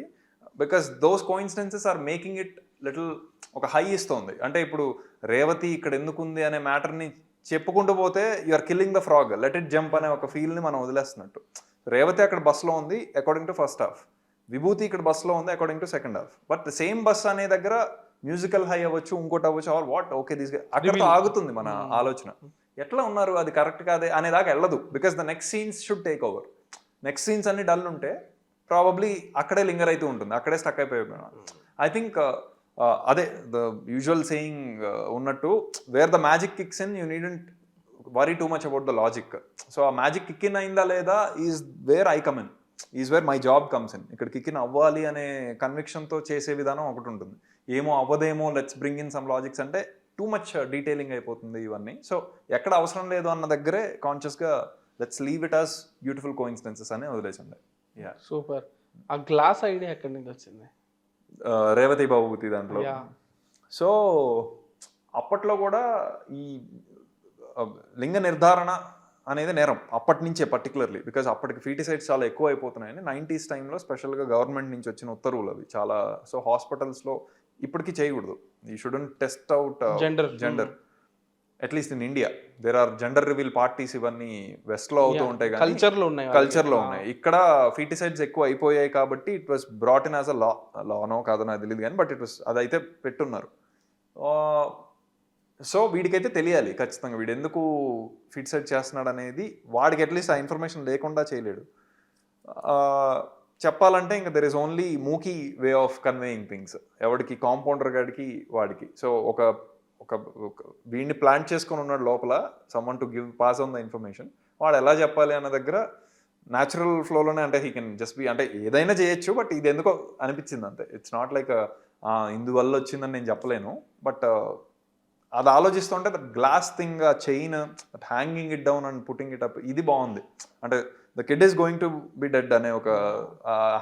Because those coincidences are making it little ఒక హై ఇస్తుంది. అంటే ఇప్పుడు రేవతి ఇక్కడ ఎందుకుంది అనే మ్యాటర్ని చెప్పుకుంటూ పోతే you are killing the frog, let it jump అనే ఒక ఫీల్ని మనం వదిలేస్తున్నట్టు. రేవతి అక్కడ బస్సులో ఉంది అకార్డింగ్ టు ఫస్ట్ హాఫ్, విభూతి ఇక్కడ బస్సులో ఉంది according to second half. But same bus అనే దగ్గర మ్యూజికల్ హై అవ్వచ్చు, ఇంకోటి అవ్వచ్చు, ఆర్ వాట్, ఓకే దిస్ అక్కడితో ఆగుతుంది మన ఆలోచన. ఎట్లా ఉన్నారు అది కరెక్ట్ కాదే అనేదాకా వెళ్ళదు. Because the next scenes should take over. Next scenes అన్ని డల్ ఉంటే ప్రాబబ్లీ అక్కడే లింగర్ అయితే ఉంటుంది, అక్కడే స్టక్ అయిపోయినా. ఐ థింక్ అదే ద యూజువల్ సేయింగ్ ఉన్నట్టు, where the magic kicks in you needn't worry too much about the logic. So ఆ మ్యాజిక్ కిక్ ఇన్ అయిందా లేదా is where I come in, is where my job comes in. ఇక్కడ kick in అవ్వాలి అనే కన్విక్షన్తో చేసే విధానం ఒకటి ఉంటుంది. ఏమో అవ్వదేమో, let's bring in some logics అంటే టూ మచ్ డీటెయిలింగ్ అయిపోతుంది ఇవన్నీ. సో ఎక్కడ అవసరం లేదు అన్న దగ్గరే కాన్షియస్గా let's leave it as beautiful coincidences అని వదిలేసింది. సూపర్. ఆ గ్లాస్ ఐడియా ఎక్కడి నుంచి వచ్చింది? రేవతి భవభూతి దాంట్లో. సో అప్పట్లో కూడా ఈ లింగ నిర్ధారణ అనేది నేరం అప్పటి నుంచే పర్టికులర్లీ. బికాజ్ అప్పటికి ఫీటిసైడ్స్ చాలా ఎక్కువ అయిపోతున్నాయని 90s టైంలో స్పెషల్గా గవర్నమెంట్ నుంచి వచ్చిన ఉత్తర్వులు అవి చాలా. సో హాస్పిటల్స్లో ఇప్పటికీ చేయకూడదు, you shouldn't test out gender. At least in India there are gender reveal parties, ఇవన్నీ వెస్ట్లో అవుతూ ఉంటాయి కానీ కల్చర్లో ఉన్నాయి కల్చర్లో ఉన్నాయి. ఇక్కడ ఫీటిసైడ్స్ ఎక్కువ అయిపోయాయి కాబట్టి it was brought in as a లానో కాదో నాకు తెలియదు కానీ బట్ ఇట్ వాస్ అదైతే పెట్టున్నారు. సో వీడికైతే తెలియాలి ఖచ్చితంగా వీడు ఎందుకు ఫీటిసైడ్ చేస్తున్నాడు అనేది. వాడికి అట్లీస్ట్ ఆ ఇన్ఫర్మేషన్ లేకుండా చేయలేడు. చెప్పాలంటే ఇంకా దెర్ ఇస్ ఓన్లీ మూకీ వే ఆఫ్ కన్వేయింగ్ థింగ్స్, ఎవడికి కాంపౌండర్ గాడికి వాడికి. సో ఒక ఒక వీడిని ప్లాన్ చేసుకొని ఉన్నాడు లోపల, someone to give pass on the information. వాడు ఎలా చెప్పాలి అన్న దగ్గర న్యాచురల్ ఫ్లోలోనే, అంటే హీ కెన్ జస్ట్ బి, అంటే ఏదైనా చేయొచ్చు బట్ ఇది ఎందుకో అనిపించింది అంతే. ఇట్స్ నాట్ లైక్ ఇందువల్ల వచ్చిందని నేను చెప్పలేను. బట్ అది ఆలోచిస్తుంటే దట్ గ్లాస్ థింగ్, ఆ chain, that hanging it down and putting it up, ఇది బాగుంది. అంటే the kid is going to be dead అనే ఒక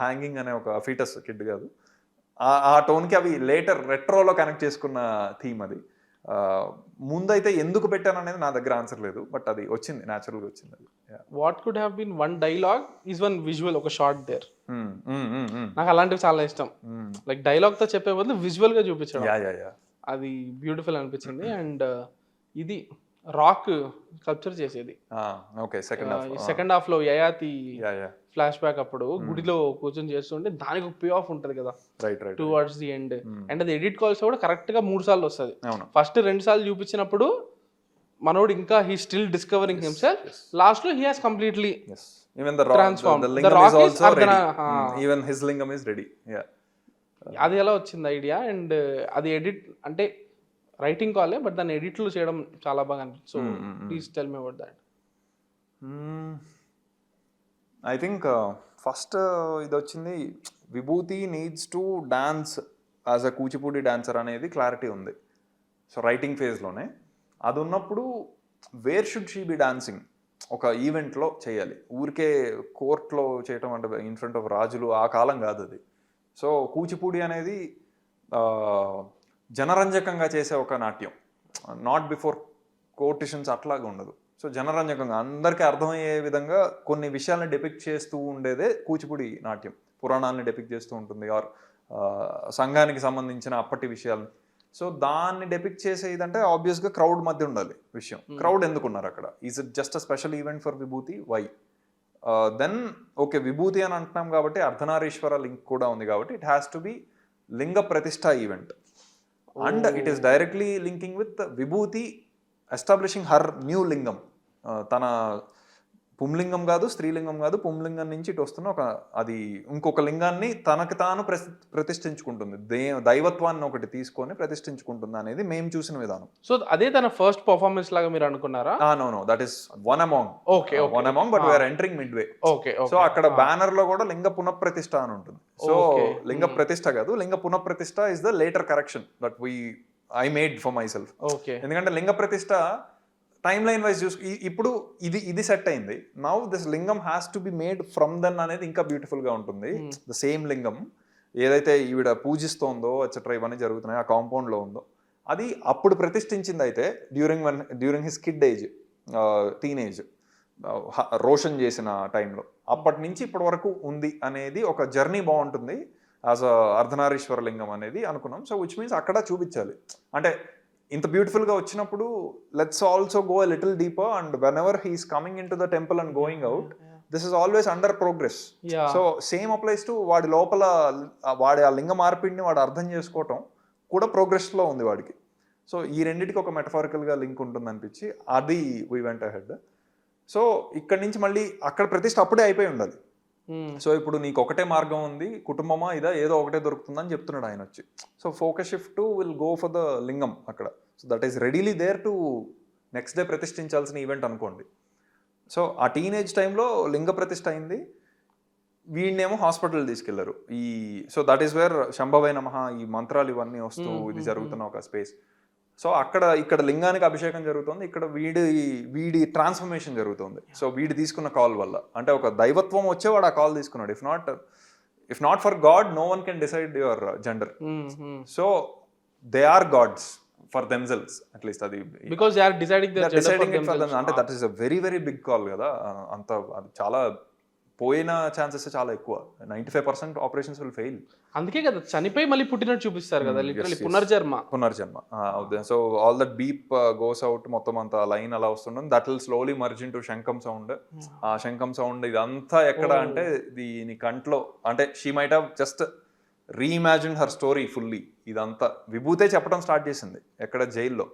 హ్యాంగింగ్ అనే ఒక ఫీటస్, కిడ్ కాదు, ఆ టోన్కి అవి లేటర్ రెట్రోలో కనెక్ట్ చేసుకున్న థీమ్ అది. ముందైతే ఎందుకు పెట్టాను అనేది నా దగ్గర ఆన్సర్ లేదు, బట్ అది వచ్చింది, న్యాచురల్గా వచ్చింది అది. What could have been one dialogue is one visual, ఒక షార్ట్ దేర్. నాకు అలాంటివి చాలా ఇష్టం. లైక్ డైలాగ్తో చెప్పే బదులు విజువల్గా చూపించడం, అది బ్యూటిఫుల్ అనిపించింది. అండ్ ఇది రాక్ స్కల్ప్చర్ చేసేది సెకండ్ హాఫ్ లో యయాతి ఫ్లాష్ బ్యాక్ అప్పుడు గుడిలో కూర్చొని చేస్తుంటే దానికి ఒక పే ఆఫ్ ఉంటది కదా టువర్డ్స్ ది ఎండ్. అండ్ అది ఎడిట్ కాల్స్ కూడా కరెక్ట్ గా 3 సార్లు వస్తుంది. ఫస్ట్ 2 సార్లు చూపించినప్పుడు మనోడు ఇంకా he still discovering himself, last లో he has completely transformed. The rock is even his lingam is ready. అది ఎలా వచ్చింది ఐడియా? అండ్ అది ఎడిట్ అంటే రైటింగ్ కాలే, బట్ దాన్ని ఎడిట్లో చేయడం చాలా బాగా అనిపిస్తుంది. So please tell me about that. I think first ఇది వచ్చింది, Vibhuti needs to dance as a Kuchipudi dancer అనేది క్లారిటీ ఉంది. సో రైటింగ్ ఫేజ్లోనే అది ఉన్నప్పుడు where should she B dancing, ఒక ఈవెంట్లో చేయాలి, ఊరికే కోర్ట్లో చేయటం అంటే ఇన్ ఫ్రంట్ ఆఫ్ రాజులు ఆ కాలం కాదు అది. సో కూచిపూడి అనేది జనరంజకంగా చేసే ఒక నాట్యం, నాట్ బిఫోర్ కోర్టిషన్స్ అట్లాగా ఉండదు. సో జనరంజకంగా అందరికీ అర్థమయ్యే విధంగా కొన్ని విషయాలను డెపిక్ట్ చేస్తూ ఉండేదే కూచిపూడి నాట్యం. పురాణాలని డెపిక్ట్ చేస్తూ ఉంటుంది, ఆర్ సంఘానికి సంబంధించిన అప్పటి విషయాలని. సో దాన్ని డెపిక్ట్ చేసే ఇదంటే ఆబ్వియస్గా క్రౌడ్ మధ్య ఉండాలి విషయం. క్రౌడ్ ఎందుకున్నారు అక్కడ? Is it just a special event for విభూతి? వై? దెన్ ఓకే, విభూతి అని అంటున్నాం కాబట్టి అర్ధనారీశ్వర లింక్ కూడా ఉంది కాబట్టి ఇట్ హ్యాస్ టు బి లింగ ప్రతిష్ఠ event. And it is directly linking with Vibuthi establishing her new lingam. తన పుంలింగం కాదు, స్త్రీలింగం కాదు, పుంలింగం నుంచి ఇటు వస్తున్న ఒక అది ఇంకొక లింగాన్ని తనకు తాను ప్రతిష్ఠించుకుంటుంది, దైవత్వాన్ని ఒకటి తీసుకొని ప్రతిష్ఠించుకుంటుంది అనేది మేము చూసిన విధానం. సో అదే తన ఫస్ట్ పర్ఫార్మెన్స్ లాగా మీరు అనుకున్నారా? No, that is one among. One among, but we're entering midway. So అక్కడ బ్యానర్ లో కూడా లింగ పునఃప్రతిష్ఠ అని ఉంటుంది. సో లింగ ప్రతిష్ఠ కాదు, లింగ పునఃప్రతిష్ఠ is the later correction that I made for myself. ఎందుకంటే లింగ ప్రతిష్ఠ టైమ్ లైన్ వైజ్ చూసు ఇప్పుడు ఇది సెట్ అయింది. Now this lingam has to be made from then అనేది ఇంకా బ్యూటిఫుల్ గా ఉంటుంది. ద సేమ్ లింగం ఏదైతే ఈవిడ పూజిస్తోందో ఎట్సెట్రా ఇవన్నీ జరుగుతున్నాయి ఆ కాంపౌండ్ లో ఉందో అది అప్పుడు ప్రతిష్ఠించింది. అయితే during his kid age, teenage, Roshan చేసిన టైంలో అప్పటి నుంచి ఇప్పటి వరకు ఉంది అనేది ఒక జర్నీ బాగుంటుంది యాజ్ అ అర్ధనారీశ్వర లింగం అనేది అనుకున్నాం. సో విచ్ మీన్స్ అక్కడ చూపించాలి. అంటే ఇంత బ్యూటిఫుల్గా వచ్చినప్పుడు let's also go a little deeper and whenever he's coming in to the temple and going out, this is always under progress. So same applies to వాడి లోపల వాడి ఆ లింగ మార్పిడిని వాడు అర్థం చేసుకోవటం కూడా ప్రోగ్రెస్లో ఉంది వాడికి. సో ఈ రెండింటికి ఒక మెటఫారికల్గా లింక్ ఉంటుంది అనిపించి అది వీ వెంట్ అహెడ్. సో ఇక్కడి నుంచి మళ్ళీ అక్కడ ప్రతిష్ఠ అప్పుడే అయిపోయి ఉండాలి. సో ఇప్పుడు నీకు ఒకటే మార్గం ఉంది, కుటుంబమా ఇదా ఏదో ఒకటే దొరుకుతుందని చెప్తున్నాడు ఆయన వచ్చి. So focus shift will go for the lingam అక్కడ. So that is readily there to next day ప్రతిష్ఠించాల్సిన ఈవెంట్ అనుకోండి. సో ఆ టీనేజ్ టైంలో లింగ ప్రతిష్ఠ అయింది. వీడినేమో హాస్పిటల్ తీసుకెళ్లారు. సో దట్ ఈస్ వేర్ శంభవై నమః ఈ మంత్రాలు ఇవన్నీ వస్తూ ఇది జరుగుతున్న ఒక స్పేస్. సో ఇక్కడ లింగానికి అభిషేకం జరుగుతుంది, ఇక్కడ వీడి ట్రాన్స్ఫర్మేషన్ జరుగుతుంది. సో వీడి తీసుకున్న కాల్ వల్ల, అంటే ఒక దైవత్వం వచ్చేవాడు ఆ కాల్ తీసుకున్నాడు. If not for God no one can decide your gender. So they are gods for themselves at least. అది because they are deciding it for them. అంటే that is a very very big call కదా. అంత అది చాలా పోయిన chances చాలా ఎక్కువ. 95% operations will fail. అందుకే కదా చనిపోయి మళ్ళీ పుట్టినట్టు చూపిస్తారు కదా, లిటరల్లీ పునర్జన్మ. So all that beep goes out, మొత్తం అంత లైన్ అలా వస్తుంటుంది. That will slowly merge in to శంఖం సౌండ్. ఆ శంఖం సౌండ్ ఇదంతా ఎక్కడ అంటే దీని కంట్లో, అంటే she might have just reimagine her story fully. ఇదంతా విభూతే చెప్పడం స్టార్ట్ చేసింది ఎక్కడ, జైల్లో.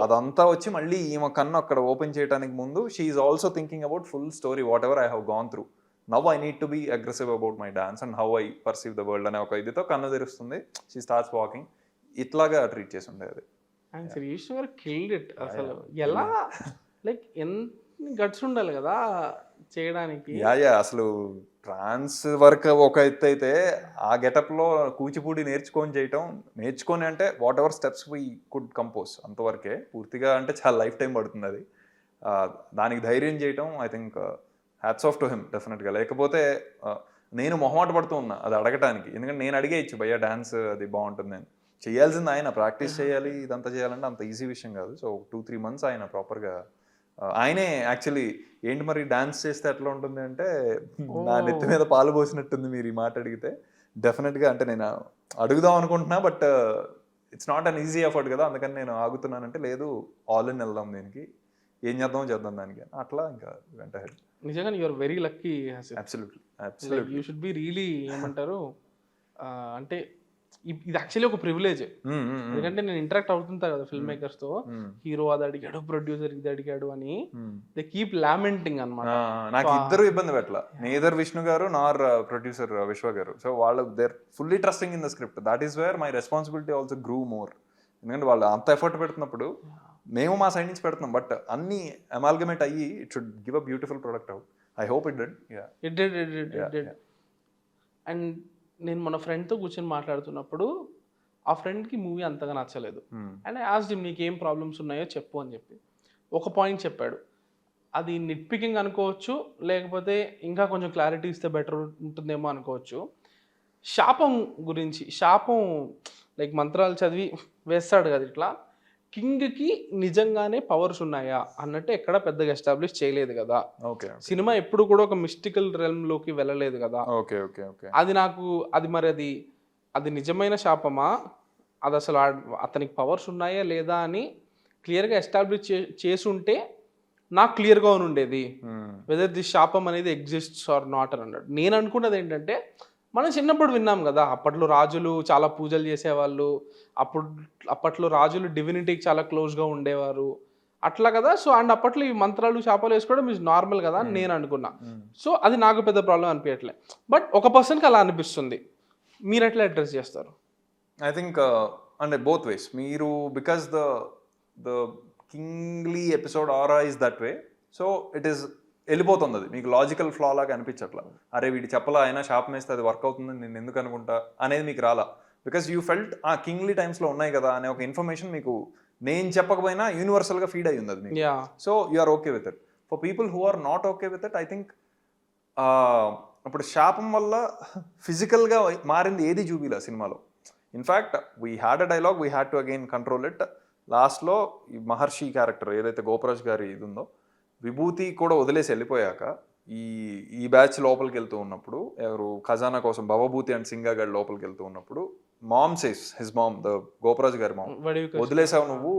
అదంతా వచ్చి మళ్ళీ ఈమె కన్ను అక్కడ ఓపెన్ చేయడానికి ముందు she is also thinking about full story, what ever I have gone through. Now I need to be aggressive about my dance and how I perceive the world అనే ఒక ఇదితో కన్ను తెరుస్తుంది. She starts walking. ఇట్లాగా treat చేసి ఉండేది. And Sree Vishnu గారు killed it అసలు. ఎలా లైక్ ఎన్ని గట్స్ ఉండాలి కదా చేయడానికి. అసలు ట్రాన్స్ వర్క్ ఒక ఎత్తు అయితే, ఆ గెటప్లో కూచిపూడి నేర్చుకొని అంటే what ever steps we could compose అంతవరకే. పూర్తిగా అంటే చాలా లైఫ్ టైం పడుతుంది అది. దానికి ధైర్యం చేయటం I think hats off to him డెఫినెట్గా. లేకపోతే నేను మొహమాట పడుతూ ఉన్నా అది అడగటానికి, ఎందుకంటే నేను అడిగేయచ్చు భయ్యా డాన్స్ అది బాగుంటుంది అని. చేయాల్సింది ఆయన, ప్రాక్టీస్ చేయాలి, ఇదంతా చేయాలంటే అంత ఈజీ విషయం కాదు. సో 2-3 months ఆయన ప్రాపర్గా ఆయనే యాక్చువల్లీ ఏంటి మరి డాన్స్ చేస్తే ఎట్లా ఉంటుంది అంటే, నా నెత్తి మీద పాలు పోసినట్టుంది మీరు ఈ మాట అడిగితే. డెఫినెట్గా అంటే నేను అడుగుదాం అనుకుంటున్నా, but it's not an easy effort కదా, అందుకని నేను ఆగుతున్నానంటే లేదు ఆల్ ఇన్ వెళ్దాం, దీనికి ఏం చేద్దాం దానికి అట్లా ఇంకా వెంట హెడ్. నిజంగా you are very lucky. Absolutely you should be really ఏమంటారు అంటే ఇది యాక్చువల్లీ ఒక ప్రివిలేజ్. ఎందుకంటే నేను ఇంటరాక్ట్ అవుతుంటా కదా ఫిల్మ్ మేకర్స్ తో, హీరో అది అడిగాడు, ప్రొడ్యూసర్ ఇది అడిగాడు అని దే కీప్ లామెంటింగ్ అన్నమాట. నాకు ఇద్దరు ఇబ్బంది పెట్టల, నేదర్ విష్ణు గారు నార్ ప్రొడ్యూసర్ విశ్వ గారు. సో వాళ్ళు they're fully trusting in the script. That is where my responsibility also grew more. ఎందుకంటే వాళ్ళు అంత ఎఫర్ట్ పెడుతున్నప్పుడు మేము మా సైడ్ నుంచి పెడుతున్నాం, బట్ అన్ని అమాల్గమేట్ అయ్యి it should give a beautiful product out. I hope it did. And నేను మన ఫ్రెండ్తో కూర్చొని మాట్లాడుతున్నప్పుడు ఆ ఫ్రెండ్కి మూవీ అంతగా నచ్చలేదు. అండ్ యాజ్ హిమ్ నీకు ఏం ప్రాబ్లమ్స్ ఉన్నాయో చెప్పు అని చెప్పి ఒక పాయింట్ చెప్పాడు. అది నిట్ పికింగ్ అనుకోవచ్చు, లేకపోతే ఇంకా కొంచెం క్లారిటీ ఇస్తే బెటర్ ఉంటుందేమో అనుకోవచ్చు. శాపం గురించి, శాపం లైక్ మంత్రాలు చదివి వేస్తాడు కదా ఇట్లా, కింగ్కి నిజంగానే పవర్స్ ఉన్నాయా అన్నట్టు ఎక్కడ పెద్దగా ఎస్టాబ్లిష్ చేయలేదు కదా. సినిమా ఎప్పుడు కూడా ఒక మిస్టికల్ రెల్మ్లోకి వెళ్ళలేదు కదా. అది నాకు అది మరి అది నిజమైన శాపమా, అది అసలు అతనికి పవర్స్ ఉన్నాయా లేదా అని క్లియర్గా ఎస్టాబ్లిష్ చేసి ఉంటే నాకు క్లియర్గా ఉండేది వెదర్ ది శాపం అనేది ఎగ్జిస్ట్స్ ఆర్ నాట్ అని అన్నాడు. నేను అనుకున్నది ఏంటంటే, మనం చిన్నప్పుడు విన్నాం కదా, అప్పట్లో రాజులు చాలా పూజలు చేసేవాళ్ళు, అప్పట్లో రాజులు డివినిటీకి చాలా క్లోజ్గా ఉండేవారు అట్లా కదా. సో అండ్ అప్పట్లో ఈ మంత్రాలు శాపాలు వేసుకోవడం ఇస్ నార్మల్ కదా అని నేను అనుకున్నా. సో అది నాకు పెద్ద ప్రాబ్లం అనిపించట్లే, బట్ ఒక పర్సన్కి అలా అనిపిస్తుంది. మీరు ఎట్లా అడ్రస్ చేస్తారు? ఐ థింక్ అంటే బోత్ వేస్. మీరు because the kingly episode aura is that way, so it is వెళ్ళిపోతుంది. అది మీకు లాజికల్ ఫ్లా లాగా అనిపించట్లా. అరే వీడి చెప్పలా అయినా శాపం వేస్తే అది వర్క్ అవుతుందని నేను ఎందుకు అనుకుంటా అనేది మీకు రాలా. బికాస్ యూ ఫెల్ట్ ఆ కింగ్లీ టైమ్స్లో ఉన్నాయి కదా అనే ఒక ఇన్ఫర్మేషన్ మీకు నేను చెప్పకపోయినా యూనివర్సల్గా ఫీడ్ అయ్యి ఉంది అది మీకు. So you are okay with it. For people who are not okay with it, I think అప్పుడు శాపం వల్ల ఫిజికల్గా మారింది ఏది చూపిలా సినిమాలో. In fact we had a dialogue, we had to again control it. లాస్ట్లో ఈ మహర్షి క్యారెక్టర్ ఏదైతే గోపరాజ్ గారి ఇది ఉందో, విభూతి కూడా వదిలేసి వెళ్ళిపోయాక ఈ బ్యాచ్ లోపలికి వెళ్తూ ఉన్నప్పుడు, ఎవరు ఖజానా కోసం భవభూతి అండ్ సింగా గారి లోపలికి వెళ్తూ ఉన్నప్పుడు, mom says his mom, the Goparaj గారి మామ్, వదిలేసావు నువ్వు,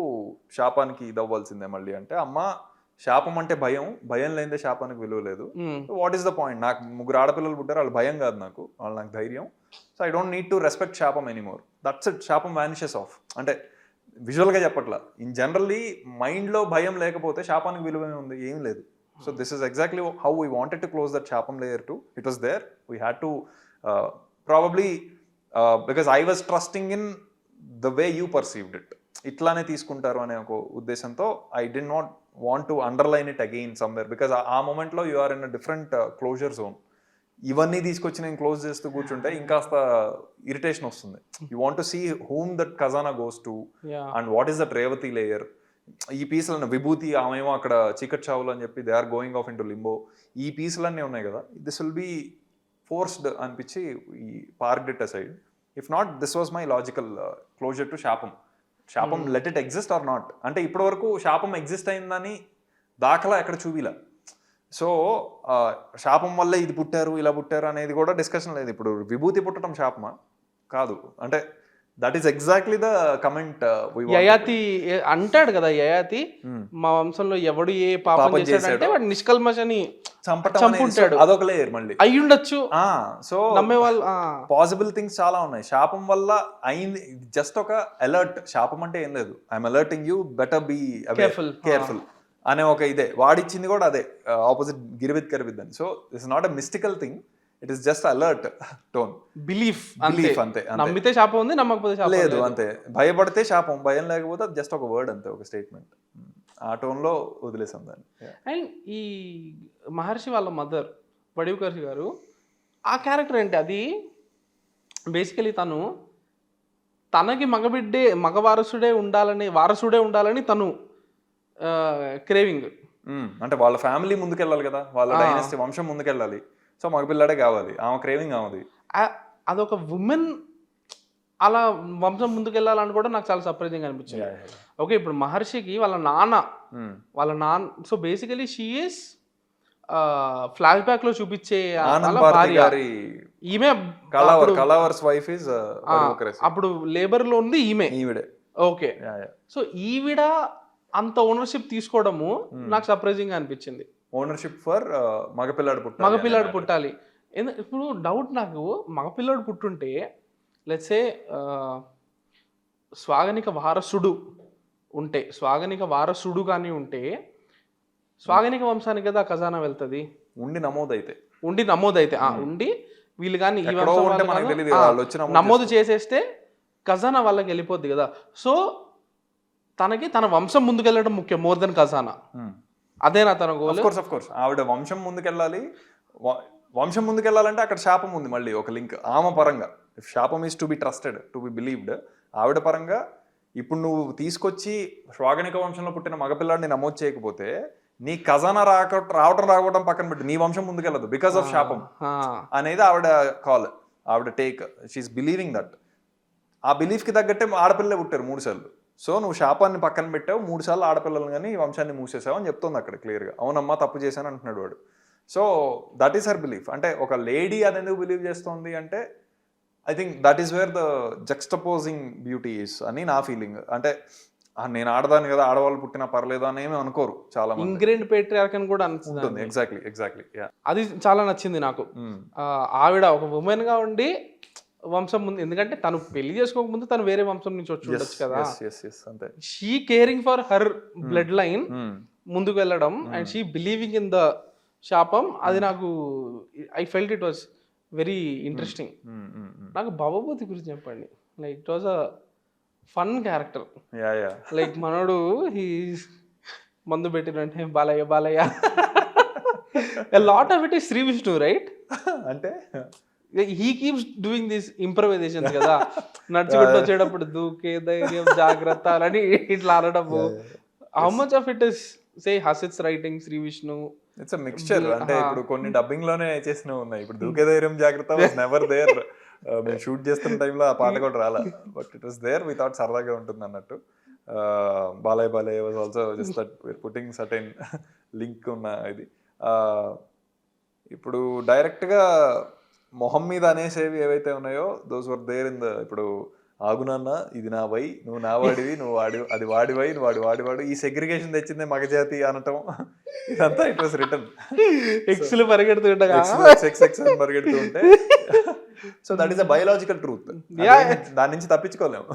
శాపానికి ఇది అవ్వాల్సిందే మళ్ళీ అంటే, అమ్మ శాపం అంటే భయం లేదే శాపానికి విలువ లేదు. What is the point? నాకు 3 ఆడపిల్లలు పుట్టారు, వాళ్ళు భయం కాదు నాకు, వాళ్ళు నాకు ధైర్యం. So I don't need to respect శాపం ఎనీమోర్. That's it. శాపం వానిషెస్ ఆఫ్. అంటే విజువల్గా చెప్పట్లా, ఇన్ జనరల్లీ మైండ్లో భయం లేకపోతే శాపానికి విలువ ఉంది, ఏం లేదు. So this is exactly how we wanted to close that shaapam layer too. It was there, we had to probably because I was trusting in the way you perceived it. ఇట్లానే తీసుకుంటారు అనే ఒక ఉద్దేశంతో I did not want to underline it again somewhere, because ఆ మూమెంట్లో you are in a different closure zone. ఇవన్నీ తీసుకొచ్చి నేను క్లోజ్ చేస్తూ కూర్చుంటే ఇంకాస్త ఇరిటేషన్ వస్తుంది. You want to see whom that ఖజానా goes to and what is that Revathi layer. ఈ పీసులన్నీ విభూతి ఆమెమో అక్కడ చీకట్ చావులు అని చెప్పి they are going off into limbo, ఈ పీసులన్నీ ఉన్నాయి కదా, దిస్ విల్ బీ ఫోర్స్డ్ అనిపించి ఈ parked it aside. If not, this was my logical closer to శాపం. శాపం let it exist are not అంటే, ఇప్పటి వరకు శాపం ఎగ్జిస్ట్ అయిందని దాఖలా ఎక్కడ చూపిలా. సో శాపం వల్లే ఇది పుట్టారు ఇలా పుట్టారు అనేది కూడా డిస్కషన్ లేదు. ఇప్పుడు విభూతి పుట్టడం శాపమా? కాదు. అంటే that is exactly the comment. Yayati అంటాడు కదా, యయాతి మా వంశంలో ఎవడు ఏ పాపం చేశాడంటే వాడు నిష్కల్మషని చంపుంటాడు. అదొక లేయర్ మళ్ళీ అయ్యుండొచ్చు. సో నమ్మే వాళ్ళు పాసిబుల్ థింగ్స్ చాలా ఉన్నాయి. శాపం వల్ల అయింది జస్ట్ ఒక అలర్ట్. శాపం అంటే ఏం లేదు, I'm alerting you, better be careful అనే ఒక ఇదే. వాడిచ్చింది కూడా అదే, ఆపోజిట్ గిరివిత్ కరివిత్ అని. So this not a mystical thing, it is just alert tone. Belief అంతే. నమ్మితే శాపం ఉంది, నమ్మకపోతే శాపం లేదు అంతే. భయపడితే శాపం, భయం లేకపోతే అది జస్ట్ ఒక వర్డ్ అంతే, ఒక స్టేట్మెంట్. ఆ టోన్లో వదిలేసాం దాన్ని. అండ్ ఈ మహర్షి వాళ్ళ మదర్ వడివకర్షి గారు, ఆ క్యారెక్టర్ ఏంటి? అది బేసికలీ తనకి మగ వారసుడే ఉండాలని తను క్రేవింగ్. అంటే వాళ్ళ ఫ్యామిలీ ముందుకెళ్ళాలి కదా, వాళ్ళ డైనస్టీ వంశం ముందుకెళ్ళాలి. సో మగపిల్లాడే కావాలి, ఆమె క్రేవింగ్ ఆమెది. అదొక ఉమెన్ అలా వంశం ముందుకెళ్ళాలని కూడా నాకు చాలా సర్ప్రైజింగ్ అనిపించింది. ఓకే, ఇప్పుడు మహర్షికి వాళ్ళ నాన్న so basically she is flash back లో చూపించే ఈమె అప్పుడు లేబర్ లో ఉంది ఈమె. ఓకే, సో ఈవిడ అంత ఓనర్షిప్ తీసుకోవడము నాకు సర్ప్రైజింగ్ అనిపించింది. ఓనర్షిప్ ఫర్ మగపిల్లాడు పుట్టాలి. ఇప్పుడు డౌట్ నాకు, మగపిల్లాడు పుట్టుంటే లెట్స్ సే స్వాగనిక వారసుడు కానీ ఉంటే స్వాగనిక వంశానికి కదా ఖజానా వెళ్తుంది. ఉండి నమోదైతే ఉండి వీళ్ళు కానీ ఈ వంశం నమోదు చేసేస్తే ఖజానా వాళ్ళకి వెళ్ళిపోద్ది కదా. సో తన వంశం ముందుకెళ్ళడం ముఖ్యం, మోర్ దెన్ ఖజానా. అదేనా తన గోల్? ఆఫ్ కోర్స్ ఆవిడ వంశం ముందుకెళ్ళాలి. వంశం ముందుకెళ్ళాలంటే అక్కడ శాపం ఉంది, మళ్ళీ ఒక లింక్ ఆమె పరంగా. ఇఫ్ శాపం is to be trusted, to be believed, ఆవిడ పరంగా ఇప్పుడు నువ్వు తీసుకొచ్చి స్వాగనిక వంశంలో పుట్టిన మగపిల్లాడిని నమోదు చేయకపోతే నీ ఖజానా రావడం పక్కన పెట్టి నీ వంశం ముందుకెళ్ళదు బికాస్ ఆఫ్ శాపం అనేది ఆవిడ కాల్, ఆవిడ టేక్. She is believing that. ఆ బిలీఫ్కి తగ్గట్టే ఆడపిల్లలే పుట్టారు 3 సార్లు. సో నువ్వు శాపాన్ని పక్కన పెట్టావు, 3 సార్లు ఆడపిల్లలు కానీ ఈ వంశాన్ని మూసేసావు అని చెప్తుంది అక్కడ క్లియర్గా. అవునమ్మా తప్పు చేశాను అంటున్నాడు వాడు. So that is her belief. అంటే ఒక లేడీ అది ఎందుకు బిలీవ్ చేస్తుంది అంటే I think that is where the juxtaposing beauty is అని నా ఫీలింగ్. అంటే నేను ఆడదాను కదా, ఆడవాళ్ళు పుట్టినా పర్లేదు అని ఏమి అనుకోరు చాలా మంది. ఇంగ్రెండ్ పేట్రియార్క్ అని కూడా ఉంటుంది. ఎగ్జాక్ట్లీ. అది చాలా నచ్చింది నాకు. ఆవిడ ఒక ఉమెన్ గా ఉండి వంశం ముందు, ఎందుకంటే తను పెళ్లి చేసుకోక ముందు తను వేరే వంశం నుంచి వచ్చి ఉండొచ్చు కదా. She caring for her blood line ముందుకు వెళ్ళడం and she believing in the shaapam, అది నాకు I felt it was very interesting. నాకు భవభూతి గురించి చెప్పండి. Like it was a fun character. Like మనోడు మందు పెట్టినంటే Balayya lot of it is Sri Vishnu, right? అంటే he keeps doing these improvisations కదా, నడుచుకుంటూ వచ్చేటప్పుడు దూకే ధైర్యం జాగ్రత్త అని ఇట్లా అనడము. How much of it is say Hasith's writing, Sri Vishnu? It's a mixture. అంటే ఇప్పుడు కొన్ని డబ్బింగ్ లోనే చేసినవి ఉన్నాయి. ఇప్పుడు దూకే ధైర్యం జాగ్రత్త వాస్ నెవర్ దేర్. మేము షూట్ చేస్తున్న టైంలో ఆ పాట కూడా రాలా, but it was there. We thought సరదాగా ఉంటుంది అన్నట్టు. Balayya was also just that we're putting certain link ఉన్న ఇది. ఇప్పుడు డైరెక్ట్గా మొహం మీద అనేసేవి ఏవైతే ఉన్నాయో those were there in the. ఇప్పుడు ఆగునాన్న ఇది నా వై, నువ్వు నా వాడివి, నువ్వు అది వాడివై, నువ్వు వాడివాడు, ఈ సెగ్రిగేషన్ తెచ్చిందే మగజాతి అనటం, ఇదంతా ఇట్ వాస్ రిటర్న్. ఎక్స్లు పరిగెడుతుంటే పరిగెడుతూ ఉంటే. So that is a biological truth. దాని నుంచి తప్పించుకోలేము.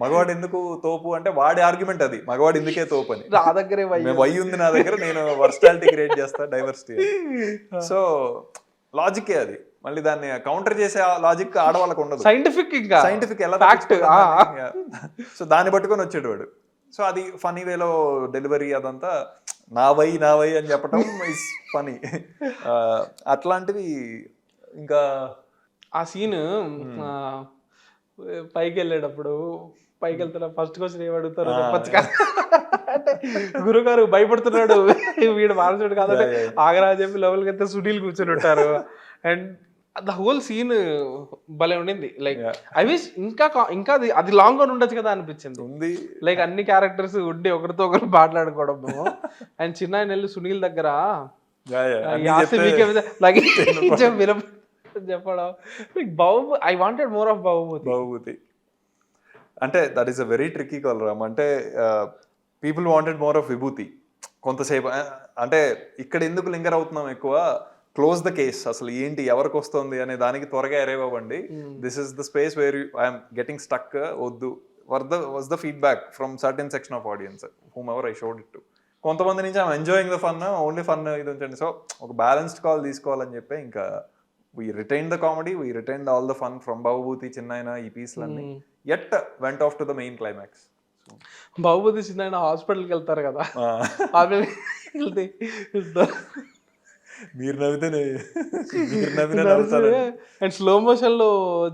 మగవాడు ఎందుకు తోపు అంటే వాడి ఆర్గ్యుమెంట్ అది, మగవాడు ఎందుకే తోపు అని. నా దగ్గరే వై ఉంది నా దగ్గర, నేను వర్స్టాలిటీ క్రియేట్ చేస్తా, డైవర్సిటీ. సో లాజికే అది. మళ్ళీ దాన్ని కౌంటర్ చేసే లాజిక్ ఆడవాళ్ళకు ఉండదు. సైంటిఫిక్ ఎలా ఫ్యాక్ట్. సో దాన్ని పట్టుకొని వచ్చేటవాడు. సో అది ఫనీ వేలో డెలివరీ అదంతా నా వై అని చెప్పడం ఇస్ ఫనీ. అట్లాంటివి. ఇంకా ఆ సీన్ పైకి వెళ్ళేటప్పుడు, పైకి వెళ్తున్నా ఫస్ట్ క్వశ్చన్ ఏమడుగుతారు చెప్పచ్చు కదా, గురుగారు భయపడుతున్నాడు వీడు మానసుడు కాదంటే ఆగరా చెప్పి లెవెల్కి వెళ్తే సునీల్ కూర్చొని ఉంటారు. అండ్ ద హోల్ సీన్ భలే ఉండింది. లైక్ ఐ విష్ ఇంకా అది లాంగ్ గా ఉండొచ్చు కదా అనిపించింది. లైక్ అన్ని క్యారెక్టర్స్ ఉండి ఒకరితో ఒకరు మాట్లాడుకోవడము. అండ్ చిన్న వెళ్ళి సునీల్ దగ్గర చెప్పడం బాబు I wanted more of Bhavabhuti అంటే that is a very tricky call Ram. అంటే పీపుల్ వాంటెడ్ మోర్ ఆఫ్ విభూతి కొంతసేపు. అంటే ఇక్కడ ఎందుకు లింగర్ అవుతున్నాం ఎక్కువ, క్లోజ్ ద కేస్, అసలు ఏంటి ఎవరికి వస్తుంది అనే దానికి త్వరగా అరైవ్ అవ్వండి. This is the space where I'm getting stuck. వద్దు. Was the feedback from certain section of audience whomever I showed it to. కొంతమంది నుంచి I'm enjoying the fun, only fun ఇది ఉంచండి. సో ఒక బ్యాలెన్స్డ్ కాల్ తీసుకోవాలని చెప్పి ఇంకా we retained the comedy, we retained all the fun from Bhavabhuthi, Chinnayana, ఈ పీస్లన్నీ, yet went off to the main climax. Bhavabhuthi చిన్నైనా హాస్పిటల్కి వెళ్తారు కదా, వెళ్తే మీరు నవ్వితే అండ్ స్లో మోషన్ లో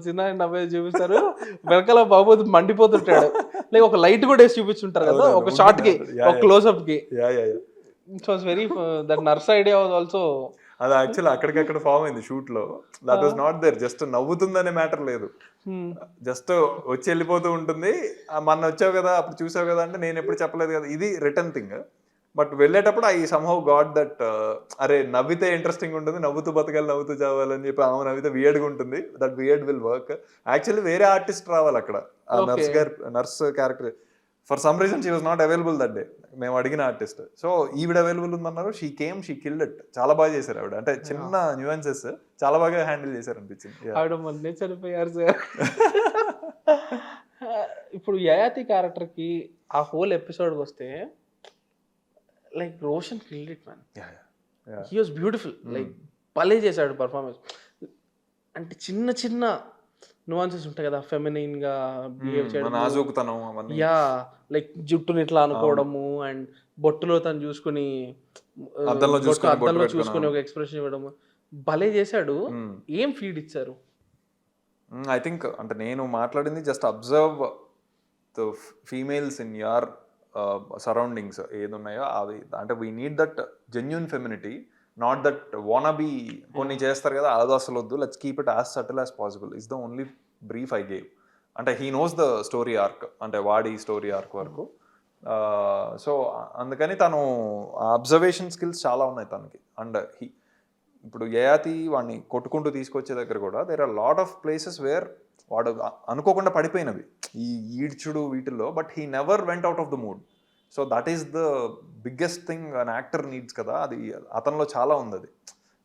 చిన్న నవ్వే చూపిస్తారు, వెనకాల బాబు మండిపోతుంటాడు, లైక్ ఒక లైట్ కూడా వేసి చూపించుంటారు కదా ఒక షార్ట్ కి, ఒక క్లోజ్అప్ కి. It was very that nurse idea was also. అది యాక్చువల్ అక్కడికక్కడ ఫామ్ అయింది షూట్ లో. That was not there. Just నవ్వుతుందనే మ్యాటర్ లేదు, జస్ట్ వచ్చి వెళ్ళిపోతూ ఉంటుంది. మొన్న వచ్చావు కదా అప్పుడు చూసావు కదా అంటే నేను ఎప్పుడు చెప్పలేదు కదా, ఇది రిటర్న్ థింగ్. బట్ వెళ్ళేటప్పుడు ఐ సమ్హౌ గాట్ దట్, అరే నవ్వితే ఇంట్రెస్టింగ్ ఉంటుంది, నవ్వుతూ బతకాలి నవ్వుతూ చావాలని చెప్పి ఆమె నవ్వితే వియర్డ్గా ఉంటుంది. That weird will work. Actually వేరే ఆర్టిస్ట్ రావాలి అక్కడ, ఆ nurse character. For some reason she was not available that day, మేము అడిగిన ఆర్టిస్ట్. సో ఈవిడ అవైలబుల్ ఉందన్నారు, she came, she killed it. చాలా బాగా చేశారు ఆవిడ. అంటే చిన్న న్యూయన్సెస్ చాలా బాగా హ్యాండిల్ చేశారు అనిపించింది. ఆవిడ మొన్నే చనిపోయారు సార్. ఇప్పుడు యయాతి క్యారెక్టర్ కి ఆ హోల్ ఎపిసోడ్కి వస్తే, like Roshan killed it man. He was beautiful, like భలే చేశాడు పర్ఫార్మెన్స్. అంటే చిన్న చిన్న నువాన్సెస్ ఉంటాయి కదా, ఫెమినైన్ గా బిహేవ్ చేయడం, యా లైక్ జుట్టుని ఇట్లా అనుకోవడము, అండ్ బొట్టులో తను చూసుకుని అద్దంలో చూసుకుని ఒక ఎక్స్ప్రెషన్ ఇవ్వడము, భలే చేశాడు. ఏం ఫీడ్ ఇచ్చారు? ఐ థింక్ అంటే నేను మాట్లాడింది just observe the females in your surroundings ఏది ఉన్నాయో అవి. అంటే we need that genuine femininity, not that wanna be. కొన్ని చేస్తారు కదా అది అసలు వద్దు, let's keep it as subtle as possible is the only brief I gave. అంటే he knows the story arc, అంటే వాడి స్టోరీ ఆర్క్ వరకు. సో అందుకని తను అబ్జర్వేషన్ స్కిల్స్ చాలా ఉన్నాయి తనకి. అండ్ ఇప్పుడు యయాతి వాడిని కొట్టుకుంటూ తీసుకొచ్చే దగ్గర కూడా there are lot of places where వాడు అనుకోకుండా పడిపోయినవి ఈ ఈడ్చుడు వీటిల్లో, but he never went out of the mood. So that is the biggest thing an actor needs కదా, అది అతనిలో చాలా ఉంది. అది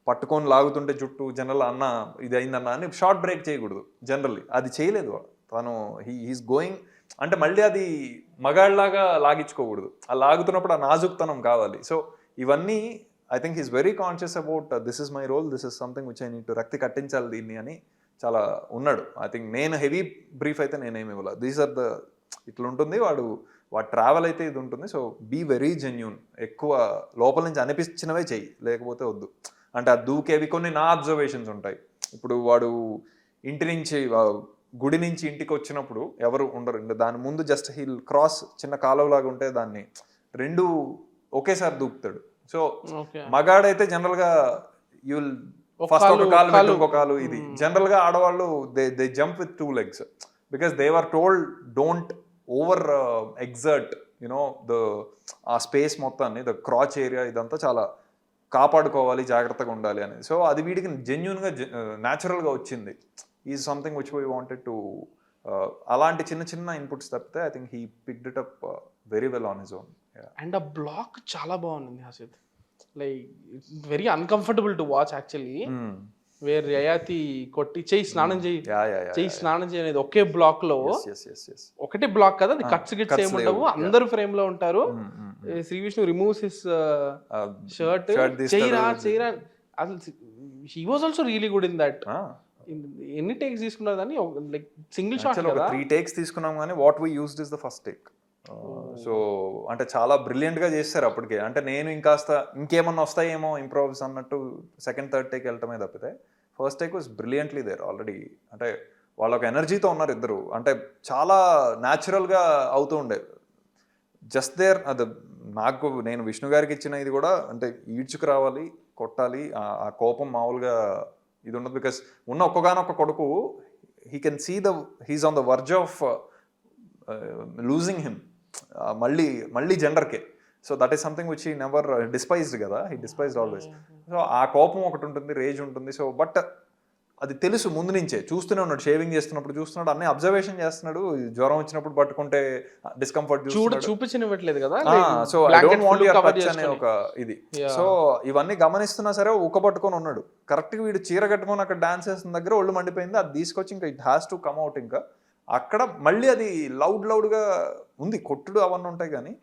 పట్టుకొని లాగుతుంటే జుట్టు జనరల్ అన్న ఇది అయిందన్న అని షార్ట్ బ్రేక్ చేయకూడదు జనరల్లీ, అది చేయలేదు తను. హీఈస్ గోయింగ్ అంటే మళ్ళీ అది మగాళ్ళలాగా లాగించుకోకూడదు, ఆ లాగుతున్నప్పుడు ఆ నాజుక్తనం కావాలి. సో ఇవన్నీ I think he's very conscious about this is my role, this is something which I need to, రక్తి కట్టించాలి దీన్ని అని చాలా ఉన్నాడు. ఐ థింక్ నేను హెవీ బ్రీఫ్ అయితే నేనేమి ఇవ్వాలి, దీస్ ఆర్ ద ఇట్లా ఉంటుంది, వాడు ట్రావెల్ అయితే ఇది ఉంటుంది. సో బీ వెరీ జెన్యూన్, ఎక్కువ లోపల నుంచి అనిపించినవే చెయ్యి, లేకపోతే వద్దు. అంటే ఆ దూకేవి కొన్ని నా అబ్జర్వేషన్స్ ఉంటాయి. ఇప్పుడు వాడు ఇంటి నుంచి గుడి నుంచి ఇంటికి వచ్చినప్పుడు ఎవరు ఉండరు, దాని ముందు జస్ట్ హిల్ క్రాస్ చిన్న కాలువలాగా ఉంటే దాన్ని రెండు ఒకేసారి దూకుతాడు. సో మగాడైతే జనరల్గా యూ విల్ ఫస్ట్ ఒక కాలు పెట్టి ఇంకో కాలు, ఇది జనరల్గా ఆడవాళ్ళు they jump with 2 legs because they are told don't over exert you know ఆ స్పేస్ మొత్తాన్ని, ద క్రాచ్ ఏరియా ఇదంతా చాలా కాపాడుకోవాలి, జాగ్రత్తగా ఉండాలి అనేది. సో అది వీడికి జెన్యూన్గా న్యాచురల్గా వచ్చింది. Is something which we wanted to, అలాంటి చిన్న చిన్న ఇన్పుట్స్ తప్పితే I think he picked it up very well on his own. And ఆ బ్లాక్ చాలా బాగుంది Hasith, like very uncomfortable to watch actually. Where Yayati కొట్టి చెయ్యి స్నానం చేయి అనేది ఒకే బ్లాక్ లో, ఒకటే బ్లాక్ కదా, అది కట్స్ గిట్స్ ఏముండవు, అందరు ఫ్రేమ్ లో ఉంటారు. Sree Vishnu removes his shirt, చేయరా అసలు he was also really good in that. ఎన్ని టేక్స్ తీసుకున్నారు దాన్ని, లైక్ సింగిల్ షాట్ కదా, 3 takes తీసుకున్నాం కానీ what we used is the first take. So అంటే చాలా బ్రిలియంట్గా చేస్తారు అప్పటికే. అంటే నేను ఇంకేమన్నా వస్తాయేమో ఇంప్రూవ్స్ అన్నట్టు సెకండ్ థర్డ్ టేక్ వెళ్ళటమే తప్పితే first take was brilliantly there already. అంటే వాళ్ళొక ఎనర్జీతో ఉన్నారు ఇద్దరు, అంటే చాలా న్యాచురల్గా అవుతూ ఉండే. జస్ట్ దేర్ అది నాకు, నేను విష్ణు గారికి ఇచ్చిన ఇది కూడా అంటే ఈడ్చుకు రావాలి, కొట్టాలి, ఆ కోపం మామూలుగా ఇది ఉండదు. బికాస్ ఉన్న ఒక్కగానొక్క కొడుకు, he can see he's on the verge of losing him, మళ్ళీ జెండర్కే. So that is something which he never despised కదా, హీ డిస్పైజ్డ్ ఆల్వేస్. సో ఆ కోపం ఒకటి ఉంటుంది, రేజ్ ఉంటుంది. సో బట్ అది తెలుసు ముందు నుంచే, చూస్తూనే ఉన్నాడు, షేవింగ్ చేస్తున్నప్పుడు చూస్తున్నాడు, అన్ని అబ్జర్వేషన్ చేస్తున్నాడు, జ్వరం వచ్చినప్పుడు పట్టుకుంటే డిస్కంఫర్ట్ చూపించనివ్వట్లేదు కదా. So I don't want your touch అనే ఒక ఇది. సో ఇవన్నీ గమనిస్తున్నా సరే ఉక్క పట్టుకొని ఉన్నాడు. కరెక్ట్గా వీడు చీర కట్టుకొని అక్కడ డాన్స్ చేస్తున్న దగ్గర ఒళ్ళు మండిపోయింది, అది తీసుకొచ్చి ఇంకా it has to come out. ఇంకా అక్కడ మళ్ళీ అది లౌడ్గా ఉంది, కొట్టుడు అవన్నీ ఉంటాయి, కానీ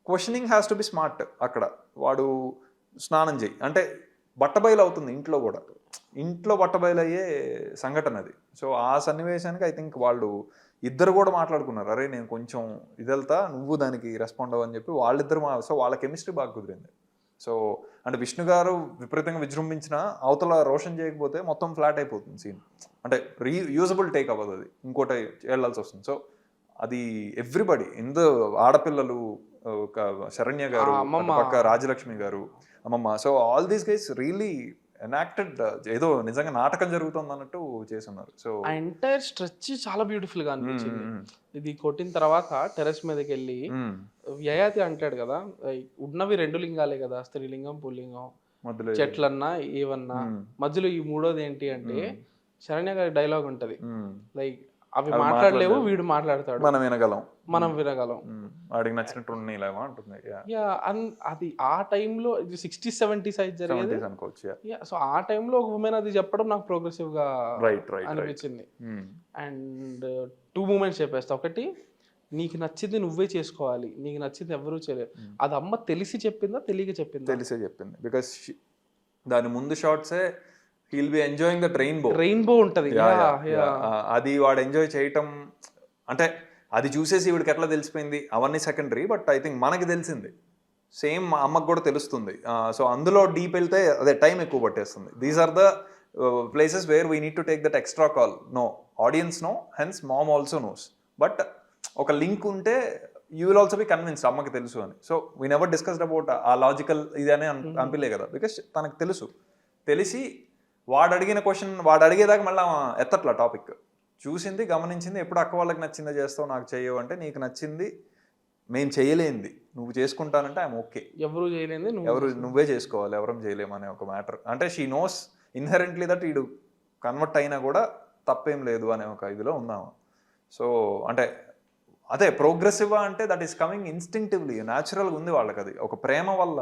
questioning has to B smart. అక్కడ వాడు స్నానం చేయి అంటే బట్టబయలు అవుతుంది, ఇంట్లో బట్టబయలు అయ్యే సంఘటన అది. సో ఆ సన్నివేశానికి ఐ థింక్ వాళ్ళు ఇద్దరు కూడా మాట్లాడుకున్నారు, అరే నేను కొంచెం ఇదెళ్తా, నువ్వు దానికి రెస్పాండ్ అవ్వని చెప్పి వాళ్ళిద్దరు. సో వాళ్ళ కెమిస్ట్రీ బాగా కుదిరింది. సో అంటే విష్ణు గారు విపరీతంగా విజృంభించిన అవతల రోషన్ చేయకపోతే మొత్తం ఫ్లాట్ అయిపోతుంది సీన్, అంటే యూజబుల్ టేక్ అవ్వదు, అది ఇంకోటి వెళ్ళాల్సి వస్తుంది. సో అది ఎవ్రీబడి ఆడపిల్లలు, శరణ్య గారు, పక్క రాజలక్ష్మి గారు, అమ్మమ్మ. So all these guys really enacted, ఏదో నిజంగా నాటకం జరుగుతుంది అన్నట్టు చేస్తున్నారు. సో ఆ ఎంటైర్ స్ట్రెచ్ చాలా బ్యూటిఫుల్ గా అనిపించింది. ఇది కొట్టిన తర్వాత టెర్రస్ మీదకి వెళ్ళి యయాతి అంటాడు కదా, ఉన్నవి 2 లింగాలే కదా, స్త్రీలింగం పుల్లింగం, చెట్లన్నా ఏవన్నా, మధ్యలో ఈ మూడోది ఏంటి అంటే శరణ్య గారి డైలాగ్ ఉంటది, లైక్ అవి మాట్లాడలేవు, వీడు మాట్లాడతాడు, మనం వినగలం, వాడికి నచ్చినట్టు ఉంటుంది. అది ఆ టైంలో 60s 70s అయితే జరిగేది అనుకోవచ్చు. సో ఆ టైంలో ఒక ఉమెన్ అది చెప్పడం నాకు ప్రోగ్రెసివ్ గా అనిపించింది. అండ్ 2 మూమెంట్స్ చెప్పేస్తా. ఒకటి, నీకు నచ్చింది నువ్వే చేసుకోవాలి, నీకు నచ్చింది ఎవరూ చేయలేదు. అది అమ్మ తెలిసి చెప్పిందా తెలియక చెప్పిందా? తెలిసే చెప్పింది. బికాస్ దాని ముందు షార్ట్సే he'll be enjoying that rainbow ఉంటది, అది వాడు ఎంజాయ్ చేయటం, అంటే అది చూసేసి వీడికి ఎట్లా తెలిసిపోయింది అవన్నీ సెకండరీ, బట్ ఐ థింక్ మనకి తెలిసింది, సేమ్ మా అమ్మకు కూడా తెలుస్తుంది. సో అందులో డీప్ వెళ్తే అదే టైం ఎక్కువ పట్టేస్తుంది. These are the places where we need to take that extra call. No audience no, hence mom also knows, but ఒక లింక్ ఉంటే you will also be convinced, అమ్మకి తెలుసు అని. So we never discussed about ఆ logical ఇది అని అనిపించలే కదా, because తనకు తెలిసి వాడు అడిగిన క్వశ్చన్ వాడు అడిగేదాకా మళ్ళీ ఎత్తట్లా టాపిక్, చూసింది గమనించింది. ఎప్పుడు అక్క వాళ్ళకి నచ్చిందో చేస్తావు, నాకు చేయవు అంటే నీకు నచ్చింది మేము చేయలేంది నువ్వు చేసుకుంటానంటే ఐఎమ్ ఓకే, ఎవరు చేయలేంది నువ్వే చేసుకోవాలి, ఎవరం చేయలేమనే ఒక మ్యాటర్. అంటే షీ నోస్ ఇన్హెరెంట్లీ దట్ ఈడు కన్వర్ట్ అయినా కూడా తప్పేం లేదు అనే ఒక ఇదిలో ఉందాము. సో అంటే అదే ప్రోగ్రెసివ్ అంటే దట్ ఈస్ కమింగ్ ఇన్స్టింక్టివ్లీ, న్యాచురల్గా ఉంది వాళ్ళకి. అది ఒక ప్రేమ వల్ల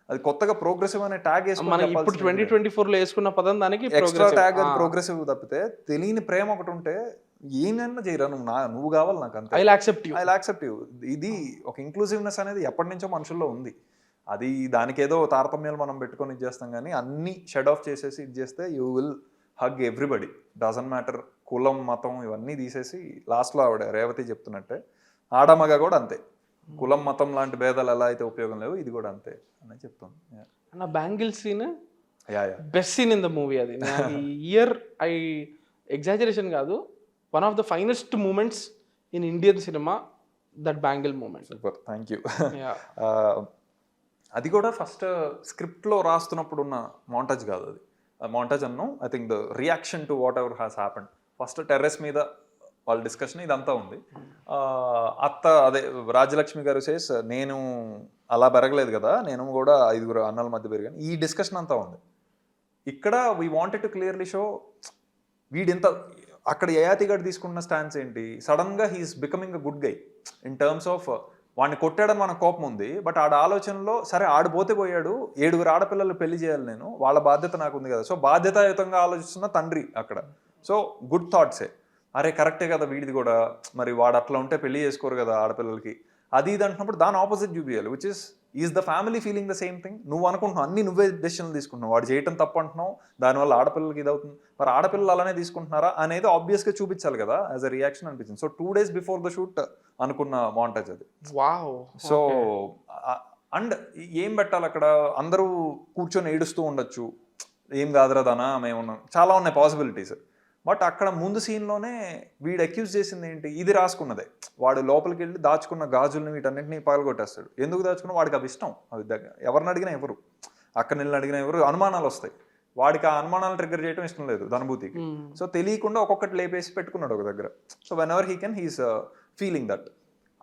అది కొత్తగా ప్రోగ్రెసివ్ అనే ట్యాగ్ వేసుకుని 2024 లో వేసుకున్న పదం దానికి ఎక్స్ట్రా ట్యాగ్ అది ప్రోగ్రెసివ్ తప్పితే తెలియని ప్రేమ ఒకటి ఉంటే ఏనన్నా చేయరా, నువ్వు కావాలి నాకు అంతే, ఐ యాక్సెప్ట్ యూ. ఇది ఒక ఇంక్లూజివ్నెస్ అనేది ఎప్పటి నుంచో మనుషుల్లో ఉంది. అది దానికి ఏదో తారతమ్యాలు మనం పెట్టుకొని ఇది చేస్తాం, కానీ అన్ని షెడ్ ఆఫ్ చేసేసి ఇది చేస్తే you will hug everybody, doesn't matter కులం మతం ఇవన్నీ తీసేసి. లాస్ట్లో ఆవిడ రేవతి చెప్తున్నట్టే ఆడమగ కూడా అంతే, కులం మతం లాంటి భేదాలు ఎలా అయితే ఉపయోగం లేవు ఇది కూడా అంతే అని చెప్తాను. అన్న bangles scene best scene in the movie. అది ఇయర్ ఐ ఎగ్జాజరేషన్ కాదు, one of the finest moments in Indian cinema, that bangle moment. Super, thank you. అది కూడా ఫస్ట్ స్క్రిప్ట్లో రాస్తున్నప్పుడు ఉన్న మౌంటాజ్ కాదు, అది మౌంటాజ్ అన్నాం. I think the reaction to what ever has happened, first terrace మీద వాళ్ళ డిస్కషన్ ఇదంతా ఉంది. అదే రాజలక్ష్మి గారు సేస్ నేను అలా పెరగలేదు కదా, నేను కూడా 5 అన్నల మధ్య పెరిగాను, ఈ డిస్కషన్ అంతా ఉంది. ఇక్కడ we wanted to clearly show వీడింత అక్కడ యయాతి గారు తీసుకున్న స్టాన్స్ ఏంటి, సడన్గా he's becoming a good guy in terms of వాడిని కొట్టాడని మనకు కోపం ఉంది, బట్ ఆడ ఆలోచనలో సరే ఆడిపోతే పోయాడు, 7 ఆడపిల్లలు పెళ్లి చేయాలి నేను, వాళ్ళ బాధ్యత నాకు ఉంది కదా. సో బాధ్యతాయుతంగా ఆలోచిస్తున్న తండ్రి అక్కడ. సో గుడ్ థాట్సే, అరే కరెక్టే కదా వీడిది కూడా, మరి వాడు అట్లా ఉంటే పెళ్లి చేసుకోరు కదా ఆడపిల్లలకి, అది ఇది అంటున్నప్పుడు దాని ఆపోజిట్ చూపించాలి, which is the family feeling the same thing. నువ్వు అనుకుంటున్నావు అన్ని నువ్వే డెసిషన్లు తీసుకుంటున్నావు, వాడు చేయటం తప్పు అంటున్నావు, దానివల్ల ఆడపిల్లలకి ఇది అవుతుంది, మరి ఆడపిల్లలు అలానే తీసుకుంటున్నారా అనేది ఆబ్వియస్గా చూపించాలి కదా యాజ్ అ రియాక్షన్ అనిపించింది. So 2 days before the shoot అనుకున్న మాంటేజ్ అది. సో అండ్ ఏం పెట్టాలి అక్కడ, అందరూ కూర్చొని ఏడుస్తూ ఉండొచ్చు, ఏం కాదురా దానా మేము చాలా ఉన్నాయి పాసిబిలిటీస్, బట్ అక్కడ ముందు సీన్లోనే వీడు అక్యూజ్ చేసింది ఏంటి, ఇది రాసుకున్నదే, వాడు లోపలికి వెళ్ళి దాచుకున్న గాజుల్ని వీటన్నింటినీ పగలగొట్టేస్తాడు. ఎందుకు దాచుకున్నా వాడికి అవి ఇష్టం, అవి ఎవరిని అడిగినా ఎవరు, అక్క నీళ్ళని అడిగినా ఎవరు, అనుమానాలు వస్తాయి, వాడికి ఆ అనుమానాలు ట్రిగ్గర్ చేయడం ఇష్టం లేదు ధనభూతికి. సో తెలియకుండా ఒక్కొక్కటి లేపేసి పెట్టుకున్నాడు ఒక దగ్గర. So when ever he can he's feeling that,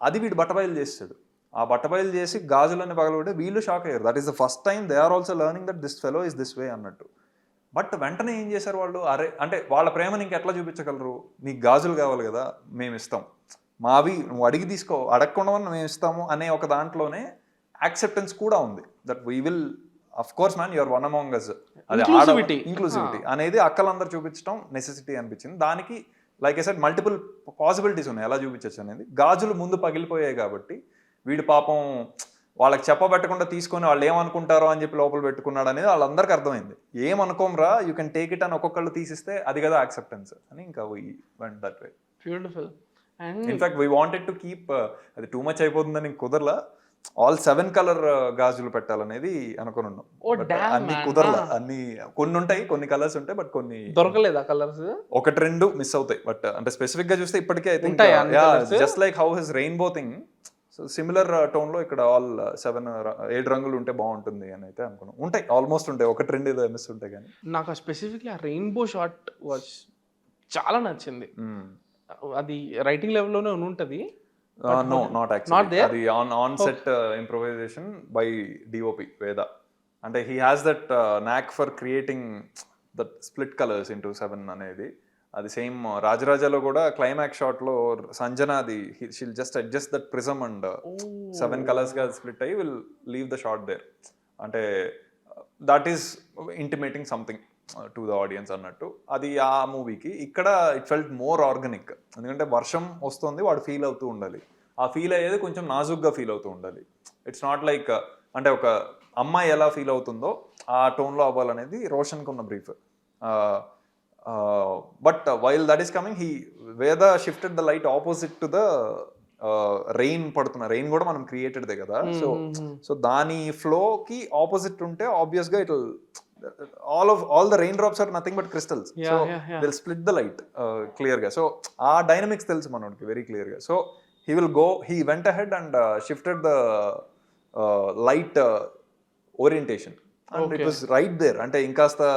అది వీడు బట్టబయలు చేస్తాడు. ఆ బట్టబయలు చేసి గాజులని పగలగొట్టి వీళ్ళు షాక్ అయ్యారు. That is the first time they are also learning that this fellow is this way అన్నట్టు. బట్ వెంటనే ఏం చేశారు వాళ్ళు, అరే అంటే వాళ్ళ ప్రేమని ఇంకెట్లా చూపించగలరు, నీకు గాజులు కావాలి కదా మేము ఇస్తాం, మావి నువ్వు అడిగి తీసుకో, అడగకుండా మేము ఇస్తాము అనే ఒక దాంట్లోనే యాక్సెప్టెన్స్ కూడా ఉంది. That we will of course man your one among us, అది ఇంక్లూసివిటీ అనేది అక్కలందరూ చూపించడం నెసెసిటీ అనిపించింది. దానికి like I said multiple possibilities ఉన్నాయి ఎలా చూపించచ్చు అనేది. గాజులు ముందు పగిలిపోయాయి కాబట్టి వీడు పాపం వాళ్ళకి చెప్పబెట్టకుండా తీసుకొని వాళ్ళు ఏమనుకుంటారో అని చెప్పి లోపల పెట్టుకున్నాడు అనేది వాళ్ళందరికీ అర్థమైంది. ఏమనుకోమరా యూ కెన్ టేక్ ఇట్ అని ఒక్కొక్కళ్ళు తీసిస్తే అది కదా యాక్సెప్టెన్స్ అని ఇంకా we went that way. Beautiful. And in fact we wanted to keep, అది టూ మచ్ అయిపోతుందని కుదరలా, ఆల్ 7 కలర్ గాజులు పెట్టాలనేది అనుకుని ఉన్నాం. అన్ని కుదరలా, అన్ని కొన్ని ఉంటాయి, కొన్ని కలర్స్ ఉంటాయి, బట్ కొన్ని దొరకలేదు ఆ కలర్స్, 1-2 మిస్ అవుతాయి. బట్ అంటే స్పెసిఫిక్ గా చూస్తే ఇప్పటికే I think just like how his rainbow thing, so similar tone లో ఇక్కడ ఆల్ 7 రంగులు ఉంటే బాగుంటుంది అని అయితే అనుకున్నాం. ఉంటాయి, ఆల్మోస్ట్ ఉంటాయి, 1-2 మిస్ ఉంటాయి. కానీ నాకు స్పెసిఫిక్లీ ఆ రెయిన్బో షాట్ వాజ్ చాలా నచ్చింది. అది రైటింగ్ లెవెల్లోనే ఉంటుంది. No, not actually. Not there? అది on set improvisation by DOP Veda. అంటే he has that knack for creating that split colors into 7 అనేది. అది సేమ్ రాజరాజాలో కూడా క్లైమాక్స్ షాట్ లో సంజన అది she'll just adjust that prism and 7 colours గా split అయ్యి will leave the shot there. అంటే that is intimating something to the audience అన్నట్టు. అది ఆ మూవీకి. ఇక్కడ ఇట్ ఫెల్ట్ మోర్ ఆర్గానిక్, ఎందుకంటే వర్షం వస్తుంది, వాడు ఫీల్ అవుతూ ఉండాలి, ఆ ఫీల్ అయ్యేది కొంచెం నాజుగ్గా ఫీల్ అవుతూ ఉండాలి. ఇట్స్ నాట్ లైక్ అంటే ఒక అమ్మాయి ఎలా ఫీల్ అవుతుందో ఆ టోన్లో అవ్వాలనేది రోషన్కి ఉన్న brief. But while that is coming, Veda shifted the light opposite to the rain పడుతున్న, రెయిన్ కూడా మనం క్రియేటెడ్దే కదా. సో దాని ఫ్లోకి ఆపోజిట్ ఉంటే ఆబ్వియస్గా it all the raindrops are nothing but crystals. So they'll split the light clear ga. So aa dynamics telusu manodiki very clear ga. So he went ahead and shifted the light orientation and it was right there. Ante inkasta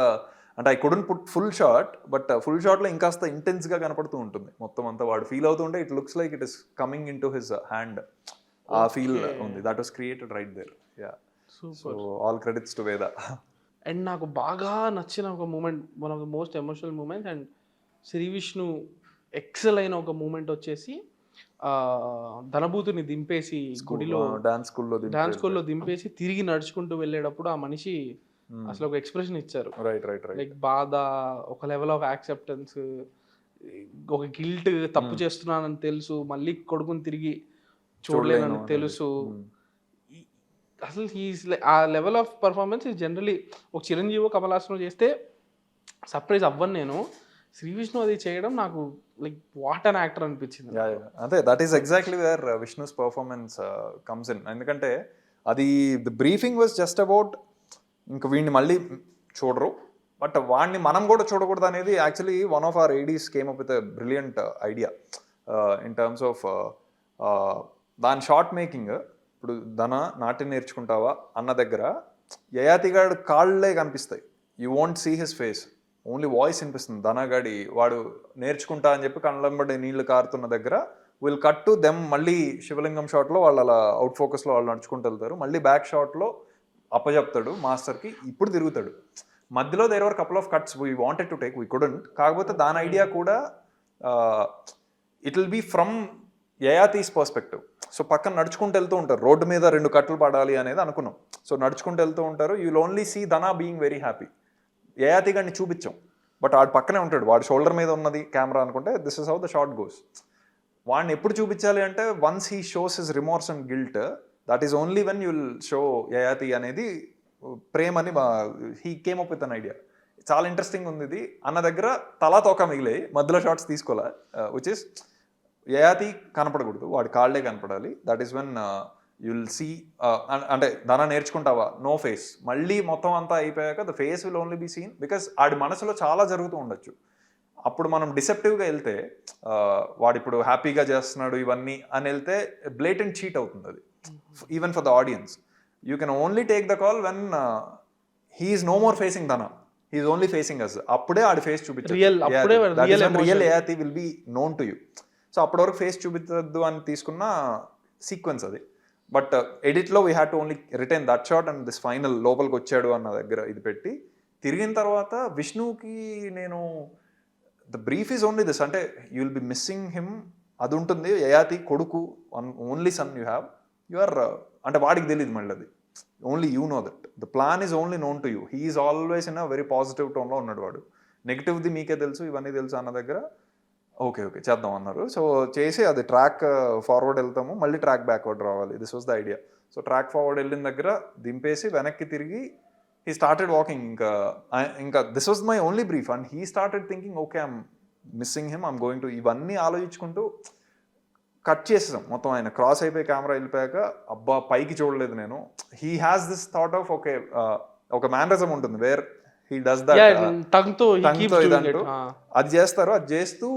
అంటే I couldn't put full shot, but full shot లో ఇంకాస్త intense గా కనపడుతూ ఉంటుంది మొత్తం అంతా. వాడు feel అవుతుంటే it looks like it is coming into his hand, ఆ ఫీల్ ఉంది. That was created right there. Yeah, so all credits to Veda. And నాకు బాగా నచ్చిన ఒక moment, one of the most emotional moments, and Sree Vishnu excel అయిన ఒక moment వచ్చేసి ధనభూతిని దింపేసి గుడిలో డాన్స్ స్కూల్లో దింపేసి తిరిగి నడుచుకుంటూ వెళ్ళేటప్పుడు ఆ మనిషి అసలు ఒక ఎక్స్ప్రెషన్ ఇచ్చారు. లైక్ బాధ, ఒక లెవెల్ ఆఫ్ యాక్సెప్టెన్స్, ఒక గిల్ట్, తప్పు చేస్తున్నానని తెలుసు, మళ్ళీ కొడుకుని తిరిగి చూడలేనని తెలుసు. అసలు ఆ level of performance is generally ఒక చిరంజీవి కమలాసనం చేస్తే సర్ప్రైజ్ అవ్వను నేను. శ్రీ విష్ణు అది చేయడం నాకు లైక్ వాట్ అన్ యాక్టర్ అనిపించింది. అదే, that is exactly where Vishnu's performance comes in. ఎందుకంటే అది the briefing was just about ఇంక వీడిని మళ్ళీ చూడరు, బట్ వాడిని మనం కూడా చూడకూడదు అనేది actually one of our ADs came up with a brilliant idea in terms of దాని షార్ట్ మేకింగ్. ఇప్పుడు ధన నాట్యం నేర్చుకుంటావా అన్న దగ్గర యయాతిగాడు కాళ్ళే కనిపిస్తాయి, you won't see his face, only voice వినిపిస్తుంది. ధనగాడి వాడు నేర్చుకుంటా అని చెప్పి కళ్ళంబడి నీళ్లు కారుతున్న దగ్గర విల్ కట్ టు దెమ్. మళ్ళీ శివలింగం షాట్లో వాళ్ళు అలా అవుట్ ఫోకస్లో వాళ్ళు నడుచుకుంటూ వెళ్తారు. మళ్ళీ బ్యాక్ షాట్లో అప్పచెప్తాడు మాస్టర్కి, ఇప్పుడు తిరుగుతాడు. మధ్యలో there were couple of cuts we wanted to take, we couldn't. కాకపోతే దాని ఐడియా కూడా it will be from Yayati's perspective. So పక్కన నడుచుకుంటూ వెళ్తూ ఉంటారు, రోడ్డు మీద 2 కట్లు పడాలి అనేది అనుకున్నాం. సో నడుచుకుంటూ వెళ్తూ ఉంటారు, you will only see Dhana being very happy. Yayati గారిని చూపించాం, బట్ వాడు పక్కనే ఉంటాడు, వాడు షోల్డర్ మీద ఉన్నది కెమెరా అనుకుంటే this is how the short goes. వాడిని ఎప్పుడు చూపించాలి అంటే once he shows his remorse and guilt, that is only when you will show Yayati అనేది ప్రేమ్ అని. He came up with an idea. చాలా ఇంట్రెస్టింగ్ ఉంది ఇది అన్న దగ్గర తలా తోక మిగిలాయి, మధ్యలో షార్ట్స్ తీసుకోలే. విచ్ ఇస్ యయాతి కనపడకూడదు, వాడి కాళ్ళే కనపడాలి. That is when you will see, అంటే ధన నేర్చుకుంటావా, నో ఫేస్. మళ్ళీ మొత్తం అంతా అయిపోయాక the face will only be seen, because ఆడి మనసులో చాలా జరుగుతూ ఉండొచ్చు. అప్పుడు మనం డిసెప్టివ్గా వెళ్తే వాడు ఇప్పుడు హ్యాపీగా చేస్తున్నాడు ఇవన్నీ అని వెళ్తే బ్లేటెంట్ చీట్ అవుతుంది అది, even for the audience. You can only take the call when he is no more facing Dhana, he is only facing us. అప్పుడే ఆడి ఫేస్ చూపించాలి, real Yayati will be known to you. So అప్పటి వరకు face చూపించద్దు అని తీసుకున్న సీక్వెన్స్ అది. But ఎడిట్లో we had to only retain that shot and this final లోపలికి వచ్చాడు అన్న దగ్గర ఇది పెట్టి తిరిగిన తర్వాత విష్ణుకి నేను the brief is only this, అంటే you will be missing him, అది ఉంటుంది. యయాతి కొడుకు, only son you have, you are, అంటే వాడికి తెలియదు మళ్ళీ అది, only you know that, the plan is only known to you, he is always in a very positive టోన్లో ఉన్నాడు వాడు, నెగిటివ్ది మీకే తెలుసు ఇవన్నీ తెలుసు అన్న దగ్గర ఓకే ఓకే చేద్దాం అన్నారు. సో చేసి అది ట్రాక్ ఫార్వర్డ్ వెళ్తాము, మళ్ళీ ట్రాక్ బ్యాక్వర్డ్ రావాలి, this was the idea. So track forward వెళ్ళిన దగ్గర దింపేసి వెనక్కి తిరిగి he started walking, ఇంకా this was my only brief and he started thinking okay I'm missing him, I'm going to, ఇవన్నీ ఆలోచించుకుంటూ కట్ చేసేసాం మొత్తం. ఆయన క్రాస్ అయిపోయి కెమెరా వెళ్ళిపోయాక అబ్బా పైకి చూడలేదు నేను, he has this thought of okay ఒక మేనరిజం ఉంటుంది వేర్ హీ డస్ దట్ టంగ్తో ఇదంటూ అది చేస్తారు, అది చేస్తూ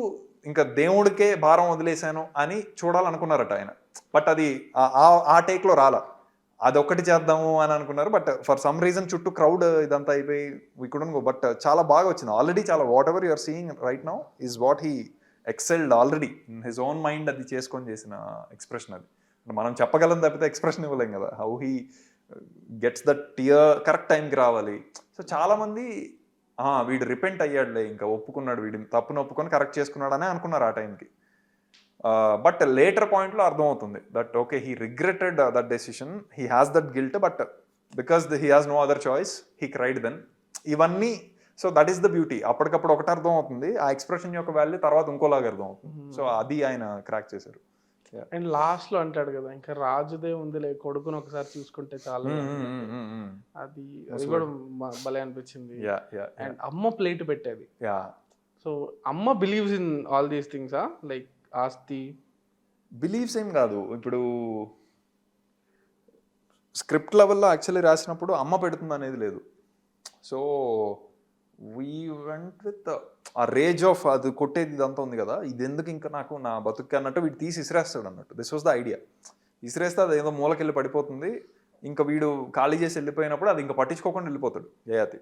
ఇంకా దేవుడికే భారం వదిలేశాను అని చూడాలనుకున్నారట ఆయన, బట్ అది ఆ టేక్లో రాలా, అదొక్కటి చేద్దాము అని అనుకున్నారు. బట్ ఫర్ సమ్ రీజన్ చుట్టూ క్రౌడ్ ఇదంతా అయిపోయి వీ కుడెంట్ గో, బట్ చాలా బాగా వచ్చింది ఆల్రెడీ, చాలా whatever you're seeing right now is what he excelled already in his own mind, అది చేసుకొని చేసిన ఎక్స్ప్రెషన్ అది. మనం చెప్పగలం తప్పితే ఎక్స్ప్రెషన్ ఇవ్వలేం కదా, how he gets that tear correct టైంకి రావాలి. సో చాలామంది వీడు రిపెంట్ అయ్యాడులే, ఇంకా ఒప్పుకున్నాడు, వీడి తప్పును ఒప్పుకొని కరెక్ట్ చేసుకున్నాడు అని అనుకున్నారు ఆ టైంకి. బట్ లేటర్ పాయింట్లో అర్థమవుతుంది that okay he regretted that decision, he has that guilt, but because he has no other choice he cried then, ఇవన్నీ. So that is the beauty, అప్పటికప్పుడు ఒకటి అర్థం అవుతుంది, ఆ ఎక్స్ప్రెషన్ యొక్క వాల్యూ తర్వాత ఇంకోలాగా అర్థం అవుతుంది. సో అది ఆయన క్రాక్ చేశారు. అండ్ లాస్ట్ లో అంటాడు కదా, ఇంకా రాజుదే ఉందిలే, కొడుకుని ఒకసారి చూసుకుంటే చాలు, అది కూడా భలే అనిపించింది. అండ్ అమ్మ ప్లేట్ పెట్టేది, సో అమ్మ believes in all these things, like ఆస్తి బిలీవ్స్ ఏం కాదు. ఇప్పుడు స్క్రిప్ట్ లెవెల్లో యాక్చువల్లీ రాసినప్పుడు అమ్మ పెడుతుంది అనేది లేదు. సో వీ వెంట్ విత్ ఆ రేజ్ ఆఫ్ అది కొట్టేది ఇదంతా ఉంది కదా, ఇది ఎందుకు ఇంకా నాకు నా బతుక్కి అన్నట్టు వీడు తీసి ఇసిరేస్తాడు అన్నట్టు. This was the idea. ఇసిరేస్తే అది ఏదో మూలకెళ్ళి పడిపోతుంది, ఇంకా వీడు ఖాళీ చేసి వెళ్ళిపోయినప్పుడు అది ఇంకా పట్టించుకోకుండా వెళ్ళిపోతాడు Yayati.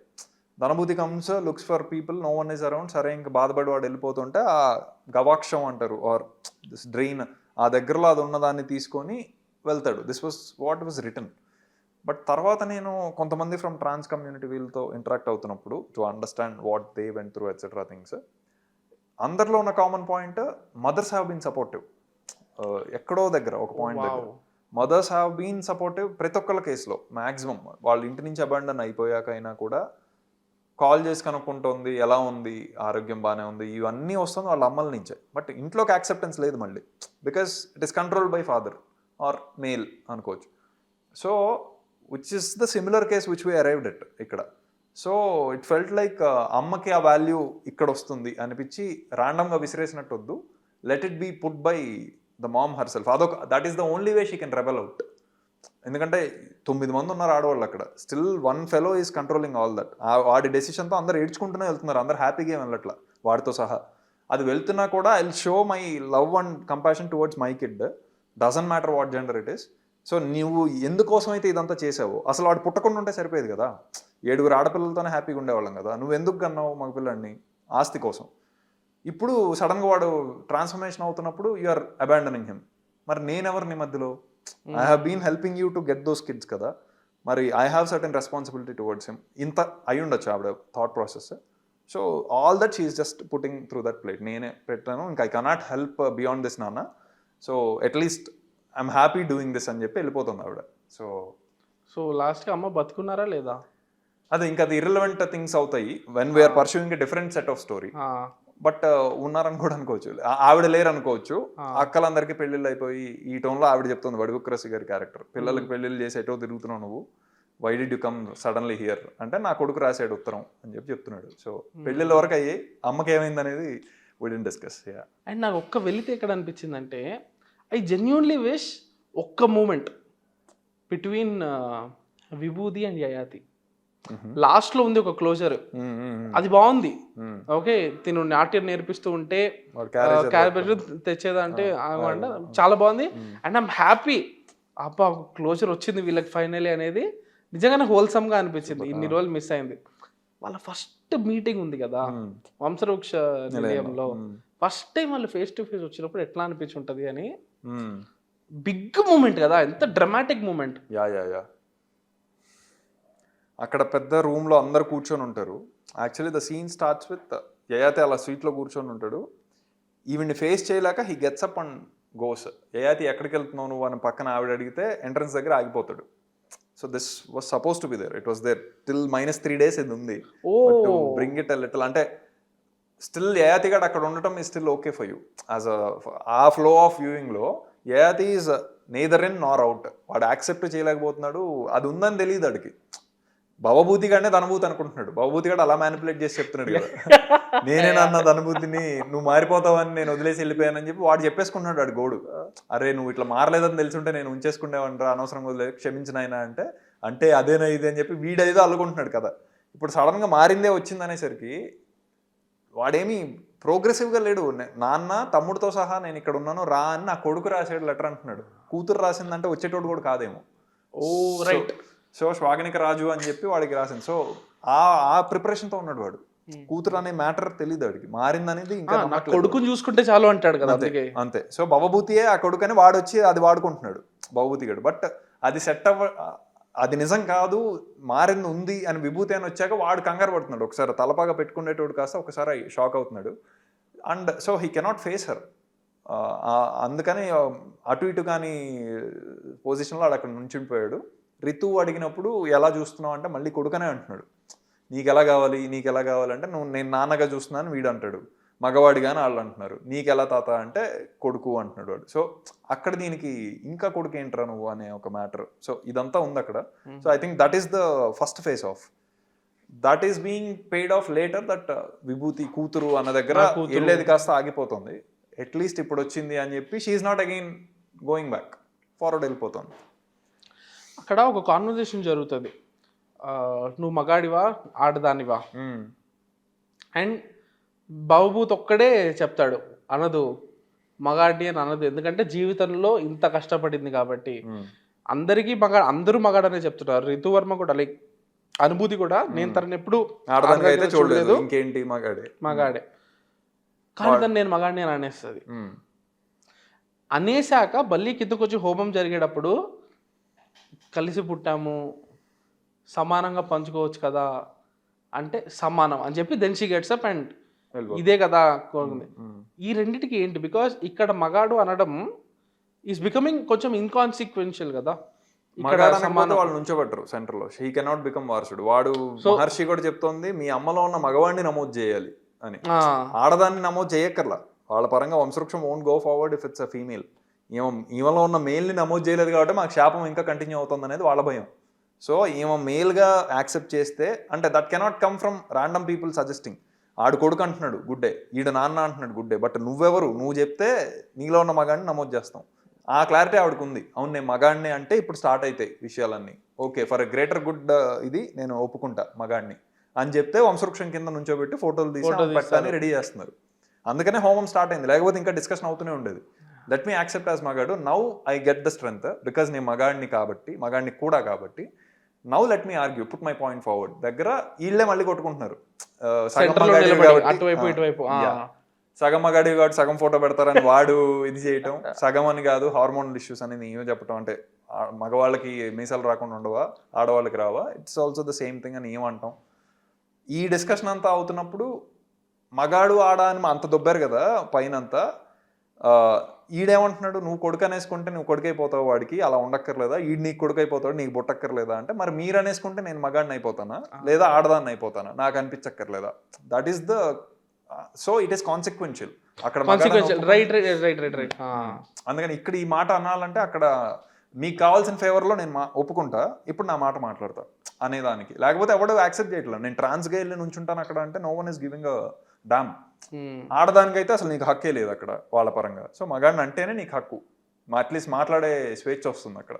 Dhanabhuti comes, looks for people, no one is around, సరే ఇంకా బాధపడి వాడు వెళ్ళిపోతుంటే ఆ గవాక్షం అంటారు ఆర్ దిస్ డ్రెయిన్, ఆ దగ్గరలో అది ఉన్నదాన్ని తీసుకొని వెళ్తాడు. This was what was written. But తర్వాత నేను కొంతమంది ఫ్రమ్ ట్రాన్స్ కమ్యూనిటీ వీళ్ళతో ఇంటరాక్ట్ అవుతున్నప్పుడు to understand what they went through etcetera things, అందరిలో ఉన్న common point mothers have been supportive. ఎక్కడో దగ్గర ఒక పాయింట్ దగ్గర మదర్స్ హ్యావ్ బీన్ సపోర్టివ్ ప్రతి ఒక్కళ్ళ కేసులో మ్యాక్సిమం. వాళ్ళ ఇంటి నుంచి అబాండన్ అయిపోయాక అయినా కూడా కాల్ చేసి కనుక్కుంటుంది, ఎలా ఉంది, ఆరోగ్యం బాగానే ఉంది, ఇవన్నీ వస్తుంది వాళ్ళ అమ్మల నుంచే. బట్ ఇంట్లోకి యాక్సెప్టెన్స్ లేదు మళ్ళీ, because it is controlled by father or male అనుకోవచ్చు. So which is the similar case which we arrived at ఇక్కడ. సో ఇట్ ఫెల్ట్ లైక్ అమ్మకి ఆ వాల్యూ ఇక్కడ వస్తుంది అనిపించి ర్యాండమ్గా విసిరేసినట్టు వద్దు, let it be put by the mom herself. అదొక that is the only way she can rebel out. ఎందుకంటే 9 మంది ఉన్నారు ఆడవాళ్ళు అక్కడ, still one fellow is controlling all that. వాడి డెసిషన్తో అందరు ఏడ్చుకుంటూనే వెళ్తున్నారు, అందరు హ్యాపీగా వెళ్ళట్లా వాడితో సహా. అది వెళ్తున్నా కూడా I will show my love and compassion towards my kid, doesn't matter what gender it is. So నువ్వు ఎందుకోసం అయితే ఇదంతా చేసావు, అసలు వాడు పుట్టకుండా ఉంటే సరిపోయేది కదా, 7 ఆడపిల్లలతోనే హ్యాపీగా ఉండేవాళ్ళం కదా, నువ్వు ఎందుకు కన్నావు మగపిల్లాడిని ఆస్తి కోసం. ఇప్పుడు సడన్గా వాడు ట్రాన్స్ఫర్మేషన్ అవుతున్నప్పుడు యు ఆర్ అబాండనింగ్ హిమ్. మరి నేనెవరిని మధ్యలో, I have been helping you to get those kids కదా, మరి I have certain responsibility towards him. ఇంత అయి ఉండొచ్చు ఆవిడ thought process. So all that she's just putting through that plate. నేనే పెట్టాను, ఇంకా I cannot help beyond this నాన్న, so at least I'm happy doing this అని చెప్పి వెళ్ళిపోతుంది ఆవిడ. సో లాస్ట్గా అమ్మ బతుకున్నారా లేదా, అదే ఇంకా అది ఇర్రిలవెంట్ థింగ్స్ అవుతాయి when we're pursuing a different set of story. But ఉన్నారని కూడా అనుకోవచ్చు, ఆవిడ లేరు అనుకోవచ్చు. అక్కలందరికీ పెళ్ళిళ్ళు అయిపోయి ఈ టోన్లో ఆవిడ చెప్తుంది, వడివుక్రసి గారి క్యారెక్టర్, పిల్లలకి పెళ్ళిళ్ళు చేసి ఎటో తిరుగుతున్నావు నువ్వు, why did you come suddenly here అంటే నా కొడుకు రాసాడు ఉత్తరం అని చెప్పి చెప్తున్నాడు. సో పెళ్ళిళ్ళ వరకు అయ్యాయి, అమ్మకి ఏమైంది అనేది వి డిడ్ంట్ డిస్కస్. అండ్ నాకు ఒక్క వెళితే ఎక్కడ అనిపించిందంటే, ఐ జెన్యూన్లీ విష్ ఒక్క మూమెంట్ బిట్వీన్ విభూతి అండ్ యయాతి లాస్ట్ లో ఉంది ఒక క్లోజర్, అది బాగుంది. ఓకే తిను నాట్యం నేర్పిస్తూ ఉంటే క్యారెక్టర్ తెచ్చేదంటే చాలా బాగుంది. అండ్ ఐమ్ హ్యాపీ, అబ్బా క్లోజర్ వచ్చింది వీళ్ళకి ఫైనలీ అనేది నిజంగానే హోల్సమ్ గా అనిపించింది. ఇన్ని రోజులు మిస్ అయింది. వాళ్ళ ఫస్ట్ మీటింగ్ ఉంది కదా వంశవృక్ష నిలయంలో, ఫస్ట్ టైం వాళ్ళు ఫేస్ టు ఫేస్ వచ్చినప్పుడు ఎట్లా అనిపించి ఉంటుంది అని బిగ్ మూమెంట్ కదా, ఎంత dramatic moment. Yeah yeah yeah అక్కడ పెద్ద రూమ్లో అందరు కూర్చొని ఉంటారు. Actually the scene starts with Yayati అలా సీట్లో కూర్చొని ఉంటాడు. ఈవిడ్ని ఫేస్ చేయలేక he gets up and goes. Yayati ఎక్కడికి వెళ్తున్నావు నువ్వు అని పక్కన ఆవిడ అడిగితే ఎంట్రన్స్ దగ్గర ఆగిపోతాడు. So this was supposed to be there, it was there till -3 days ఇది ఉంది. To bring it a little అంటే స్టిల్ యయాతి గడ్ అక్కడ ఉండటం ఈ still okay for you as a flow of వ్యూయింగ్లో. Yayati is neither in nor out. వాడు accept చేయలేకపోతున్నాడు, అది ఉందని తెలియదు వాడికి. భవభూతి గానే ధనభూతి అనుకుంటున్నాడు. భవభూతి గాడు అలా మ్యానిపులేట్ చేసి చెప్తున్నాడు కదా, నేనే నాన్న ధనభూతిని, నువ్వు మారిపోతావని నేను వదిలేసి వెళ్ళిపోయానని చెప్పి వాడు చెప్పేసుకుంటున్నాడు. వాడు గోడు, అరే నువ్వు ఇట్లా మారలేదని తెలుసుంటే నేను ఉంచేసుకునేవంటారా, అనవసరంగా వదిలే, క్షమించిన ఆయన అంటే అంటే అదేనా ఇది అని చెప్పి వీడేదో అల్లుకుంటున్నాడు కదా. ఇప్పుడు సడన్గా మారిందే వచ్చింది అనేసరికి వాడేమి ప్రోగ్రెసివ్గా లేడు. నాన్న తమ్ముడితో సహా నేను ఇక్కడ ఉన్నాను రా అని నా కొడుకు రాసాడు లెటర్ అంటున్నాడు. కూతురు రాసిందంటే వచ్చేటోడు కూడా కాదేమో. ఓ రైట్. సో శ్వాగనిక రాజు అని చెప్పి వాడికి రాసింది. సో ఆ ప్రిపరేషన్తో ఉన్నాడు వాడు. కూతురు అనే మ్యాటర్ తెలియదు వాడికి, మారిందనేది ఇంకా కొడుకుని చూసుకుంటే చాలు అంటాడు కదా, అంతే. సో భవభూతియే ఆ కొడుకు అని వాడు వచ్చి అది వాడుకుంటున్నాడు భవభూతి గడు. బట్ అది సెట్ అది నిజం కాదు, మారింది ఉంది అని విభూతి అని వచ్చాక వాడు కంగారు పడుతున్నాడు. ఒకసారి తలపాగా పెట్టుకునేటోడు కాస్త ఒకసారి షాక్ అవుతున్నాడు. And so he cannot face her. అందుకని అటు ఇటు కానీ పొజిషన్లో వాడు అక్కడ నుంచుండిపోయాడు. రితు అడిగినప్పుడు ఎలా చూస్తున్నావు అంటే మళ్ళీ కొడుకనే అంటున్నాడు. నీకు ఎలా కావాలి, నీకు ఎలా కావాలంటే నేను నాన్నగా చూస్తున్నాను వీడు అంటాడు. మగవాడిగాని వాళ్ళు అంటున్నారు. నీకు ఎలా తాత అంటే కొడుకు అంటున్నాడు వాడు. సో అక్కడ దీనికి ఇంకా కొడుకు ఏంట్రా నువ్వు అనే ఒక మ్యాటర్. సో ఇదంతా ఉంది అక్కడ. So I think that is the first face of. That is being paid of later. That విభూతి కూతురు అన్న దగ్గర వెళ్ళేది కాస్త ఆగిపోతుంది. అట్లీస్ట్ ఇప్పుడు వచ్చింది అని చెప్పి she's not again going back, forward వెళ్ళిపోతుంది. అక్కడ ఒక కాన్వర్జేషన్ జరుగుతుంది, నువ్వు మగాడివా ఆడదానివా అండ్ భవభూతి ఒక్కడే చెప్తాడు, అనదు మగాడి అని అనదు, ఎందుకంటే జీవితంలో ఇంత కష్టపడింది కాబట్టి. అందరికీ అందరూ మగాడనే చెప్తున్నారు. రితువర్మ కూడా లైక్ అనుభూతి కూడా నేను తనని ఎప్పుడు చూడలేదు, ఇంకేంటి మగాడే కానీ తను నేను మగాడిని అని అనేస్తుంది. అనేసాక మళ్ళీ కిందకు వచ్చి హోమం జరిగేటప్పుడు కలిసి పుట్టాము సమానంగా పంచుకోవచ్చు కదా అంటే సమానం అని చెప్పి then she gets up and ఇదే కదా కోరుకుంది. ఈ రెండింటికి ఏంటి, బికాస్ ఇక్కడ మగాడు అనడం ఈస్ బికమింగ్ కొంచెం ఇన్కాన్సిక్వెన్షియల్ కదా. వాళ్ళు నుంచోబెట్టరు సెంటర్ లో, షీ కెనాట్ బికమ్ వారసుడు. వాడు మహర్షి కూడా చెప్తోంది మీ అమ్మలో ఉన్న మగవాడిని నమోదు చేయాలి అని, ఆడదాన్ని నమోదు చేయక్కర్లా. వాళ్ళ పరంగా వంశవృక్షం won't go forward if it's a female. ఈమెలో ఉన్న మేల్ని నమోదు చేయలేదు కాబట్టి మాకు శాపం ఇంకా కంటిన్యూ అవుతుంది అనేది వాళ్ళ భయం. సో ఈమె మేల్గా యాక్సెప్ట్ చేస్తే అంటే that cannot come from random people suggesting. ఆడు కొడుకు అంటున్నాడు గుడ్డే, ఈడు నాన్న అంటున్నాడు గుడ్డే, బట్ నువ్వెవరు, నువ్వు చెప్తే నీలో ఉన్న మగాడిని నమోదు చేస్తాం. ఆ క్లారిటీ ఆవిడకు ఉంది. అవును నేను మగాడిని అంటే ఇప్పుడు స్టార్ట్ అవుతాయి విషయాలన్నీ. Okay for a greater good ఇది నేను ఒప్పుకుంటా మగాడిని అని చెప్తే వంశవృక్షం కింద నుంచోబెట్టి ఫోటోలు తీసి పెట్టాలని రెడీ చేస్తున్నారు. అందుకనే హోమం స్టార్ట్ అయింది, లేకపోతే ఇంకా డిస్కషన్ అవుతూనే ఉండేది. లెట్ మీ యాక్సెప్ట్ యాజ్ మగాడు, now I get the strength because నేను మగాడిని కాబట్టి, మగాడిని కూడా కాబట్టి now let me argue, put my point forward. దగ్గర వీళ్ళే మళ్ళీ కొట్టుకుంటున్నారు. సగం మగాడి కాబట్టి సగం ఫోటో పెడతారని వాడు ఇది చేయటం, సగం అని కాదు హార్మోనల్ ఇష్యూస్ అని నేను చెప్పటం. అంటే మగవాళ్ళకి మీసాలు రాకుండా ఉండవా, ఆడవాళ్ళకి రావా, it's also the same thing అని ఏమంటాం. ఈ డిస్కషన్ అంతా అవుతున్నప్పుడు మగాడు ఆడ అని అంత దొబ్బారు కదా పైన అంతా. ఈడేమంటున్నాడు, నువ్వు కొడుకు అనేసుకుంటే నువ్వు కొడుకైపోతావు వాడికి, అలా ఉండక్కర్లేదా, ఈడు నీకు కొడుకు అయిపోతాడు నీకు బుట్టక్కర్లేదా అంటే, మరి మీరు అనేసుకుంటే నేను మగాడిని అయిపోతానా లేదా ఆడదాన్ని అయిపోతానా, నాకు అనిపించక్కర్లేదా. That is the so it is consequential అక్కడ. అందుకని ఇక్కడ ఈ మాట అనాలంటే అక్కడ మీకు కావాల్సిన ఫేవర్లో నేను ఒప్పుకుంటా, ఇప్పుడు నా మాట మాట్లాడతా అనేదానికి. లేకపోతే ఎవడో యాక్సెప్ట్ చేయట్లేదు. నేను ట్రాన్స్గా వెళ్ళి నుంచుంటాను అక్కడ అంటే no one is giving a damn. ఆడదానికైతే అసలు నీకు హక్కే లేదు అక్కడ వాళ్ళ పరంగా. సో మగాడిని అంటేనే నీకు హక్కు, అట్లీస్ట్ మాట్లాడే స్వేచ్ఛ వస్తుంది అక్కడ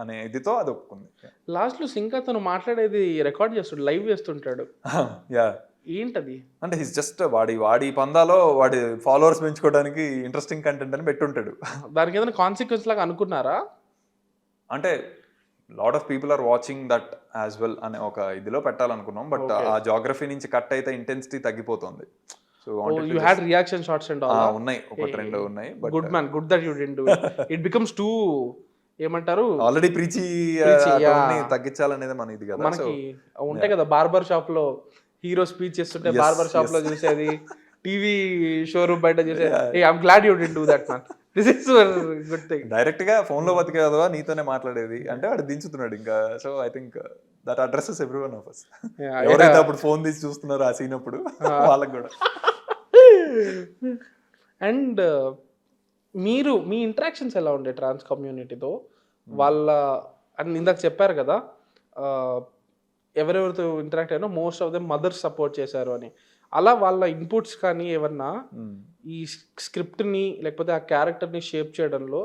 అనే ఇదితో అది ఒప్పుకుంది. లాస్ట్లో సింగా తను మాట్లాడేది రికార్డ్ చేస్తాడు, లైవ్ చేస్తుంటాడు. యా ఏంటది అంటే హిస్ జస్ట్ వాడి పందాలో వాడి ఫాలోవర్స్ పెంచుకోవడానికి ఇంట్రెస్టింగ్ కంటెంట్ అని పెట్టుంటాడు. దానికి ఏదైనా కాన్సిక్వెన్స్ లాగా అనుకున్నారా అంటే lot of people are watching that as well అనే ఒక ఇదిలో పెట్టాలనుకున్నాం. బట్ ఆ జాగ్రఫీ నుంచి కట్ అయితే ఇంటెన్సిటీ తగ్గిపోతుంది. So you had reaction shots and all. ఉన్నాయి, ఒకటి రెండు ఉన్నాయి. But good man, good that you didn't do it. It becomes too ఏమంటారు, ఆల్రెడీ ప్రీచి yeah. తగ్గించాలనేది మన ఇది కదా. మనకి ఉంటాయి కదా బార్బర్ షాప్ లో హీరో స్పీచ్ చేస్తుంటే Yes, బార్బర్ షాప్ లో చూసేది, టీవీ షోరూమ్ బయట చూసేది. I'm glad you did do that man. This is good thing. Direct గా ఫోన్ లో బతికేదవా నీతోనే మాట్లాడేది అంటే వాడు దించుతున్నాడు ఇంకా. So I think that addresses every one of us. ఎవరైతే అప్పుడు ఫోన్ తీసి చూస్తున్నారో ఆ సీన్ అప్పుడు వాళ్ళకి కూడా. అండ్ మీరు మీ ఇంటరాక్షన్స్ ఎలా ఉండే ట్రాన్స్ కమ్యూనిటీతో? వాళ్ళ అని ఇందాక చెప్పారు కదా, ఎవరెవరితో ఇంటరాక్ట్ అయినా most of them mothers support చేశారు అని. అలా వాళ్ళ ఇన్పుట్స్ కానీ ఏమన్నా ఈ స్క్రిప్ట్ని లేకపోతే ఆ క్యారెక్టర్ని షేప్ చేయడంలో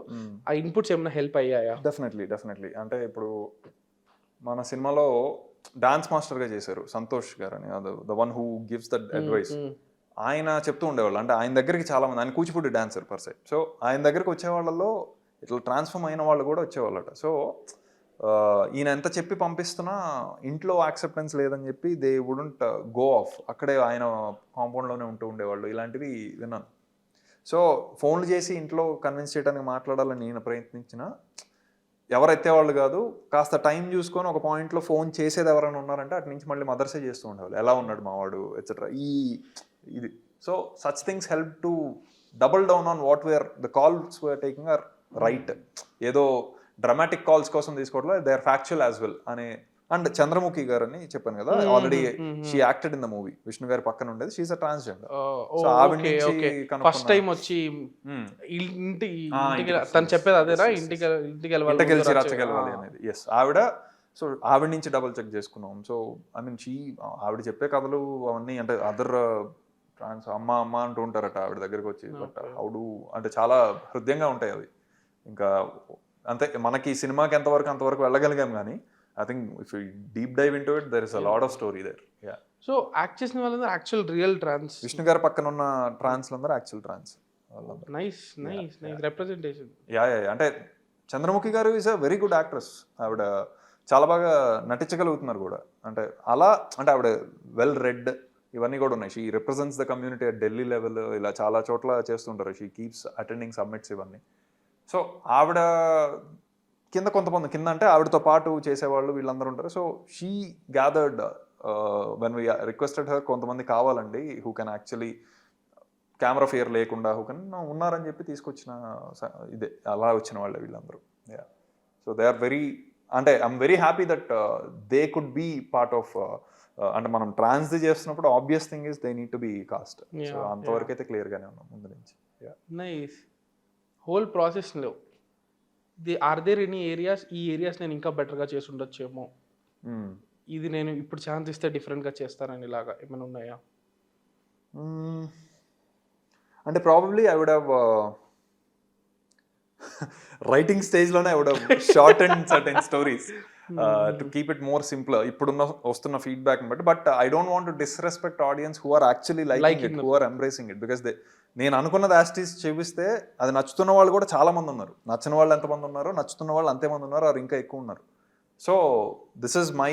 ఆ ఇన్పుట్స్ ఏమైనా హెల్ప్ అయ్యాయా? డెఫినెట్లీ. అంటే ఇప్పుడు మన సినిమాలో డాన్స్ మాస్టర్గా చేశారు సంతోష్ గారు అని, the one who gives that advice. ఆయన చెప్తూ ఉండేవాళ్ళు, అంటే ఆయన దగ్గరికి చాలా మంది, ఆయన కూచిపూడి డాన్సర్ పర్సే. సో ఆయన దగ్గరికి వచ్చే వాళ్ళలో ఇట్లా ట్రాన్స్ఫార్మ్ అయిన వాళ్ళు కూడా వచ్చేవాళ్ళట. సో ఈయన ఎంత చెప్పి పంపిస్తున్నా ఇంట్లో యాక్సెప్టెన్స్ లేదని చెప్పి దే వుడెంట్ గో ఆఫ్, అక్కడే ఆయన కాంపౌండ్లోనే ఉంటూ ఉండేవాళ్ళు. ఇలాంటివి విన్నాను. సో ఫోన్లు చేసి ఇంట్లో కన్విన్స్ చేయడానికి మాట్లాడాలని నేను ప్రయత్నించిన ఎవరైతే వాళ్ళు కాదు, కాస్త టైం చూసుకొని ఒక పాయింట్లో ఫోన్ చేసేది ఎవరైనా ఉన్నారంటే అటు నుంచి మళ్ళీ మదర్సే చేస్తూ ఉండేవాళ్ళు, ఎలా ఉన్నాడు మావాడు ఎట్సెట్రా ఇది. So such things help to double down on what were the calls we're taking are right. ఏదో డ్రామాటిక్ కాల్స్ కోసం తీసుకోవట్లే, they are factual as well అనే. అండ్ చంద్రముఖి గారు అని చెప్పాను కదా, already she acted in the movie, Vishnu గారి పక్కన ఉండేది, షీఈస్ అ ట్రాన్స్జెండర్. సో ఆవిడ నుంచి ఫస్ట్ టైం వచ్చి తను చెప్పేది అదేనా, ఇంటికి రచ్చగలవాలి అనేది. ఎస్, ఆవిడ. సో ఆవిడ నుంచి డబుల్ చెక్ చేసుకున్నాం. సో ఐ మీన్ ఆవిడ చెప్పే కథలు అవన్నీ అంటే అదర్ ట్రాన్స్ అమ్మ అంటూ ఉంటారట ఆవిడ దగ్గరికి వచ్చి. బట్ హౌడు అంటే చాలా హృదయంగా ఉంటాయి అవి. ఇంకా అంతే, మనకి సినిమాకి అంతవరకు వెళ్ళగలిగాం కానీ I think if you deep dive into it there is a lot of story there. Yeah. So act చేసిన వాళ్ళందరూ యాక్చువల్ రియల్ ట్రాన్స్, విష్ణు గారి పక్కన ఉన్న ట్రాన్స్లందరూ actual trans. Nice representation. Yeah. అంటే చంద్రముఖి గారు is a very good actress. ఆవిడ చాలా బాగా నటించగలుగుతున్నారు కూడా. అంటే అలా అంటే ఆవిడ వెల్ రెడ్ ఇవన్నీ కూడా ఉన్నాయి. She represents the community at Delhi level, ఇలా చాలా చోట్ల చేస్తుంటారు. షీ కీప్స్ అటెండింగ్ సబ్మిట్స్ ఇవన్నీ. సో ఆవిడ కొంతమంది కింద అంటే ఆవిడతో పాటు చేసేవాళ్ళు వీళ్ళందరూ ఉంటారు. So she gathered when we requested her, కొంతమంది కావాలండి who can actually camera fear లేకుండా హూ కెన్ ఉన్నారని చెప్పి తీసుకొచ్చిన ఇదే, అలా వచ్చిన వాళ్ళే వీళ్ళందరూ. Yeah. So they are very, అంటే I'm very happy that they could be part of, అంటే మనం ట్రాన్స్ది చేస్తున్నప్పుడు obvious thing is they need to be cast. So అంతవరకు అయితే క్లియర్గానే ఉన్నాం ముందు నుంచి. నైస్. హోల్ ప్రాసెస్లో ఆర్ దేర్ ఎనీ ఏరియాస్, ఈ ఏరియాస్ నేను ఇంకా బెటర్గా చేసి ఉండొచ్చేమో, ఇది నేను ఇప్పుడు ఛాన్స్ ఇస్తే డిఫరెంట్గా చేస్తానని ఇలాగా ఏమైనా ఉన్నాయా? అంటే probably I would have writing స్టేజ్లోనే I would have short and certain stories to keep it more simple ఇప్పుడున్న వస్తున్న ఫీడ్బ్యాక్ బట్టి. But I don't want to disrespect audience who are actually liking it, who are embracing it. Because నేను అనుకున్నది యాస్టీస్ చూపిస్తే అది నచ్చుతున్న వాళ్ళు కూడా చాలా మంది ఉన్నారు, నచ్చిన వాళ్ళు ఎంతమంది ఉన్నారో నచ్చుతున్న వాళ్ళు అంతేమంది ఉన్నారు, అది ఇంకా ఎక్కువ ఉన్నారు. So this is my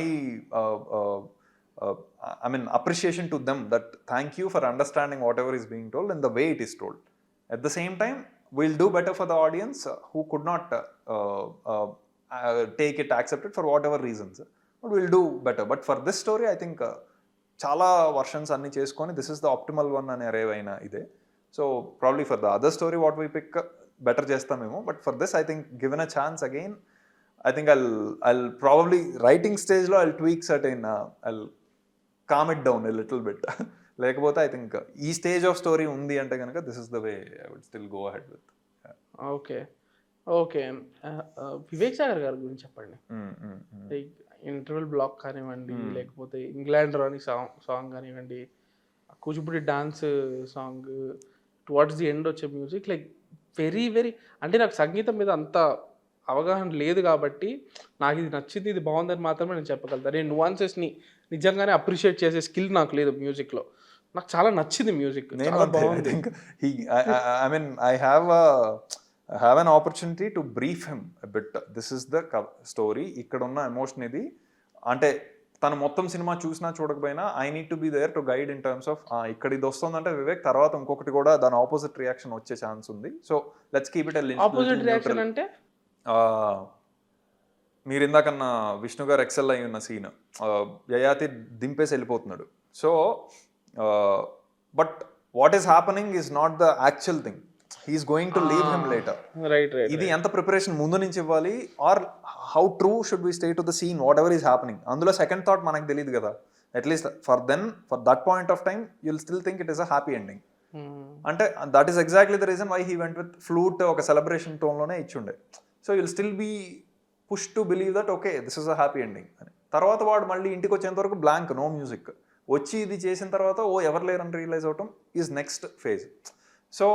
I mean appreciation to them, that thank you for understanding whatever is being told and the way it is told. At the same time, we'll do better for the audience who could not take it, accept it for whatever reasons, but we'll do better. But for this story I think chala versions anni cheskoni this is the optimal one ani arrive aina ide. So probably for the other story what we pick better chestamemo, but for this I think given a chance again I think I'll probably writing stage lo I'll tweak certain I'll calm it down a little bit. లేకపోతే I think ఈ stage of story ఉంది అంటే కనుక this is the way I would still go ahead with. Okay. Vivek Sagar gari గురించి చెప్పండి. Interval block కానివ్వండి, లేకపోతే England రాని సాంగ్ కానివ్వండి, Kuchipudi dance song, towards the end వచ్చే మ్యూజిక్, లైక్ వెరీ అంటే నాకు సంగీతం మీద అంత అవగాహన లేదు కాబట్టి నాకు ఇది నచ్చింది, ఇది బాగుందని మాత్రమే నేను చెప్పగలుగుతాను. నేను నువాన్సెస్ని నిజంగానే అప్రిషియేట్ చేసే స్కిల్ నాకు లేదు మ్యూజిక్లో. నాకు చాలా నచ్చింది మ్యూజిక్, చాలా బాగుంది. I mean I have an opportunity to brief him a bit. This is the story, ఇక్కడ ఉన్న ఎమోషన్ ఇది, అంటే తను మొత్తం సినిమా చూసినా చూడకపోయినా I need to be there to guide in terms of ఇక్కడ ఇది వస్తుందంటే వివేక్ తర్వాత ఇంకొకటి కూడా దాని ఆపోజిట్ రియాక్షన్ వచ్చే ఛాన్స్ ఉంది. So let's keep it opposite reaction అంటే మీరు ఇందాకన్నా విష్ణు గారు ఎక్సెల్ అయి ఉన్న సీన్, యయాతి దింపేసి వెళ్ళిపోతున్నాడు. So but what is happening is not the actual thing, he is going to leave him later. ఇది ఎంత ప్రిపరేషన్ ముందు నుంచి ఇవ్వాలి, or how true should we stay to the scene what ever is happening. అందులో second thought మనకు తెలియదు కదా. At least for that point of time you'll still think it is a happy ending. అంటే that is exactly the reason why he went with flute, ఒక celebration టోన్లోనే ఇచ్చుండే. So you'll still be push to believe that okay this is a happy ending అని. తర్వాత వాడు మళ్ళీ ఇంటికి వచ్చేంత వరకు బ్లాంక్, నో మ్యూజిక్. వచ్చి ఇది చేసిన తర్వాత ఎవరు లేరని రియలైజ్ అవటం is next phase. So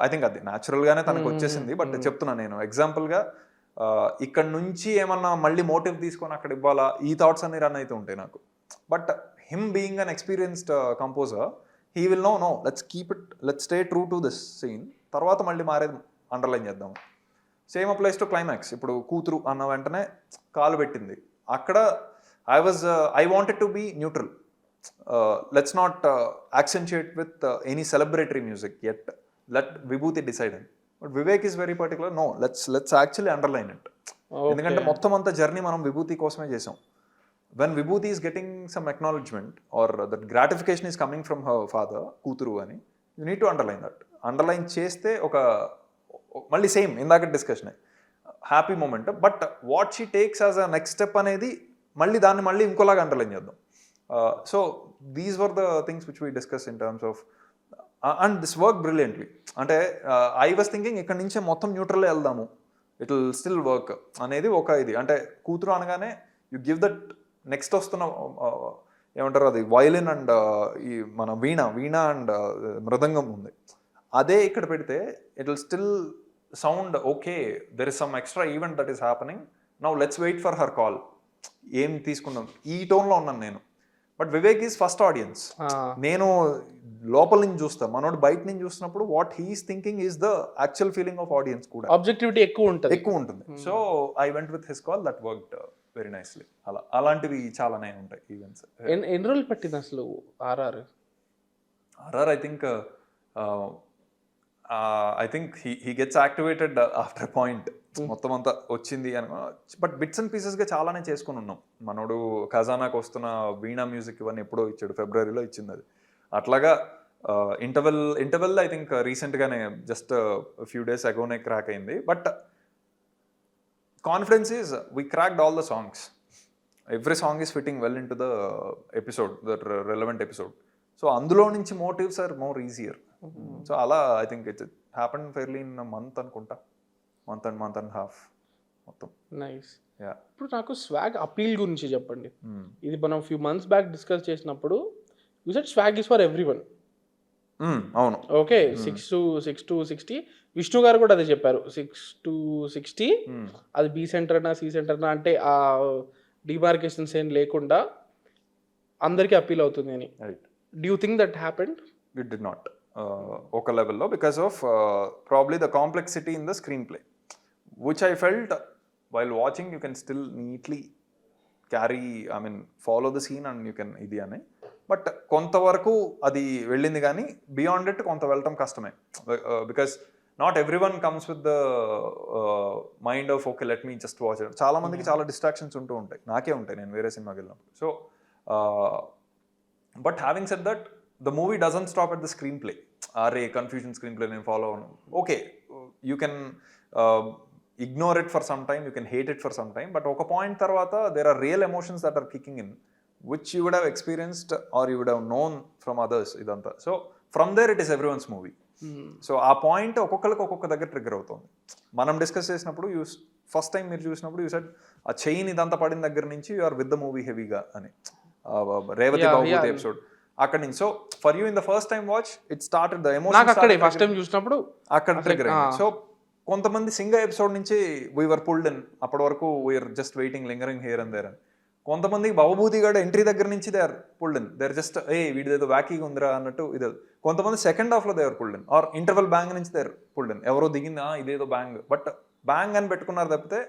I think అది న్యాచురల్గానే తనకు వచ్చేసింది. బట్ చెప్తున్నా నేను ఎగ్జాంపుల్గా ఇక్కడ నుంచి ఏమన్నా మళ్ళీ మోటివ్ తీసుకొని అక్కడ ఇవ్వాలా, ఈ థాట్స్ అన్ని రన్ అయితే ఉంటాయి నాకు. But him being an experienced composer, he will know let's keep it, let's stay true to this scene, తర్వాత మళ్ళీ మారేది అండర్లైన్ చేద్దాం. Same applies to climax. ఇప్పుడు కూతురు అన్న వెంటనే కాలు పెట్టింది, అక్కడ I wanted to be neutral. Let's not accentuate with any celebratory music yet, let Vibhuti decide. But Vivek is very particular, no let's actually underline it. ఎందుకంటే మొత్తం అంతా జర్నీ మనం విభూతి కోసమే చేసాం. When Vibhuti is getting some acknowledgement or that gratification is coming from her father, కూతురు అని, you need to underline that. Underline చేస్తే ఒక మళ్ళీ సేమ్ ఇందాక discussion happy moment, but what she takes as a next step అనేది దాన్ని మళ్ళీ ఇంకోలాగా అండర్లైన్ చేద్దాం. So these were the things which we discuss in terms of, and this work brilliantly. అంటే ఐ వాస్ థింకింగ్ ఇక్కడ నుంచే మొత్తం న్యూట్రల్ వెళ్దాము, ఇట్ విల్ స్టిల్ వర్క్ అనేది ఒక ఇది. అంటే కూతురు అనగానే యు గివ్ దట్ నెక్స్ట్ వస్తున్న ఏమంటారు అది వయలిన్ అండ్ ఈ మన వీణ అండ్ మృదంగం ఉంది, అదే ఇక్కడ పెడితే it will still sound okay, there is some extra event that is happening, now let's wait for her call. ఏం తీసుకున్నాం ఈ టోన్లో ఉన్నాను నేను. But Vivek is first audience. నేను లోపల నుంచి చూస్తా, మనోడు బయట నుంచి చూస్తున్నప్పుడు what he's thinking is the actual feeling of audience కూడా. ఆబ్జెక్టివిటీ ఎక్కువ ఉంటుంది. So I went with his call, that worked very nicely. అలాంటివి చాలానే ఉంటాయి ఈవెంట్స్. ఎన్ని రోజులు పట్టింది అసలు RR? I think I think he gets activated after point. మొత్తం అంతా వచ్చింది అనుకో, బట్ బిట్స్ అండ్ పీసెస్గా చాలానే చేసుకుని ఉన్నాం. మనోడు ఖజానాకు వస్తున్న వీణా మ్యూజిక్ ఇవన్నీ ఎప్పుడో ఇచ్చాడు, ఫిబ్రవరిలో ఇచ్చింది అది. అట్లాగా ఇంటర్వెల్ ఐ థింక్ రీసెంట్గానే జస్ట్ ఫ్యూ డేస్ అగోనే క్రాక్ అయింది. But confidence is we cracked all the songs, every song is fitting well in to the episode, the relevant episode. So అందులో నుంచి motives are more easier. So అలా I think it happen fairly in month అనుకుంటా, month and half మొత్తం. Nice. ఇప్పుడు నాకు Swag appeal గురించి చెప్పండి. ఇది మనం ఫ్యూ మంత్స్ బ్యాక్ డిస్కస్ చేసినప్పుడు you said swag is for everyone. అవును, ఓకే. 6 to 60 విష్ణు గారు కూడా అదే చెప్పారు. 6 to 60 అది బి సెంటర్ అన్నా సి సెంటర్ అన్నా అంటే ఆ డిమార్కేషన్స్ ఏం లేకుండా అందరికీ అపీల్ అవుతుంది అని. Do you think that happened? It did not ఒక లెవెల్లో, because of probably the complexity in the screenplay, which I felt while watching you can still neatly carry, I mean follow the scene and you can ఇది అని. But కొంతవరకు అది వెళ్ళింది, కానీ beyond it కొంత వెళ్ళటం కష్టమే. Because not every one comes with the mind of okay let me just watch it. చాలా మందికి చాలా డిస్ట్రాక్షన్స్ ఉంటూ ఉంటాయి, నాకే ఉంటాయి నేను వేరే సినిమాకి వెళ్ళినప్పుడు. So but having said that, the movie doesn't stop at the screenplay. Confusion screenplay నేను ఫాలో అవును. Okay, you can ignore it for some time, you can hate it for some time, but ఒక point తర్వాత there are real emotions that are kicking in, which you would have experienced or you would have known from others. ఇదంతా so from there it is everyone's movie. So ఆ point ఒక్కొక్కరికి ఒక్కొక్క దగ్గర trigger అవుతుంది. మనం discuss చేసినప్పుడు first time మీరు చూసినప్పుడు యూ సెడ్ ఆ చైన్ ఇదంతా పడిన దగ్గర నుంచి you are with the movie హెవీగా అని, రేవతి బాబుతి ఎపిసోడ్ అక్కడ నుంచి. So for you in the first time watch it started the emotion, first time చూసినప్పుడు అక్కడ ట్రిగ్గర్ అయింది. సో కొంతమంది సింగా ఎపిసోడ్ నుంచి వీఆర్ పుల్డ్ ఇన్, అప్పటి వరకు we're just waiting lingering here and there అని. కొంతమంది భవభూతి గడ ఎంట్రీ దగ్గర నుంచి they are pulled in, they are just వీడిదేదో వ్యాకీగా ఉందిరా అన్నట్టు ఇది. కొంతమంది సెకండ్ హాఫ్లో they are pulled in, or interval bang నుంచి దే ఆర్ పుల్డ్ ఇన్, ఎవరో దిగిందా ఇదేదో బ్యాంగ్, బట్ బ్యాంగ్ అని పెట్టుకున్నారు తప్పితే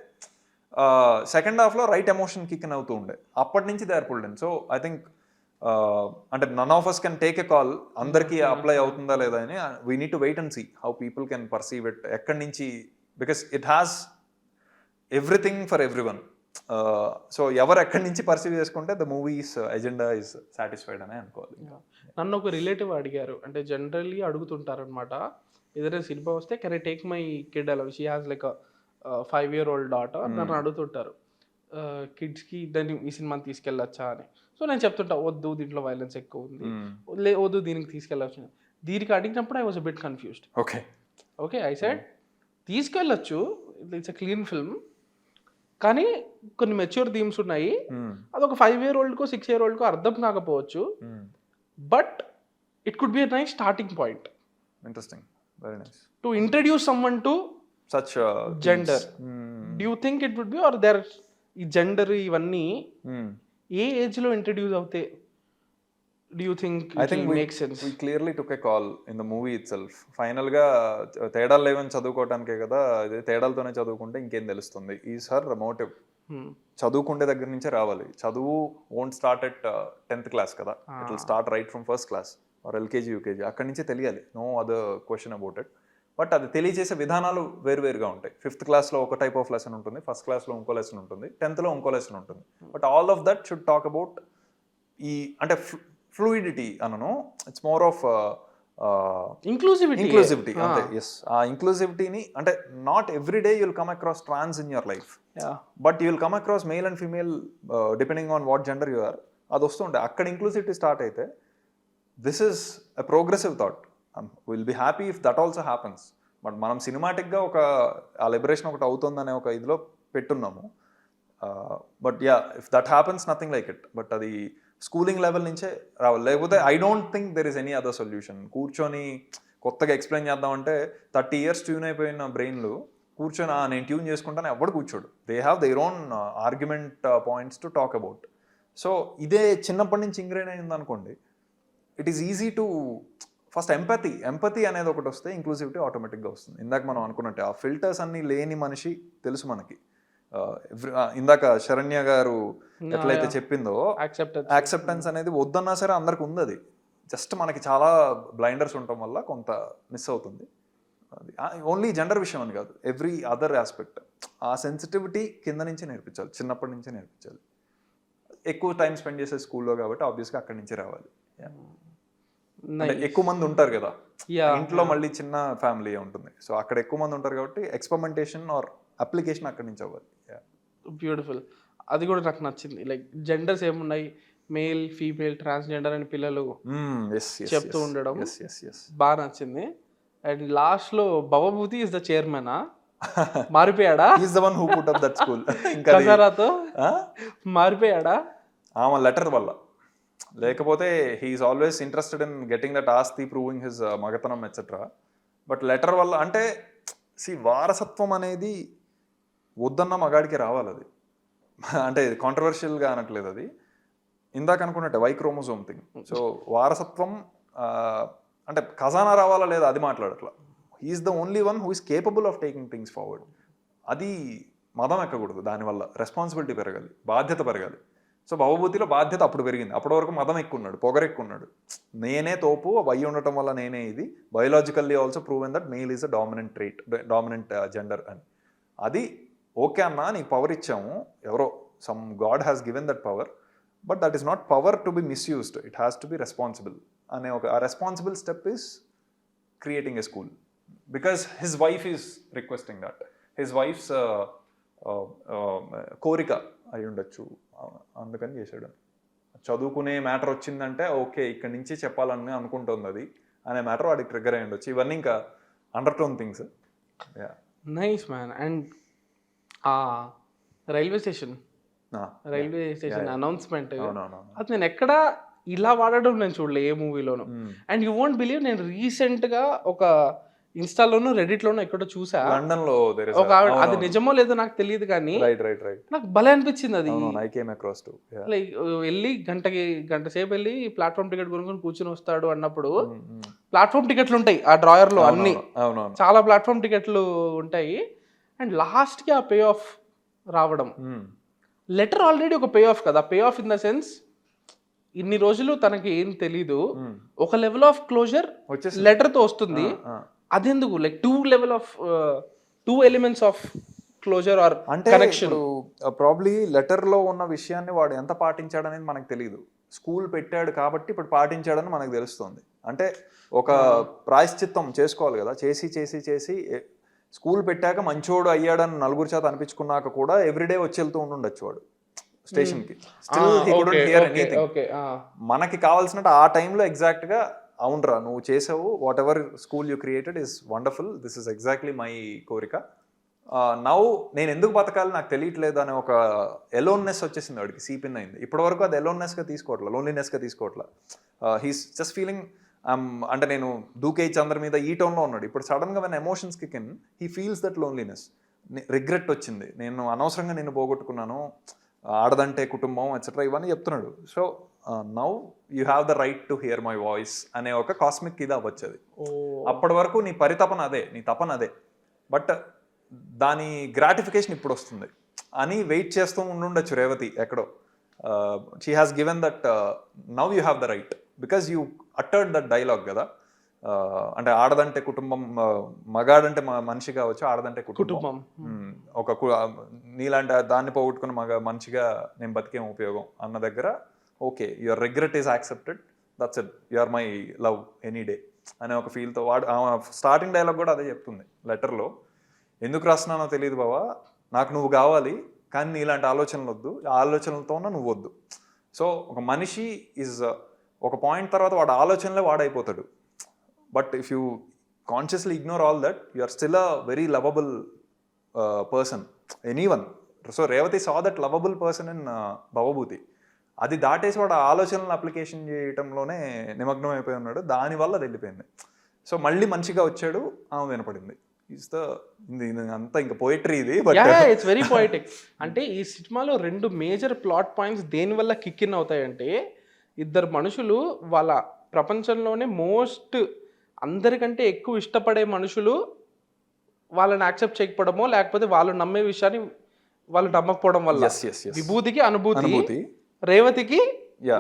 సెకండ్ హాఫ్లో రైట్ ఎమోషన్ కిక్ అవుతూ ఉండే, అప్పటి నుంచి they are pulled in. So I think అంటే none of us can take a call అందరికీ అప్లై అవుతుందా లేదా అని. We need to wait and see how people can perceive it, ఎక్కడి నుంచి, because it has everything for every one. So ఎవరు ఎక్కడి నుంచి పర్సీవ్ చేసుకుంటే the movie's agenda is satisfied అని అనుకోవాలి. నన్ను ఒక రిలేటివ్ అడిగారు, అంటే జనరల్లీ అడుగుతుంటారు అనమాట, ఏదైనా సినిమా వస్తే can I take my kid అలా, she has like 5-year-old daughter, నన్ను అడుగుతుంటారు కిడ్స్కి దాన్ని ఈ సినిమాని తీసుకెళ్ళొచ్చా అని. సో నేను చెప్తుంటా, వద్దు దీంట్లో వైలెన్స్ ఎక్కువ ఉంది, వద్దు దీనికి తీసుకెళ్ళచ్చు. దీనికి అడిగినప్పుడు I was bit confused. Okay I said తీసుకెళ్ళచ్చు, ఇట్స్ ఎ క్లీన్ ఫిల్మ్, కానీ కొన్ని మెచ్యూర్ థీమ్స్ ఉన్నాయి, అదొక 5-year-oldకో 6-year-oldకో అర్థం కాకపోవచ్చు, but it could be a nice starting point. Interesting, very nice. To introduce someone to such gender. Do you think it would be, or there ఈ gender ఇవన్నీ ఏ age లో introduce అవుతాయి? Do you think it will make sense? We clearly took a call in the movie itself. Final గా తేడాలు లేవని చదువుకోవటానికే కదా, అదే తేడాలతోనే చదువుకుంటే ఇంకేం తెలుస్తుంది ఈజ్ హర్ మోటివ్. చదువుకుంటే దగ్గర నుంచే రావాలి. చదువు won't start at 10th class కదా, it will start right from first class or LKG UKG, అక్కడి నుంచే తెలియాలి. No other question about it. But అది తెలియజేసే విధానాలు వేరువేరుగా ఉంటాయి. 5th క్లాస్లో ఒక టైప్ ఆఫ్ లెసన్ ఉంటుంది, 1st క్లాస్లో ఇంకో లెసన్ ఉంటుంది, 10thలో ఇంకో లెసన్ ఉంటుంది. But all of that should talk about ఈ అంటే ఫ్లూయిడిటీ అనను, ఇట్స్ మోర్ ఆఫ్ ఇంక్లూసివిటీ అంతే. ఎస్, ఆ ఇంక్లూసివిటీని అంటే not every day you'll come across trans in your life, but you'll come across male and female depending on what gender you are. అది వస్తుంటే అక్కడ ఇంక్లూసివిటీ స్టార్ట్ అయితే this is a progressive thought. Will be happy if that also happens. But మనం సినిమాటిక్గా ఒక ఆ liberation ఒకటి అవుతుందనే ఒక ఇదిలో పెట్టున్నాము. But yeah, if that happens nothing like it. But అది స్కూలింగ్ లెవెల్ నుంచే రావాలి, లేకపోతే I don't think there is any other solution. కూర్చొని కొత్తగా ఎక్స్ప్లెయిన్ చేద్దామంటే 30 years ట్యూన్ అయిపోయిన బ్రెయిన్లు కూర్చొని నేను ట్యూన్ చేసుకుంటాను ఎవడు కూర్చోడు. They have their own argument points to talk about. So ఇదే చిన్నప్పటి నుంచి ఇంగ్రైన్ అయింది అనుకోండి, it is easy to first empathy అనేది ఒకటి వస్తే ఇంక్లూసివిటీ ఆటోమేటిక్గా వస్తుంది. ఇందాక మనం అనుకున్నట్టే ఆ ఫిల్టర్స్ అన్ని లేని మనిషి తెలుసు మనకి. ఇందాక శరణ్య గారు ఎట్లయితే చెప్పిందో యాక్సెప్టెన్స్ అనేది వద్దన్నా సరే అందరికి ఉంది. అది జస్ట్ మనకి చాలా బ్లైండర్స్ ఉండటం వల్ల కొంత మిస్ అవుతుంది. అది ఓన్లీ జెండర్ విషయం అని కాదు, ఎవ్రీ అదర్ ఆస్పెక్ట్. ఆ సెన్సిటివిటీ కింద నుంచే నేర్పించాలి, చిన్నప్పటి నుంచే నేర్పించాలి. ఎక్కువ టైం స్పెండ్ చేసే స్కూల్లో కాబట్టి ఆబ్వియస్గా అక్కడి నుంచే రావాలి. ఎక్కువ మంది ఉంటారు కదా ఇంట్లో, మళ్ళీ చిన్న ఫ్యామిలీ ఉంటుంది, సో అక్కడ ఎక్కువ మంది ఉంటారు కాబట్టి ఎక్స్పెరిమెంటేషన్ ఆర్ అప్లికేషన్ అక్కడి నుంచి అవ్వాలి. బ్యూటిఫుల్. అది కూడా నాకు నచ్చింది. లైక్ జెండర్స్ ఏమున్నాయి, మేల్ ఫీమేల్ ట్రాన్స్జెండర్ అని పిల్లలు చెప్తూ ఉండడం బాగా నచ్చింది. అండ్ లాస్ట్ లో భవభూతి ఇస్ ద చైర్మన్, మారిపోయాడా? Is the one who put up that school. కజారాతో మారిపోయాడా? ఆమె లెటర్ వల్ల. లేకపోతే he is always interested in getting that ఆస్తి, ప్రూవింగ్ హిజ్ మగతనం ఎట్సెట్రా. బట్ లెటర్ వల్ల అంటే వారసత్వం అనేది వద్దన్న మగాడికి రావాలి. అది అంటే కాంట్రవర్షియల్గా అనట్లేదు, అది ఇందాక అనుకున్నట్టే వై క్రోమోజోమ్ థింగ్. సో వారసత్వం అంటే ఖజానా రావాలా లేదా అది మాట్లాడట్లా. He is the only one who is capable of taking things forward. అది మదం ఎక్కకూడదు, దానివల్ల రెస్పాన్సిబిలిటీ పెరగాలి, బాధ్యత పెరగాలి. సో భవభూతిలో బాధ్యత అప్పుడు పెరిగింది. అప్పటి వరకు మదం ఎక్కున్నాడు, పొగరెక్కున్నాడు, నేనే తోపు అయ్యి ఉండటం వల్ల నేనే ఇది. Biologically also proven that male is a dominant trait, dominant gender అని. అది ఓకే అన్నా, నీకు పవర్ ఇచ్చాము, ఎవరో some god has given that power, but that is not power to be misused, it has to be responsible అనే ఒక ఆ responsible step is creating a school. Because his wife is requesting that, his wife's కోరిక అయి ఉండొచ్చు, అందుకని చేశాడు. చదువుకునే matter వచ్చిందంటే ఓకే ఇక్కడి నుంచి చెప్పాలని అనుకుంటుంది అది అనే మ్యాటర్ వాడికి ట్రిగ్గర్ అయ్యి ఉండొచ్చు. ఇవన్నీ ఇంకా undertone things. Nice man. And railway station announcement అది నేను ఎక్కడ ఇలా వాడడం నేను చూడలే ఏ మూవీలోనూ. అండ్ యూ వోంట్ బిలీవ్, నేను రీసెంట్గా ఒక ఇన్స్టాలోను రెడిట్లోనూ ఎక్కడో చూసా, లండన్ లో ఒక అది నిజమో లేదో నాకు తెలియదు కానీ నాకు భలే అనిపించింది. అది లైక్ వెళ్ళి గంట సేపు వెళ్ళి ప్లాట్ఫామ్ టికెట్ కొనుక్కొని కూర్చొని వస్తాడు అన్నప్పుడు, ప్లాట్ఫామ్ టికెట్లు ఉంటాయి ఆ డ్రాయర్ లో, అన్ని చాలా ప్లాట్ఫామ్ టికెట్లు ఉంటాయి. అండ్ లాస్ట్ కి ఆ పే ఆఫ్ రావడం. లెటర్ ఆల్రెడీ ఒక పే ఆఫ్ కదా, pay of in the sense ఇన్ని రోజులు తనకి ఏం తెలీదు, ఒక లెవెల్ ఆఫ్ క్లోజర్ లెటర్ తో వస్తుంది. అదెందుకు like two elements of closure or అంటే కనెక్షన్. ప్రాబ్లీ లెటర్లో ఉన్న విషయాన్ని వాడు ఎంత పాటించాడు అనేది మనకు తెలియదు. స్కూల్ పెట్టాడు కాబట్టి ఇప్పుడు పాటించాడని మనకు తెలుస్తుంది. అంటే ఒక ప్రాయశ్చిత్తం చేసుకోవాలి కదా, చేసి చేసి చేసి స్కూల్ పెట్టాక మంచోడు అయ్యాడని నలుగురు చేత అనిపించుకున్నాక కూడా ఎవ్రీడే వచ్చి వెళ్తూ ఉండుండొచ్చు వాడు స్టేషన్కి. మనకి కావాల్సినట్టు ఆ టైంలో ఎగ్జాక్ట్గా అవునరా నువ్వు చేసావు, what ever school you created is wonderful, this is exactly my కోరిక, నౌ నేను ఎందుకు బతకాలి నాకు తెలియట్లేదు అనే ఒక ఎలోన్నెస్ వచ్చేసింది వాడికి, సీపిన్ అయింది. ఇప్పటివరకు అది ఎలోన్నెస్గా తీసుకోవట్లే, లోన్లీనెస్గా తీసుకోవట్లే. హీస్ జస్ట్ ఫీలింగ్ అంటే నేను దూకేయచ్చు అందరి మీద ఈ టోన్లో ఉన్నాడు. ఇప్పుడు సడన్గా when emotions kick in he feels that loneliness, regret వచ్చింది, నేను అనవసరంగా నిన్ను పోగొట్టుకున్నాను, ఆడదంటే కుటుంబం ఎట్సెట్రా ఇవన్నీ చెప్తున్నాడు. So now you have the right to hear my voice అనే ఒక కాస్మిక్ ఇది అవ్వచ్చది. అప్పటి వరకు నీ పరితపన అదే, నీ తపన అదే, బట్ దాని గ్రాటిఫికేషన్ ఇప్పుడు వస్తుంది అని వెయిట్ చేస్తూ ఉండుండొచ్చు రేవతి ఎక్కడో. She has given that now you have the right because you uttered that dialogue కదా. అంటే ఆడదంటే కుటుంబం, మగాడంటే మనిషి కావచ్చు, ఆడదంటే కుటుంబం. ఒక నీలాంటి దాన్ని పోగొట్టుకున్న మనిషిగా నేను బతికేం ఉపయోగం అన్న దగ్గర okay your regret is accepted, that's it, you are my love any day అనే ఒక ఫీల్తో వాడు స్టార్టింగ్ డైలాగ్ కూడా అదే చెప్తుంది లెటర్లో. ఎందుకు రాస్తున్నానో తెలియదు బావా, నాకు నువ్వు కావాలి కానీ నీలాంటి ఆలోచనలు వద్దు, ఆ ఆలోచనలతోనే నువ్వు వద్దు. సో ఒక మనిషి ఈజ్ ఒక పాయింట్ తర్వాత వాడు ఆలోచనలే వాడైపోతాడు. But if you consciously ignore all that you are still a very lovable person, anyone. So Revathi saw that lovable person in Bhavabhuti. అది దాటేసి వాడు ఆలోచనలను అప్లికేషన్ చేయటంలోనే నిమగ్నం అయిపోయి ఉన్నాడు, దానివల్ల అది వెళ్ళిపోయింది. సో మళ్ళీ మంచిగా వచ్చాడు, ఆమె వినపడింది. అంతా ఇంకా పోయిటరీ ఇది, బట్ ఇట్స్ వెరీ పోయిటిక్. అంటే ఈ సినిమాలో రెండు మేజర్ ప్లాట్ పాయింట్స్ దేనివల్ల కిక్ ఇన్ అవుతాయంటే, ఇద్దరు మనుషులు వాళ్ళ ప్రపంచంలోనే మోస్ట్ అందరికంటే ఎక్కువ ఇష్టపడే మనుషులు వాళ్ళని యాక్సెప్ట్ చేయకపోవడమో, లేకపోతే వాళ్ళు నమ్మే విషయాన్ని వాళ్ళు నమ్మకపోవడం వల్ల. విభూతికి అనుభూతి, రేవతికి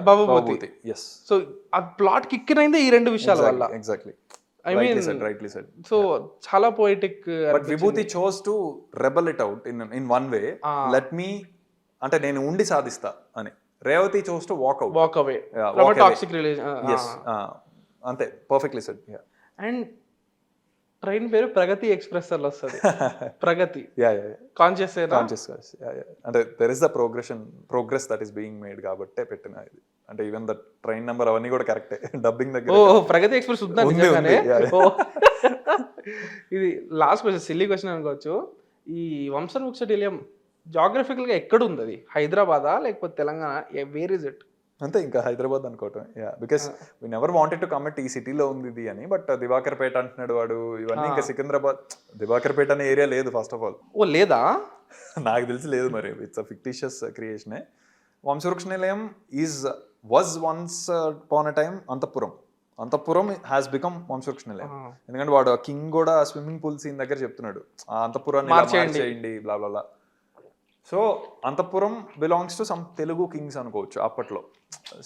భవభూతి. సో ఆ ప్లాట్ కిక్ ఇన్ అయింది ఈ రెండు విషయాల వల్ల. Exactly. I mean, rightly said. So chala poetic. But Vibuthi chose to rebel it out in one way. Let me, ante nenu undi sadhista ani. Revati chose to walk away from a toxic relation. Yes. Ante perfectly said. Yeah. And train పేరు ప్రగతి express అలా వస్తుంది. ప్రగతి. Yeah. Conscious. Yeah. Ante there is the progress that is being made కాబట్టి పెట్టిన ఇది. అంటే even the train number అవన్నీ కూడా కరెక్టే, డబ్బింగ్ దగ్గర. ప్రగతి ఎక్స్ప్రెస్ ఉందా నిజంగానే? ఇది లాస్ట్ క్వశ్చన్, సిల్లీ క్వశ్చన్ అనుకోవచ్చు. ఈ వంశవృక్ష నిలయం జాగ్రఫికల్గా ఎక్కడ ఉంది? అది హైదరాబాదా లేకపోతే తెలంగాణ? Where is it? అంతే, ఇంకా హైదరాబాద్ అనుకోవటం. Because we never wanted to commit ఈ సిటీలో ఉంది ఇది అని. బట్ దివాకర్పేట అంటున్నాడు వాడు, ఇవన్నీ ఇంకా సికింద్రాబాద్, దివాకర్పేట అనే ఏరియా లేదు ఫస్ట్ ఆఫ్ ఆల్. ఓ లేదా? నాకు తెలిసి లేదు, మరి ఇట్స్ అ ఫిక్టిషియస్ క్రియేషనే. వంశవృక్ష నిలయం was once upon a time Antahpuram has become వంశవృక్ష నిలయం. ఎందుకంటే వాడు కింగ్ కూడా స్విమ్మింగ్ పూల్ సీన్ దగ్గర చెప్తున్నాడు, ఆ అంతఃపురాన్ని మార్చేయండి బ్లా బ్లా. సో అంతఃపురం belongs to some Telugu kings అనుకోవచ్చు అప్పట్లో.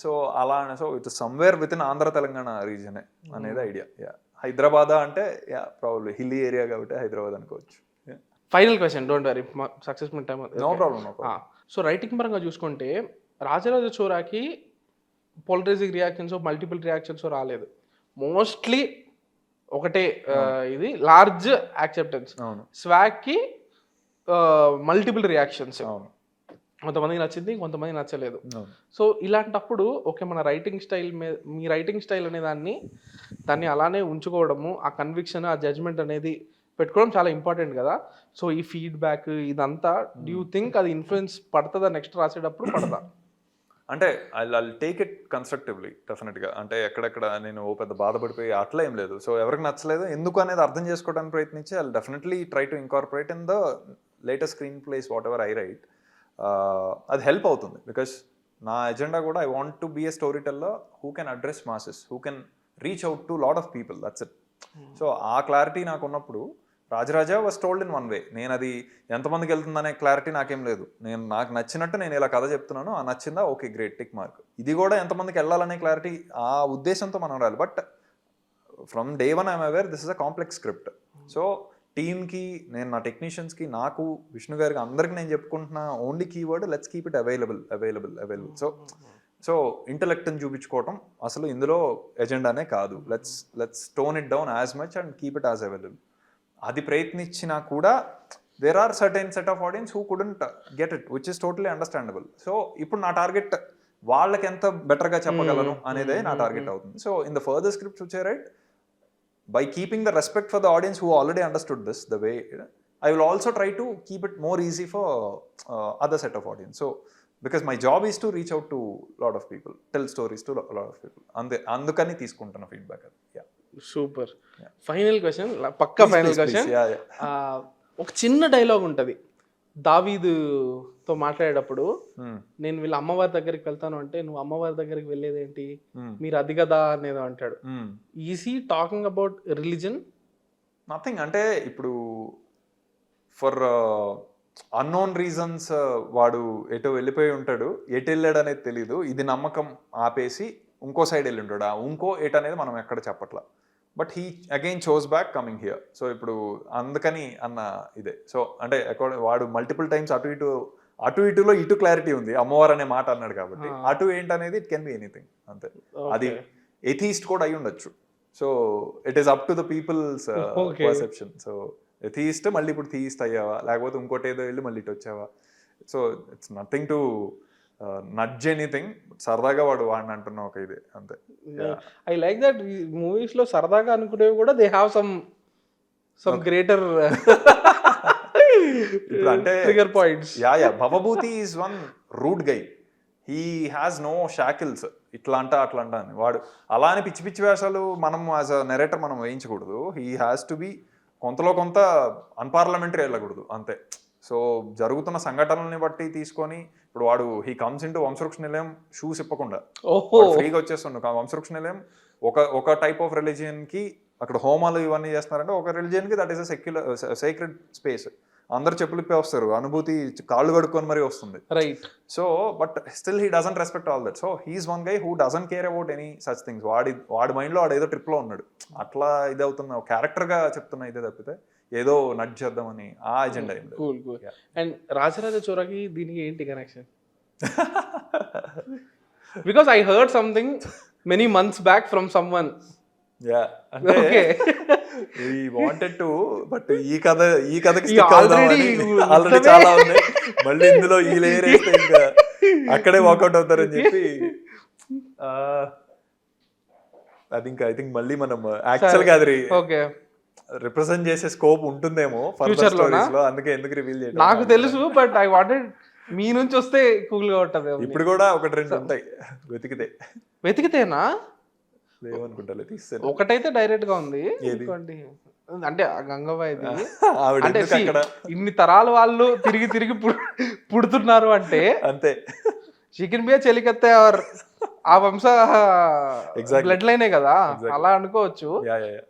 సో అలా, so it's somewhere within Andhra Telangana రీజనే అనేది ఐడియా. హైదరాబాద్ అంటే ప్రాబ్లీ హిల్లీ ఏరియా కాబట్టి హైదరాబాద్ అనుకోవచ్చు. Final question, don't worry, successful time. No problem. So writing పరంగా చూసుకుంటే రాజరాజ చోరాకి పోలరైజింగ్ రియాక్షన్స్, మల్టిపుల్ రియాక్షన్స్ రాలేదు. మోస్ట్లీ ఒకటే ఇది లార్జ్ యాక్సెప్టెన్స్. స్వాగ్కి మల్టిపుల్ రియాక్షన్స్, కొంతమందికి నచ్చింది, కొంతమంది నచ్చలేదు. సో ఇలాంటప్పుడు ఓకే, మన రైటింగ్ స్టైల్ మీద, మీ రైటింగ్ స్టైల్ అనే దాన్ని అలానే ఉంచుకోవడము, ఆ కన్విక్షన్, ఆ జడ్జ్మెంట్ అనేది పెట్టుకోవడం చాలా ఇంపార్టెంట్ కదా. సో ఈ ఫీడ్బ్యాక్ ఇదంతా డూ యూ థింక్ అది ఇన్ఫ్లుయెన్స్ పడుతుందా నెక్స్ట్ రాసేటప్పుడు? పడదా? అంటే ఐ టేక్ ఇట్ కన్స్ట్రక్టివ్లీ డెఫినెట్గా. అంటే ఎక్కడెక్కడ నేను పెద్ద బాధపడిపోయి అట్లా ఏం లేదు. సో ఎవరికి నచ్చలేదు ఎందుకు అనేది అర్థం చేసుకోవడానికి ప్రయత్నించి I definitely try to incorporate in the latest screenplays what ever I write. అది హెల్ప్ అవుతుంది బికాస్ నా ఎజెండా కూడా I want to be a story teller who can address masses, who can reach out to lot of people, that's it. So ఆ clarity నాకు ఉన్నప్పుడు Rajaraja was told in one way. నేను అది ఎంతమందికి వెళ్తుందనే clarity నాకేం లేదు. నాకు నచ్చినట్టు నేను ఇలా కథ చెప్తున్నాను, ఆ నచ్చిందా ఓకే గ్రేట్ టిక్ మార్క్. ఇది కూడా ఎంతమందికి వెళ్ళాలనే క్లారిటీ ఆ ఉద్దేశంతో మనం రాలి. But from day one I'm aware this is a complex script. So టీమ్కి, నేను నా టెక్నీషియన్స్కి, నాకు, విష్ణు గారికి, అందరికి నేను చెప్పుకుంటున్నా only keyword let's keep it available. So ఇంటలెక్ట్ని చూపించుకోవటం అసలు ఇందులో ఎజెండానే కాదు. Let's tone it down as much and keep it as available. అది ప్రయత్నించినా కూడా there are certain set of audience who couldn't get it, which is totally understandable. So ఇప్పుడు నా టార్గెట్ వాళ్ళకి ఎంత బెటర్గా చెప్పగలను అనేదే నా టార్గెట్ అవుతుంది. So in the further scripts which I right, by keeping the respect for the audience who already understood this the way, I will also try to keep it more easy for other set of audience. So because my job is to reach out to lot of people, tell stories to a lot of people, andukani తీసుకుంటున్న feedback. Yeah super. Final question, పక్కా final question. ఒక చిన్న dialogue ఉంటుంది దావీదుతో మాట్లాడేటప్పుడు, నేను వీళ్ళ అమ్మవారి దగ్గరికి వెళ్తాను అంటే, నువ్వు అమ్మవారి దగ్గరికి వెళ్ళేదేంటి, మీరు అది కదా అనేది అంటాడు. Easy talking about religion? Nothing. అంటే ఇప్పుడు ఫర్ అన్నోన్ రీజన్స్ వాడు ఎటు వెళ్ళిపోయి ఉంటాడు, ఎటు వెళ్ళాడు అనేది తెలీదు. ఇది నమ్మకం ఆపేసి ఇంకో సైడ్ వెళ్ళి ఉంటాడు. ఇంకో ఎటు అనేది మనం ఎక్కడ చెప్పట్లా. But he again chose back coming here. So ఇప్పుడు అందుకని అన్న ఇదే. సో అంటే వాడు మల్టిపుల్ టైమ్స్ అటు ఇటులో ఇటు క్లారిటీ ఉంది, అమ్మవారు అనే మాట అన్నాడు కాబట్టి. అటు ఏంటనేది ఇట్ కెన్ బి ఎనీథింగ్, అంతే. అది ఎథీస్ట్ కూడా అయి ఉండొచ్చు. So it is up to the people's perception. So atheist మళ్ళీ ఇప్పుడు థీయిస్ట్ అయ్యావా, లేకపోతే ఇంకోటి ఏదో వెళ్ళి మళ్ళీ ఇటు వచ్చావా. So it's nothing to nudge anything. సరదాగా వాడిని అంటున్నా ఒక ఇది, అంతే. ఐ లైక్ దట్ మూవీస్ లో సరదాగా అనుకునేవి కూడా దే హ్యావ్ సమ్ గ్రేటర్ ఇప్పుడు అంటే trigger points. Yeah Bhavabhuti is one root guy. He has no shackles, ఇట్లా అంట అట్లా అంట అని. వాడు అలా అని పిచ్చి పిచ్చి వేషాలు మనం యాజ్ అ నెరేటర్ మనం వేయించకూడదు. హీ హ్యాస్ టు బి కొంతలో కొంత అన్పార్లమెంటరీ వెళ్ళకూడదు, అంతే. సో జరుగుతున్న సంఘటనల్ని బట్టి తీసుకొని ఇప్పుడు వాడు హీ కమ్స్ ఇంటూ వంశవృక్ష నిలయం షూస్ ఇప్పకుండా ఫ్రీగా వచ్చేస్తుండు. వంశవృక్ష నిలయం ఒక టైప్ ఆఫ్ రిలీజియన్కి అక్కడ హోమాలు ఇవన్నీ చేస్తున్నారంటే, ఒక రిలీజియన్కి that is a secular sacred space. అందరు చెప్పులు ఇప్పే వస్తారు, అనుభూతి కాళ్ళు కడుక్కొని మరీ వస్తుంది, right. So but still he doesn't respect all that. So he is one guy who doesn't care about any such things. వాడి మైండ్లో వాడు ఏదో ట్రిప్లో ఉన్నాడు, అట్లా ఇది అవుతున్న క్యారెక్టర్గా చెప్తున్నా ఇదే తప్పితే ఏదో నట్ చేద్దామని ఆ ఎజెండా అయింది. అండ్ రాజరాజ చోరాకి దీనికి ఏంటి connection? Because I heard something many months back from someone. Yeah అంటే we wanted to, but ఈ కథకి స్టిక్ అవుదామని ఆల్రెడీ చాలా ఉన్నాయి. మళ్ళీ ఇందులో ఈ లేయర్ వేస్తే ఇంకా అక్కడే వాకౌట్ అవుతారని చెప్పి అది ఇంకా ఐ థింక్ మళ్ళీ మనం యాక్చువల్గా అది రిప్రజెంట్ చేసే స్కోప్ ఉంటుందేమో ఫ్యూచర్ లో, అందుకే ఎందుకు రివీల్ చేయడం నాకు తెలుసు. బట్ ఐ వాంటెడ్ మీ నుంచి వస్తే కూల్ గా ఉంటది. ఇప్పుడు కూడా ఒకటి రెండు ఉంటాయి వెతికితేనా లేవనుకుంటా. ఒకటైతే డైరెక్ట్ గా ఉంది, అంటే గంగవ్వ ఇది. అంటే ఇన్ని తరాల వాళ్ళు తిరిగి తిరిగి పుడుతున్నారు అంటే అంతే. చికెన్ బియా చెలికత్తే ఆ వంశ బ్లడ్ లైనే కదా, అలా అనుకోవచ్చు.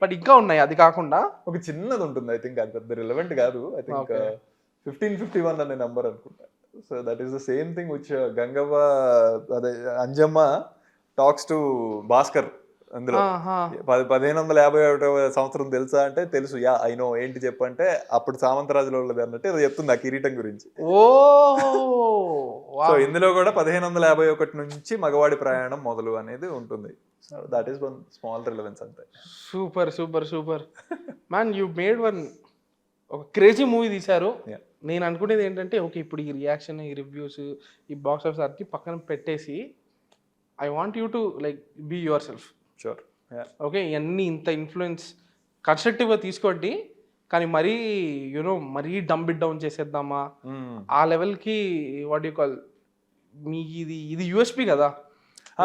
బట్ ఇంకా ఉన్నాయి, అది కాకుండా ఒక చిన్నది ఉంటుంది. ఐ థింక్ అది పెద్ద రిలవెంట్ కాదు. ఐ థింక్ 1551 అనే నంబర్ అనుకుంటా. So that is the same thing which Gangavva అదే అంజమ్మ టాక్స్ టు భాస్కర్. అందులో 1551 సంవత్సరం తెలుసా అంటే తెలుసు. యా ఐ నో, ఏంటి చెప్పంటే అప్పుడు సామంతరాజులో ఉన్నది అన్నట్టు అది చెప్తుంది ఆ కిరీటం గురించి. సో ఇందులో కూడా 1551 నుంచి మగవాడి ప్రయాణం మొదలు అనేది ఉంటుంది. So that is one small relevance అంతే. Super super super man, you made one ఒక క్రేజీ మూవీ తీశారు. నేను అనుకునేది ఏంటంటే, ఓకే ఇప్పుడు ఈ రియాక్షన్, ఈ రివ్యూస్, ఈ బాక్స్ ఆఫీస్ అన్ని పక్కన పెట్టేసి I want you to like be yourself. Sure. Okay, ఇవన్నీ ఇంత ఇన్ఫ్లుయెన్స్ కన్స్ట్రక్టివ్గా తీసుకోండి, కానీ మరీ యూనో మరీ డంప్ ఇట్ డౌన్ చేసేద్దామా ఆ లెవెల్కి. వాట్ యూ కాల్, మీ ఇది యూఎస్పీ కదా.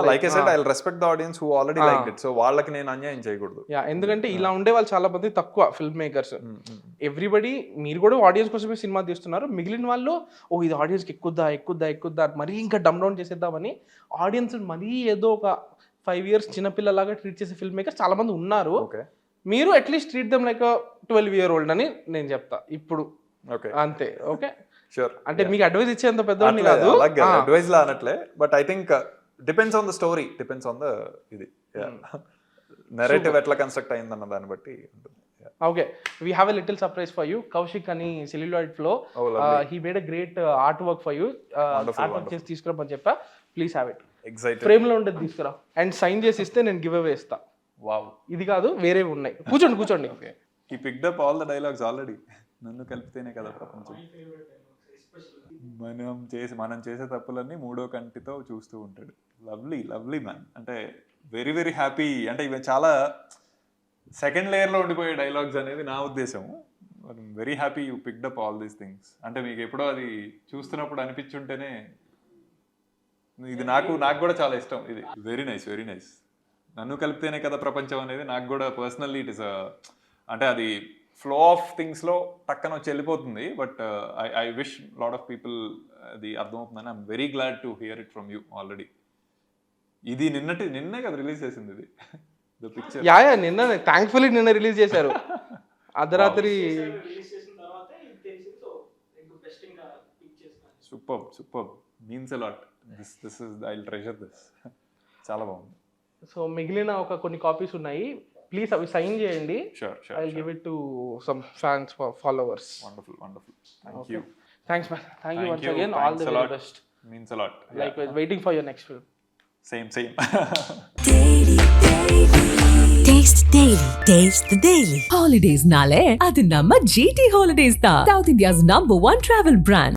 Like I said, I will respect the audience who already liked it. So వాళ్ళకి నేను అన్యాయం చేయకూడదు. యా, ఎందుకంటే ఇలా ఉండే వాళ్ళు చాలా మంది తక్కువ ఫిల్మ్ మేకర్స్. ఎవ్రీబడి, మీరు కూడా ఆడియన్స్ కోసమే సినిమా తీస్తున్నారు. మిగిలిన వాళ్ళు ఓ ఇది ఆడియన్స్కి ఎక్కుద్దా మరీ ఇంకా డమ్ డౌన్ చేసేద్దామని ఆడియన్స్ మరీ ఏదో ఒక 5 years చిన్నపిల్లలాగా ట్రీట్ చేసే ఫిల్మ్ మేకర్స్ చాలా మంది ఉన్నారు. మీరు at least treat them like 12-year-old అని నేను చెప్తా ఇప్పుడు. ఓకే, అంతే. Okay, sure. అంటే మీకు అడ్వైస్ ఇచ్చేంత పెద్దవాడిని కాదు, అడ్వైస్ లా అనట్లే, but I think depends on the story, depends on the ఇది నెరేటివ్ ఎట్లా కన్స్ట్రక్ట్ అయిందన్న దాన్ని బట్టి ఉంటుంది. Okay, we have a little surprise for you. Kaushik అని celluloid flow, he made a great art work for you. Art work చేసి తీసుకురామని చెప్పా, please have it. Excited. Frame లో ఉండేది తీసుకురా అండ్ సైన్ చేసి ఇస్తే నేను గివ్ అవే ఇస్తా. వావ్, ఇది కాదు వేరే ఉన్నాయి. కూర్చోండి. Okay, he picked up all the dialogues already. నన్ను కలిపితేనే కదా ప్రపంచం. మనం చేసే తప్పులన్నీ మూడో కంటితో చూస్తూ ఉంటాడు. Lovely man. అంటే వెరీ వెరీ హ్యాపీ. అంటే ఇవి చాలా సెకండ్ లేయర్లో ఉండిపోయే డైలాగ్స్ అనేది నా ఉద్దేశం. Very happy you picked up all these things. అంటే మీకు ఎప్పుడో అది చూస్తున్నప్పుడు అనిపించుంటేనే, ఇది నాకు కూడా చాలా ఇష్టం. ఇది వెరీ నైస్. నన్ను కలిపితేనే కదా ప్రపంచం అనేది నాకు కూడా పర్సనల్లీ ఇట్ ఇస్ అంటే అది ఫ్లో ఆఫ్ థింగ్స్లో టక్కన వచ్చి వెళ్ళిపోతుంది. But I wish lot of people అది అర్థమవుతుందని. I'm very glad to hear it from you already. ఇది నిన్నే కదా రిలీజ్ చేసింది ఇది, ద పిక్చర్. యా నిన్న థ్యాంక్ఫుల్లీ నిన్న రిలీజ్ చేశారు అర్ధరాత్రి. Super means a lot. This is I will treasure this. చాలా బాగుంది. సో మిగిలిన కొన్ని కాపీస్ ఉన్నాయి, ప్లీజ్ అవి సైన్ చేయండి. Sure. I will give it to some fans followers. Wonderful. Thank you. Thanks man. Thank you once again. All the very best. Means a lot. Like waiting for your next film. Same. Taste the Daily. Holidays nale adi namma GT Holidays da, South India's #1 travel brand.